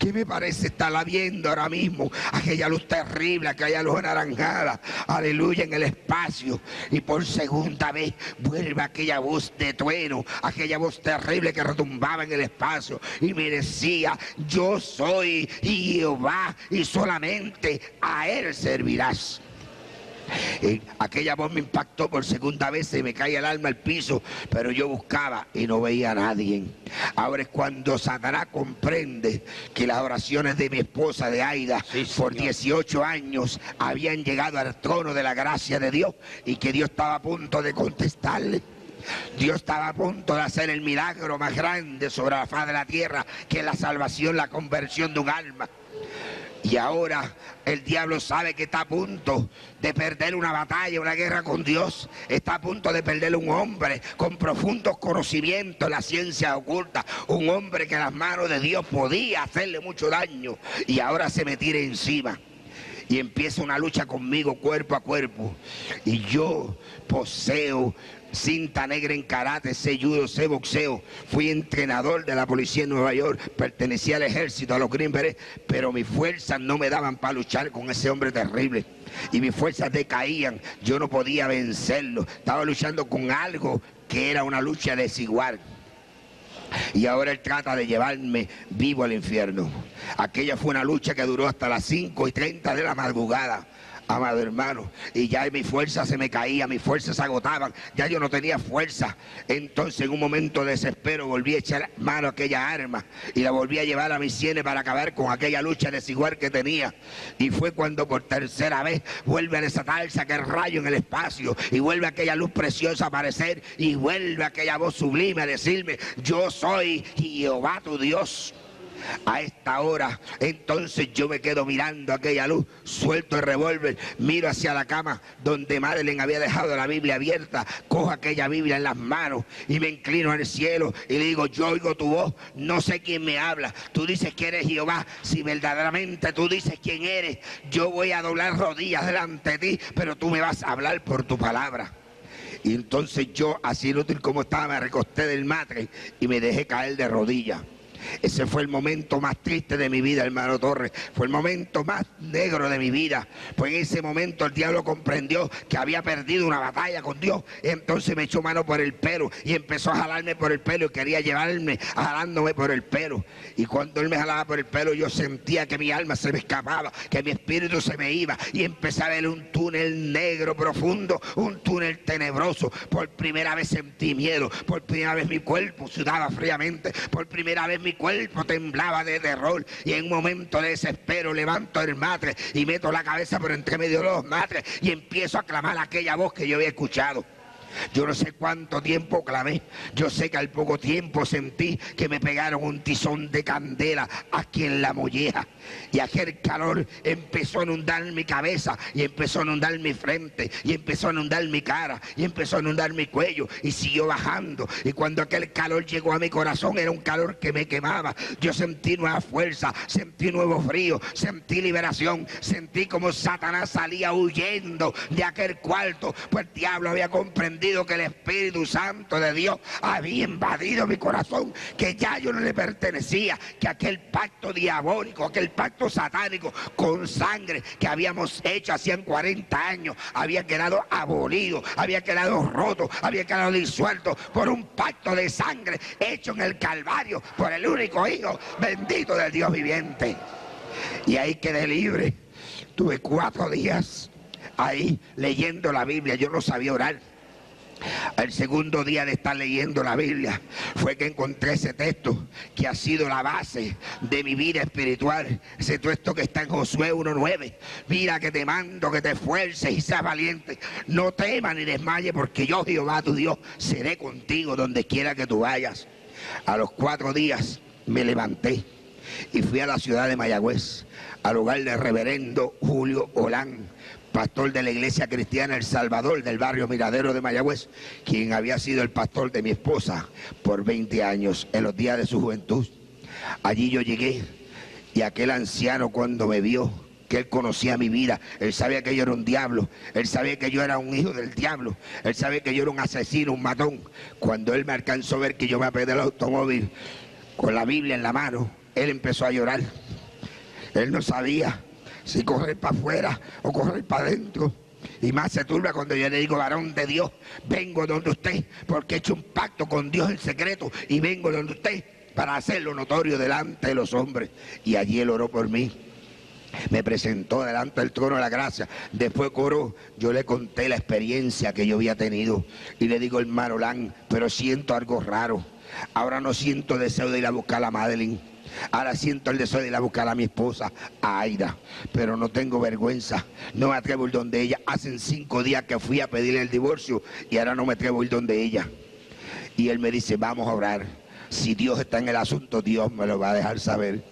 S3: que me parece estarla viendo ahora mismo, aquella luz terrible, aquella luz anaranjada, aleluya, en el espacio, y por segunda vez vuelve aquella voz de trueno, aquella voz terrible que retumbaba en el espacio y me decía: yo soy Jehová y solamente a él servirás. Aquella voz me impactó por segunda vez, se me cae el alma al piso, pero yo buscaba y no veía a nadie. Ahora es cuando Satanás comprende que las oraciones de mi esposa, de Aida, por 18 años habían llegado al trono de la gracia de Dios y que Dios estaba a punto de contestarle. Dios estaba a punto de hacer el milagro más grande sobre la faz de la tierra, que es la salvación, la conversión de un alma. Y ahora el diablo sabe que está a punto de perder una batalla, una guerra con Dios. Está a punto de perder un hombre con profundos conocimientos en la ciencia oculta. Un hombre que en las manos de Dios podía hacerle mucho daño. Y ahora se me tira encima. Y empieza una lucha conmigo cuerpo a cuerpo. Y yo poseo cinta negra en karate, sé judo, sé boxeo. Fui entrenador de la policía en Nueva York, pertenecía al ejército, a los Green Berets, pero mis fuerzas no me daban para luchar con ese hombre terrible. Y mis fuerzas decaían, yo no podía vencerlo. Estaba luchando con algo que era una lucha desigual. Y ahora él trata de llevarme vivo al infierno. Aquella fue una lucha que duró hasta las 5:30 de la madrugada, amado hermano, y ya mi fuerza se me caía, mis fuerzas se agotaban, ya yo no tenía fuerza. Entonces en un momento de desespero volví a echar mano a aquella arma y la volví a llevar a mis sienes para acabar con aquella lucha desigual que tenía. Y fue cuando por tercera vez vuelve a desatarse aquel rayo en el espacio y vuelve aquella luz preciosa a aparecer y vuelve aquella voz sublime a decirme: yo soy Jehová tu Dios. A esta hora, entonces yo me quedo mirando aquella luz, suelto el revólver, miro hacia la cama donde Madeleine había dejado la Biblia abierta, cojo aquella Biblia en las manos y me inclino al cielo y le digo: yo oigo tu voz, no sé quién me habla, tú dices que eres Jehová, si verdaderamente tú dices quién eres, yo voy a doblar rodillas delante de ti, pero tú me vas a hablar por tu palabra. Y entonces yo, así inútil como estaba, me recosté del matre y me dejé caer de rodillas. Ese fue el momento más triste de mi vida, hermano Torres. Fue el momento más negro de mi vida. Pues en ese momento el diablo comprendió que había perdido una batalla con Dios. Entonces me echó mano por el pelo y empezó a jalarme por el pelo y quería llevarme jalándome por el pelo. Y cuando él me jalaba por el pelo, yo sentía que mi alma se me escapaba, que mi espíritu se me iba, y empecé a ver un túnel negro profundo, un túnel tenebroso. Por primera vez sentí miedo, por primera vez mi cuerpo sudaba fríamente, por primera vez mi cuerpo temblaba de terror, y en un momento de desespero levanto el matre y meto la cabeza por entre medio de los matres y empiezo a clamar aquella voz que yo había escuchado. Yo no sé cuánto tiempo clamé, yo sé que al poco tiempo sentí que me pegaron un tizón de candela aquí en la molleja, y aquel calor empezó a inundar mi cabeza y empezó a inundar mi frente y empezó a inundar mi cara y empezó a inundar mi cuello y siguió bajando. Y cuando aquel calor llegó a mi corazón, era un calor que me quemaba. Yo sentí nueva fuerza, sentí nuevo frío, sentí liberación, sentí como Satanás salía huyendo de aquel cuarto, pues el diablo había comprendido que el Espíritu Santo de Dios había invadido mi corazón, que ya yo no le pertenecía, que aquel pacto diabólico, aquel pacto satánico con sangre que habíamos hecho hacían 40 años había quedado abolido, había quedado roto, había quedado disuelto por un pacto de sangre hecho en el Calvario por el único Hijo bendito del Dios viviente. Y ahí quedé libre. Tuve 4 días ahí leyendo la Biblia. Yo no sabía orar. El segundo día de estar leyendo la Biblia fue que encontré ese texto que ha sido la base de mi vida espiritual. Ese texto que está en Josué 1:9. Mira que te mando que te esfuerces y seas valiente. No temas ni desmayes, porque yo, Jehová tu Dios, seré contigo donde quiera que tú vayas. A los 4 días me levanté y fui a la ciudad de Mayagüez, al hogar del reverendo Julio Olán, pastor de la iglesia cristiana El Salvador del barrio Miradero de Mayagüez, quien había sido el pastor de mi esposa por 20 años en los días de su juventud. Allí yo llegué y aquel anciano, cuando me vio, que él conocía mi vida, él sabía que yo era un diablo, él sabía que yo era un hijo del diablo, él sabía que yo era un asesino, un matón. Cuando él me alcanzó a ver que yo me apegué del automóvil con la Biblia en la mano, él empezó a llorar Él no sabía si correr para afuera o correr para adentro. Y más se turba cuando yo le digo: varón de Dios, vengo donde usted, porque he hecho un pacto con Dios en secreto y vengo donde usted para hacerlo notorio delante de los hombres. Y allí él oró por mí, me presentó delante del trono de la gracia. Después oró, yo le conté la experiencia que yo había tenido y le digo: hermano Lan, pero siento algo raro. Ahora no siento deseo de ir a buscar a Madeline. Ahora siento el deseo de ir a buscar a mi esposa, a Aida, pero no tengo vergüenza, no me atrevo a ir donde ella. Hacen 5 días que fui a pedirle el divorcio y ahora no me atrevo a ir donde ella. Y él me dice: vamos a orar, si Dios está en el asunto, Dios me lo va a dejar saber.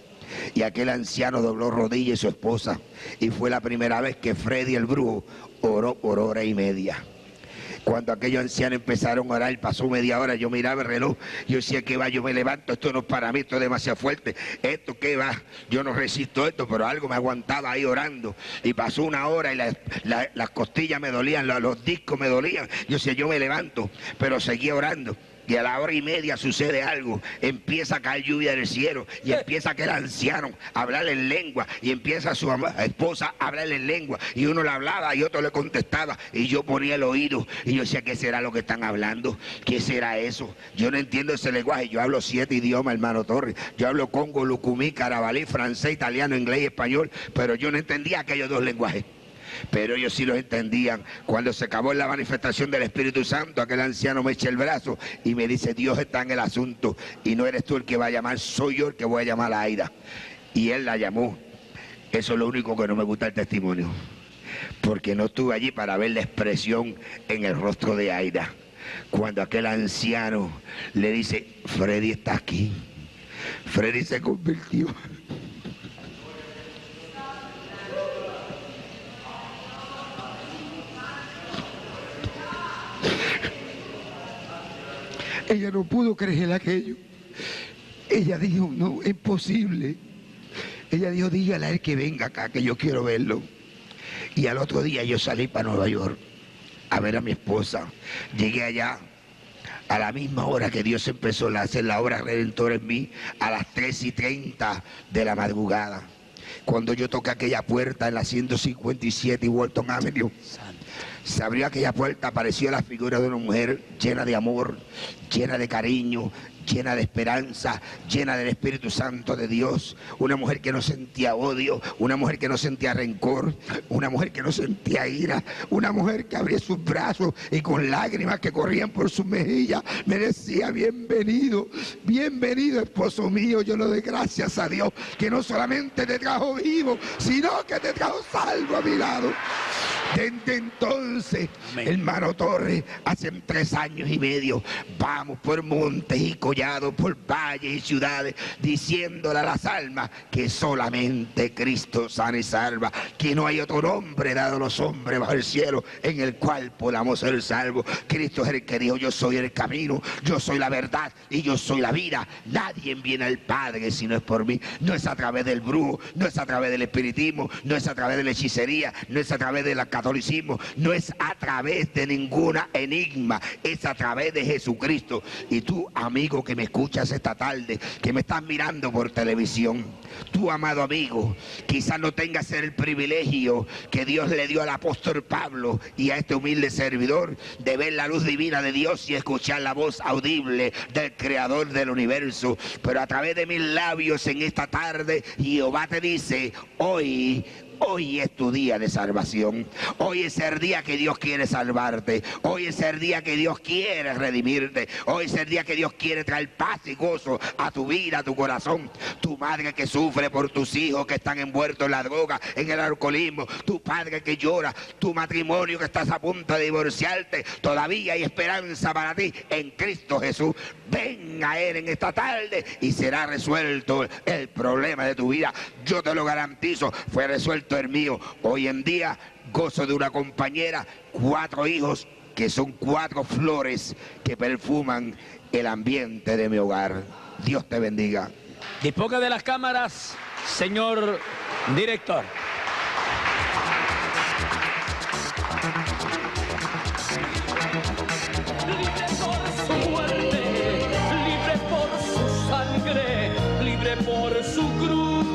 S3: Y aquel anciano dobló rodillas y su esposa, y fue la primera vez que Freddy el brujo oró por hora y media. Cuando aquellos ancianos empezaron a orar, pasó media hora, yo miraba el reloj, yo decía: ¿qué va? Yo me levanto, esto no es para mí, esto es demasiado fuerte, esto qué va, yo no resisto esto, pero algo me aguantaba ahí orando. Y pasó 1 hora y las costillas me dolían, los discos me dolían, yo decía: yo me levanto, pero seguía orando. Y a la hora y media sucede algo, empieza a caer lluvia del cielo y empieza aquel anciano a hablarle en lengua y empieza su esposa a hablarle en lengua y uno le hablaba y otro le contestaba y yo ponía el oído y yo decía: ¿qué será lo que están hablando? ¿Qué será eso? Yo no entiendo ese lenguaje. Yo hablo 7 idiomas, hermano Torres. Yo hablo congo, lucumí, carabalí, francés, italiano, inglés y español, pero yo no entendía aquellos 2 lenguajes. Pero ellos sí los entendían. Cuando se acabó la manifestación del Espíritu Santo, aquel anciano me echa el brazo y me dice: Dios está en el asunto y no eres tú el que va a llamar, soy yo el que voy a llamar a Aida. Y él la llamó. Eso es lo único que no me gusta del testimonio, porque no estuve allí para ver la expresión en el rostro de Aida. Cuando aquel anciano le dice: Freddy está aquí, Freddy se convirtió. Ella no pudo creer aquello. Ella dijo: no, es posible. Ella dijo: dígale a él que venga acá, que yo quiero verlo. Y al otro día yo salí para Nueva York a ver a mi esposa. Llegué allá a la misma hora que Dios empezó a hacer la obra redentora en mí, a las 3:30 de la madrugada. Cuando yo toqué aquella puerta en la 157 y Walton Avenue, se abrió aquella puerta, apareció la figura de una mujer llena de amor, llena de cariño, llena de esperanza, llena del Espíritu Santo de Dios. Una mujer que no sentía odio, una mujer que no sentía rencor, una mujer que no sentía ira, una mujer que abría sus brazos y con lágrimas que corrían por sus mejillas me decía: bienvenido, bienvenido esposo mío. Yo le doy gracias a Dios que no solamente te trajo vivo, sino que te trajo salvo a mi lado. Desde entonces, amén, hermano Torres, hace 3 años y medio, vamos por montes y collados, por valles y ciudades, diciéndole a las almas que solamente Cristo sana y salva, que no hay otro nombre dado a los hombres bajo el cielo en el cual podamos ser salvos. Cristo es el que dijo: yo soy el camino, yo soy la verdad y yo soy la vida. Nadie viene al Padre si no es por mí. No es a través del brujo, no es a través del espiritismo, no es a través de la hechicería, no es a través de la catolicismo, no es a través de ninguna enigma, es a través de Jesucristo. Y tú, amigo que me escuchas esta tarde, que me estás mirando por televisión, tú, amado amigo, quizás no tengas el privilegio que Dios le dio al apóstol Pablo y a este humilde servidor de ver la luz divina de Dios y escuchar la voz audible del Creador del universo, pero a través de mis labios en esta tarde Jehová te dice: hoy es tu día de salvación. Hoy es el día que Dios quiere salvarte. Hoy es el día que Dios quiere redimirte. Hoy es el día que Dios quiere traer paz y gozo a tu vida, a tu corazón. Tu madre que sufre por tus hijos que están envueltos en la droga, en el alcoholismo. Tu padre que llora. Tu matrimonio que estás a punto de divorciarte. Todavía hay esperanza para ti en Cristo Jesús. Ven a Él en esta tarde y será resuelto el problema de tu vida. Yo te lo garantizo, fue resuelto el mío. Hoy en día gozo de una compañera, 4 hijos que son 4 flores que perfuman el ambiente de mi hogar. Dios te bendiga.
S2: Disponga de las cámaras, señor director.
S1: Libre por su muerte, libre por su sangre, libre por su cruz.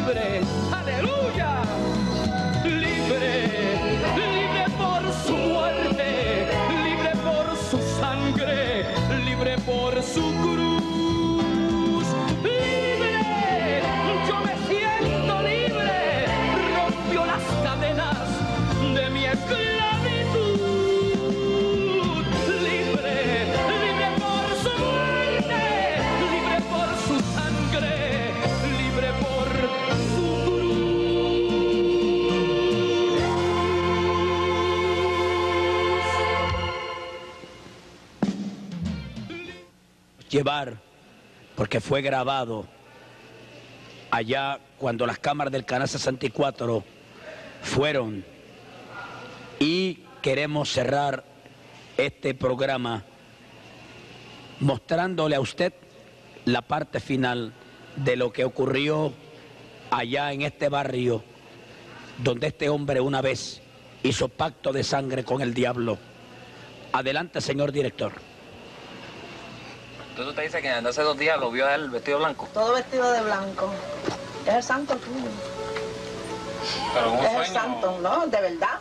S1: libre, aleluya, libre, libre por su muerte, libre por su sangre, libre por su cruz, libre, yo me siento libre, rompió las cadenas de mi esclavitud, libre, libre por su muerte, libre por su sangre, libre por su
S2: cruz. Llevar, porque fue grabado allá cuando las cámaras del Canal 64 fueron, y queremos cerrar este programa mostrándole a usted la parte final de lo que ocurrió allá en este barrio donde este hombre una vez hizo pacto de sangre con el diablo. Adelante, señor director.
S4: Entonces usted dice que hace 2 días lo vio a él vestido blanco.
S6: Todo vestido de blanco. Es el santo tuyo.
S4: Pero un
S6: Es el
S4: sueño.
S6: santo, ¿no? De verdad,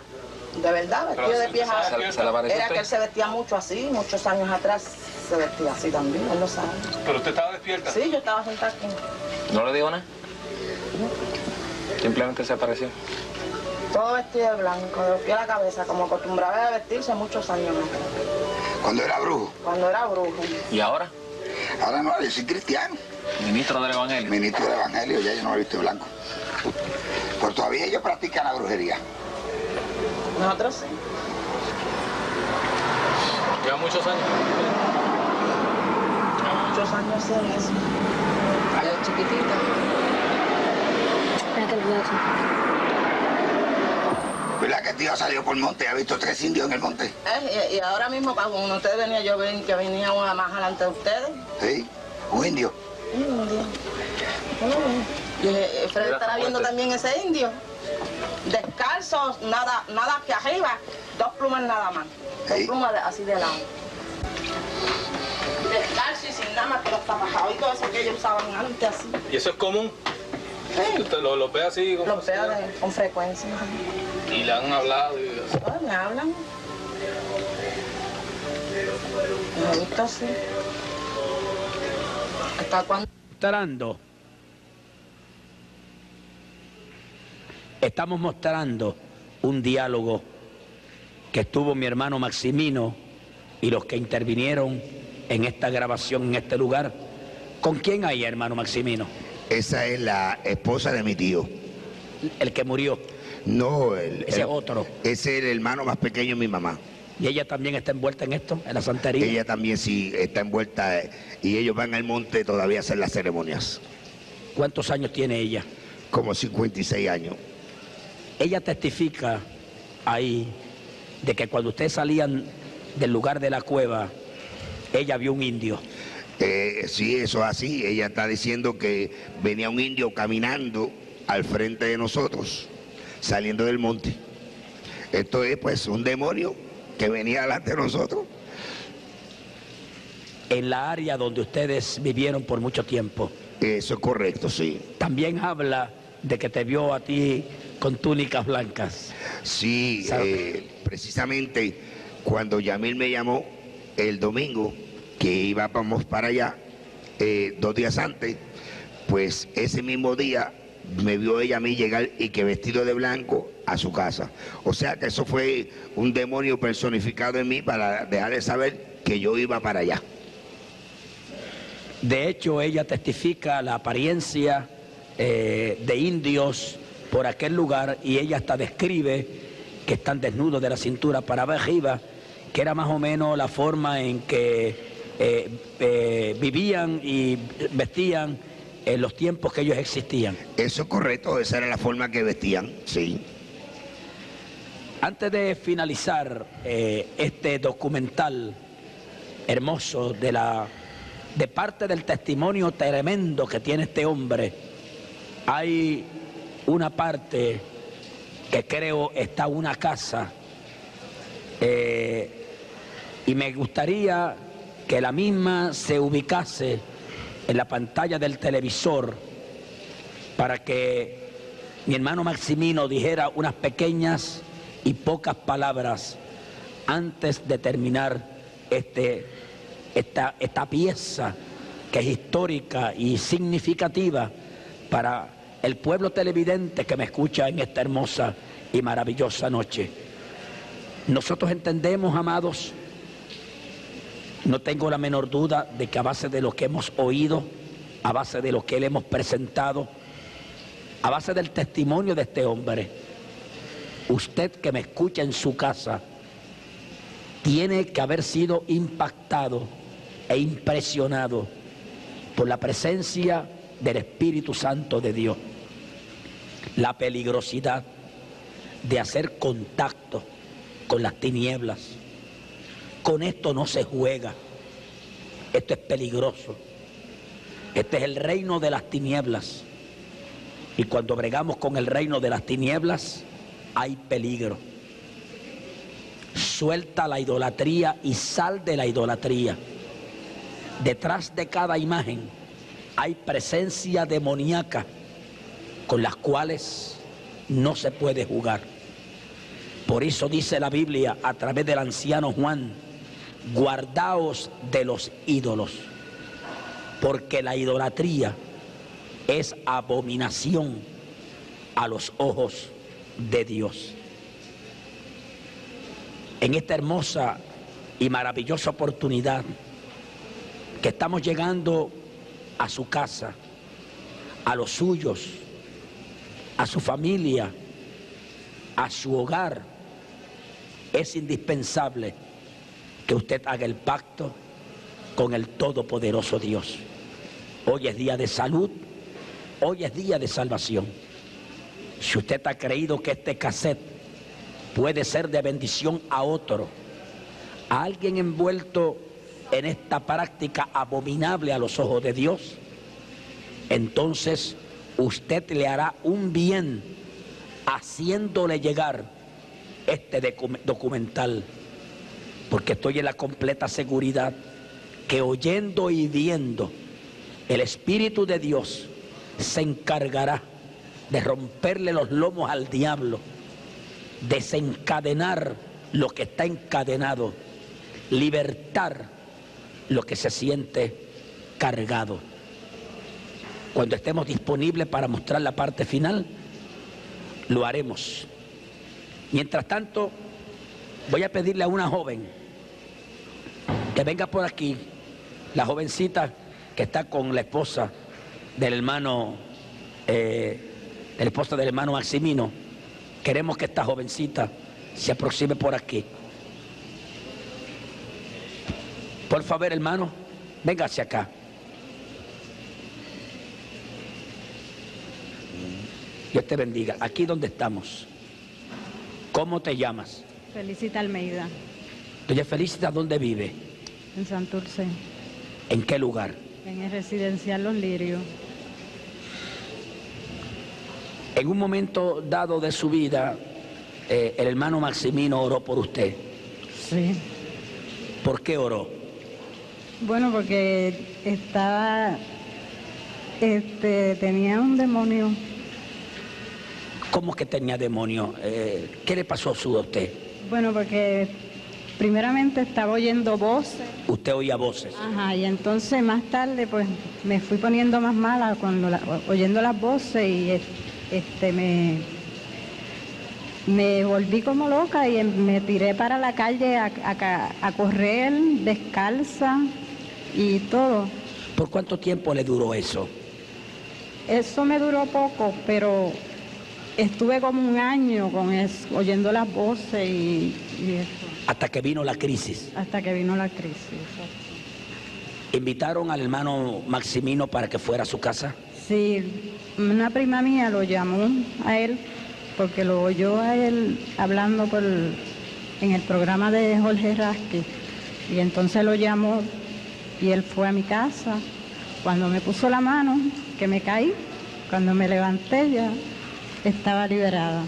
S6: vestido de pies a...
S4: ¿Se le apareció
S6: Era que él
S4: usted?
S6: se vestía mucho así, muchos años atrás se vestía así también, él lo sabe.
S7: ¿Pero usted estaba despierta?
S6: Sí, yo estaba sentada aquí.
S4: ¿No le digo nada? Simplemente se apareció.
S6: Todo vestido de blanco, de los pies a la cabeza, como acostumbraba a vestirse muchos años más.
S3: Cuando era brujo.
S6: Cuando era brujo.
S4: ¿Y ahora?
S3: Ahora no, yo soy cristiano.
S4: Ministro del Evangelio.
S3: Ministro del Evangelio, ya yo no lo he visto de blanco. Pero todavía ellos practican la brujería.
S6: Nosotros sí.
S7: Lleva muchos años.
S6: Muchos años en eso. Desde chiquitita.
S5: Espérate el brazo.
S3: ¿Verdad que el tío salió por el monte? ¿Ha visto 3 indios en el monte?
S6: Y ahora mismo, cuando ustedes venían, yo vi que venía una más adelante de ustedes.
S3: Sí, un indio.
S6: Indio. Y Fred estará viendo también ese indio. Descalzo, nada que arriba, 2 plumas nada más. 2
S3: Sí.
S6: plumas así de lado. Descalzo y sin nada más que los tapajados y todo eso que ellos usaban antes así.
S7: ¿Y eso es común?
S6: Sí.
S7: ¿Usted lo ve así? Con
S6: Los veo con frecuencia.
S7: Y le han hablado y así.
S6: Ay, me hablan. Me he visto así. ¿Hasta cuándo?
S2: Estamos mostrando un diálogo que tuvo mi hermano Maximino y los que intervinieron en esta grabación en este lugar. ¿Con quién hay, hermano Maximino?
S3: Esa es la esposa de mi tío.
S2: El que murió.
S3: No,
S2: Ese otro.
S3: Ese es el hermano más pequeño de mi mamá.
S2: ¿Y ella también está envuelta en esto, en la santería?
S3: Ella también sí está envuelta y ellos van al monte todavía a hacer las ceremonias.
S2: ¿Cuántos años tiene ella?
S3: Como 56 años.
S2: Ella testifica ahí de que cuando ustedes salían del lugar de la cueva, ella vio un indio.
S3: Sí, eso es así. Ella está diciendo que venía un indio caminando al frente de nosotros, saliendo del monte. Esto es pues un demonio que venía delante de nosotros.
S2: En la área donde ustedes vivieron por mucho tiempo,
S3: Eso es correcto, sí.
S2: también habla de que te vio a ti con túnicas blancas.
S3: Sí, precisamente cuando Yamil me llamó el domingo que íbamos para allá, 2 días antes, pues ese mismo día me vio ella a mí llegar y que vestido de blanco a su casa. O sea que eso fue un demonio personificado en mí para dejarle saber que yo iba para allá.
S2: De hecho, ella testifica la apariencia de indios por aquel lugar, y ella hasta describe que están desnudos de la cintura para arriba, que era más o menos la forma en que vivían y vestían en los tiempos que ellos existían.
S3: Eso es correcto, esa era la forma que vestían, sí.
S2: Antes de finalizar este documental hermoso de parte del testimonio tremendo que tiene este hombre, hay una parte que creo está una casa, y me gustaría que la misma se ubicase en la pantalla del televisor para que mi hermano Maximino dijera unas pequeñas y pocas palabras antes de terminar esta pieza que es histórica y significativa para el pueblo televidente que me escucha en esta hermosa y maravillosa noche. Nosotros entendemos, amados, no tengo la menor duda de que a base de lo que hemos oído, a base de lo que le hemos presentado, a base del testimonio de este hombre, usted que me escucha en su casa, tiene que haber sido impactado e impresionado por la presencia del Espíritu Santo de Dios. La peligrosidad de hacer contacto con las tinieblas. Con esto no se juega. Esto es peligroso. Este es el reino de las tinieblas. Y cuando bregamos con el reino de las tinieblas, hay peligro. Suelta la idolatría y sal de la idolatría. Detrás de cada imagen hay presencia demoníaca con las cuales no se puede jugar. Por eso dice la Biblia a través del anciano Juan: guardaos de los ídolos, porque la idolatría es abominación a los ojos de Dios. En esta hermosa y maravillosa oportunidad que estamos llegando a su casa, a los suyos, a su familia, a su hogar, es indispensable que usted haga el pacto con el Todopoderoso Dios. Hoy es día de salud, hoy es día de salvación. Si usted ha creído que este cassette puede ser de bendición a otro, a alguien envuelto en esta práctica abominable a los ojos de Dios, entonces usted le hará un bien haciéndole llegar este documental, porque estoy en la completa seguridad que oyendo y viendo, el Espíritu de Dios se encargará de romperle los lomos al diablo, desencadenar lo que está encadenado, libertar lo que se siente cargado. Cuando estemos disponibles para mostrar la parte final, lo haremos. Mientras tanto, voy a pedirle a una joven que venga por aquí, la jovencita que está con la esposa del hermano, Maximino. Queremos que esta jovencita se aproxime por aquí. Por favor, hermano, venga hacia acá. Dios te bendiga. Aquí donde estamos. ¿Cómo te llamas?
S8: Felicita Almeida.
S2: Doña Felicita, ¿dónde vive?
S8: En Santurce.
S2: ¿En qué lugar?
S8: En el residencial Los Lirios.
S2: En un momento dado de su vida, el hermano Maximino oró por usted.
S8: Sí.
S2: ¿Por qué oró?
S8: Bueno, porque tenía un demonio.
S2: ¿Cómo que tenía demonio? ¿Qué le pasó a usted?
S8: Bueno, porque primeramente estaba oyendo voces.
S2: ¿Usted oía voces?
S8: Ajá, y entonces más tarde pues me fui poniendo más mala oyendo las voces y me volví como loca y me tiré para la calle a correr descalza y todo.
S2: ¿Por cuánto tiempo le duró eso?
S8: Eso me duró poco, pero estuve como un año con eso, oyendo las voces y eso.
S2: Hasta que vino la crisis.
S8: Hasta que vino la crisis.
S2: ¿Invitaron al hermano Maximino para que fuera a su casa?
S8: Sí, una prima mía lo llamó a él porque lo oyó a él hablando en el programa de Jorge Rasky y entonces lo llamó y él fue a mi casa. Cuando me puso la mano, que me caí, cuando me levanté ya estaba liberada.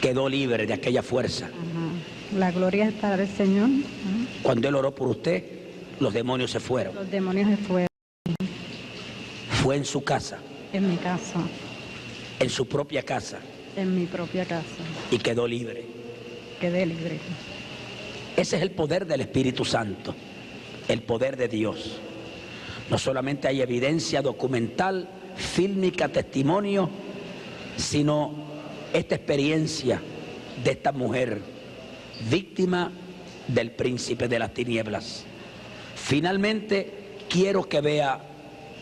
S2: Quedó libre de aquella fuerza.
S8: Ajá. La gloria está del Señor. Ajá.
S2: Cuando él oró por usted, los demonios se fueron.
S8: Los demonios se fueron.
S2: Fue en su casa.
S8: En mi casa.
S2: en su propia casa
S8: en mi propia casa.
S2: y quedó libre.
S8: Quedé libre.
S2: Ese es el poder del Espíritu Santo, el poder de Dios. No solamente hay evidencia documental, fílmica, testimonio, sino esta experiencia de esta mujer, víctima del príncipe de las tinieblas. Finalmente, quiero que vea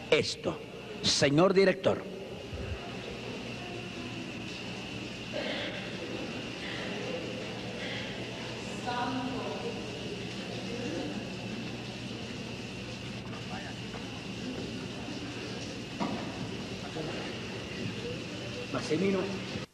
S2: esto. Señor director. Maximino.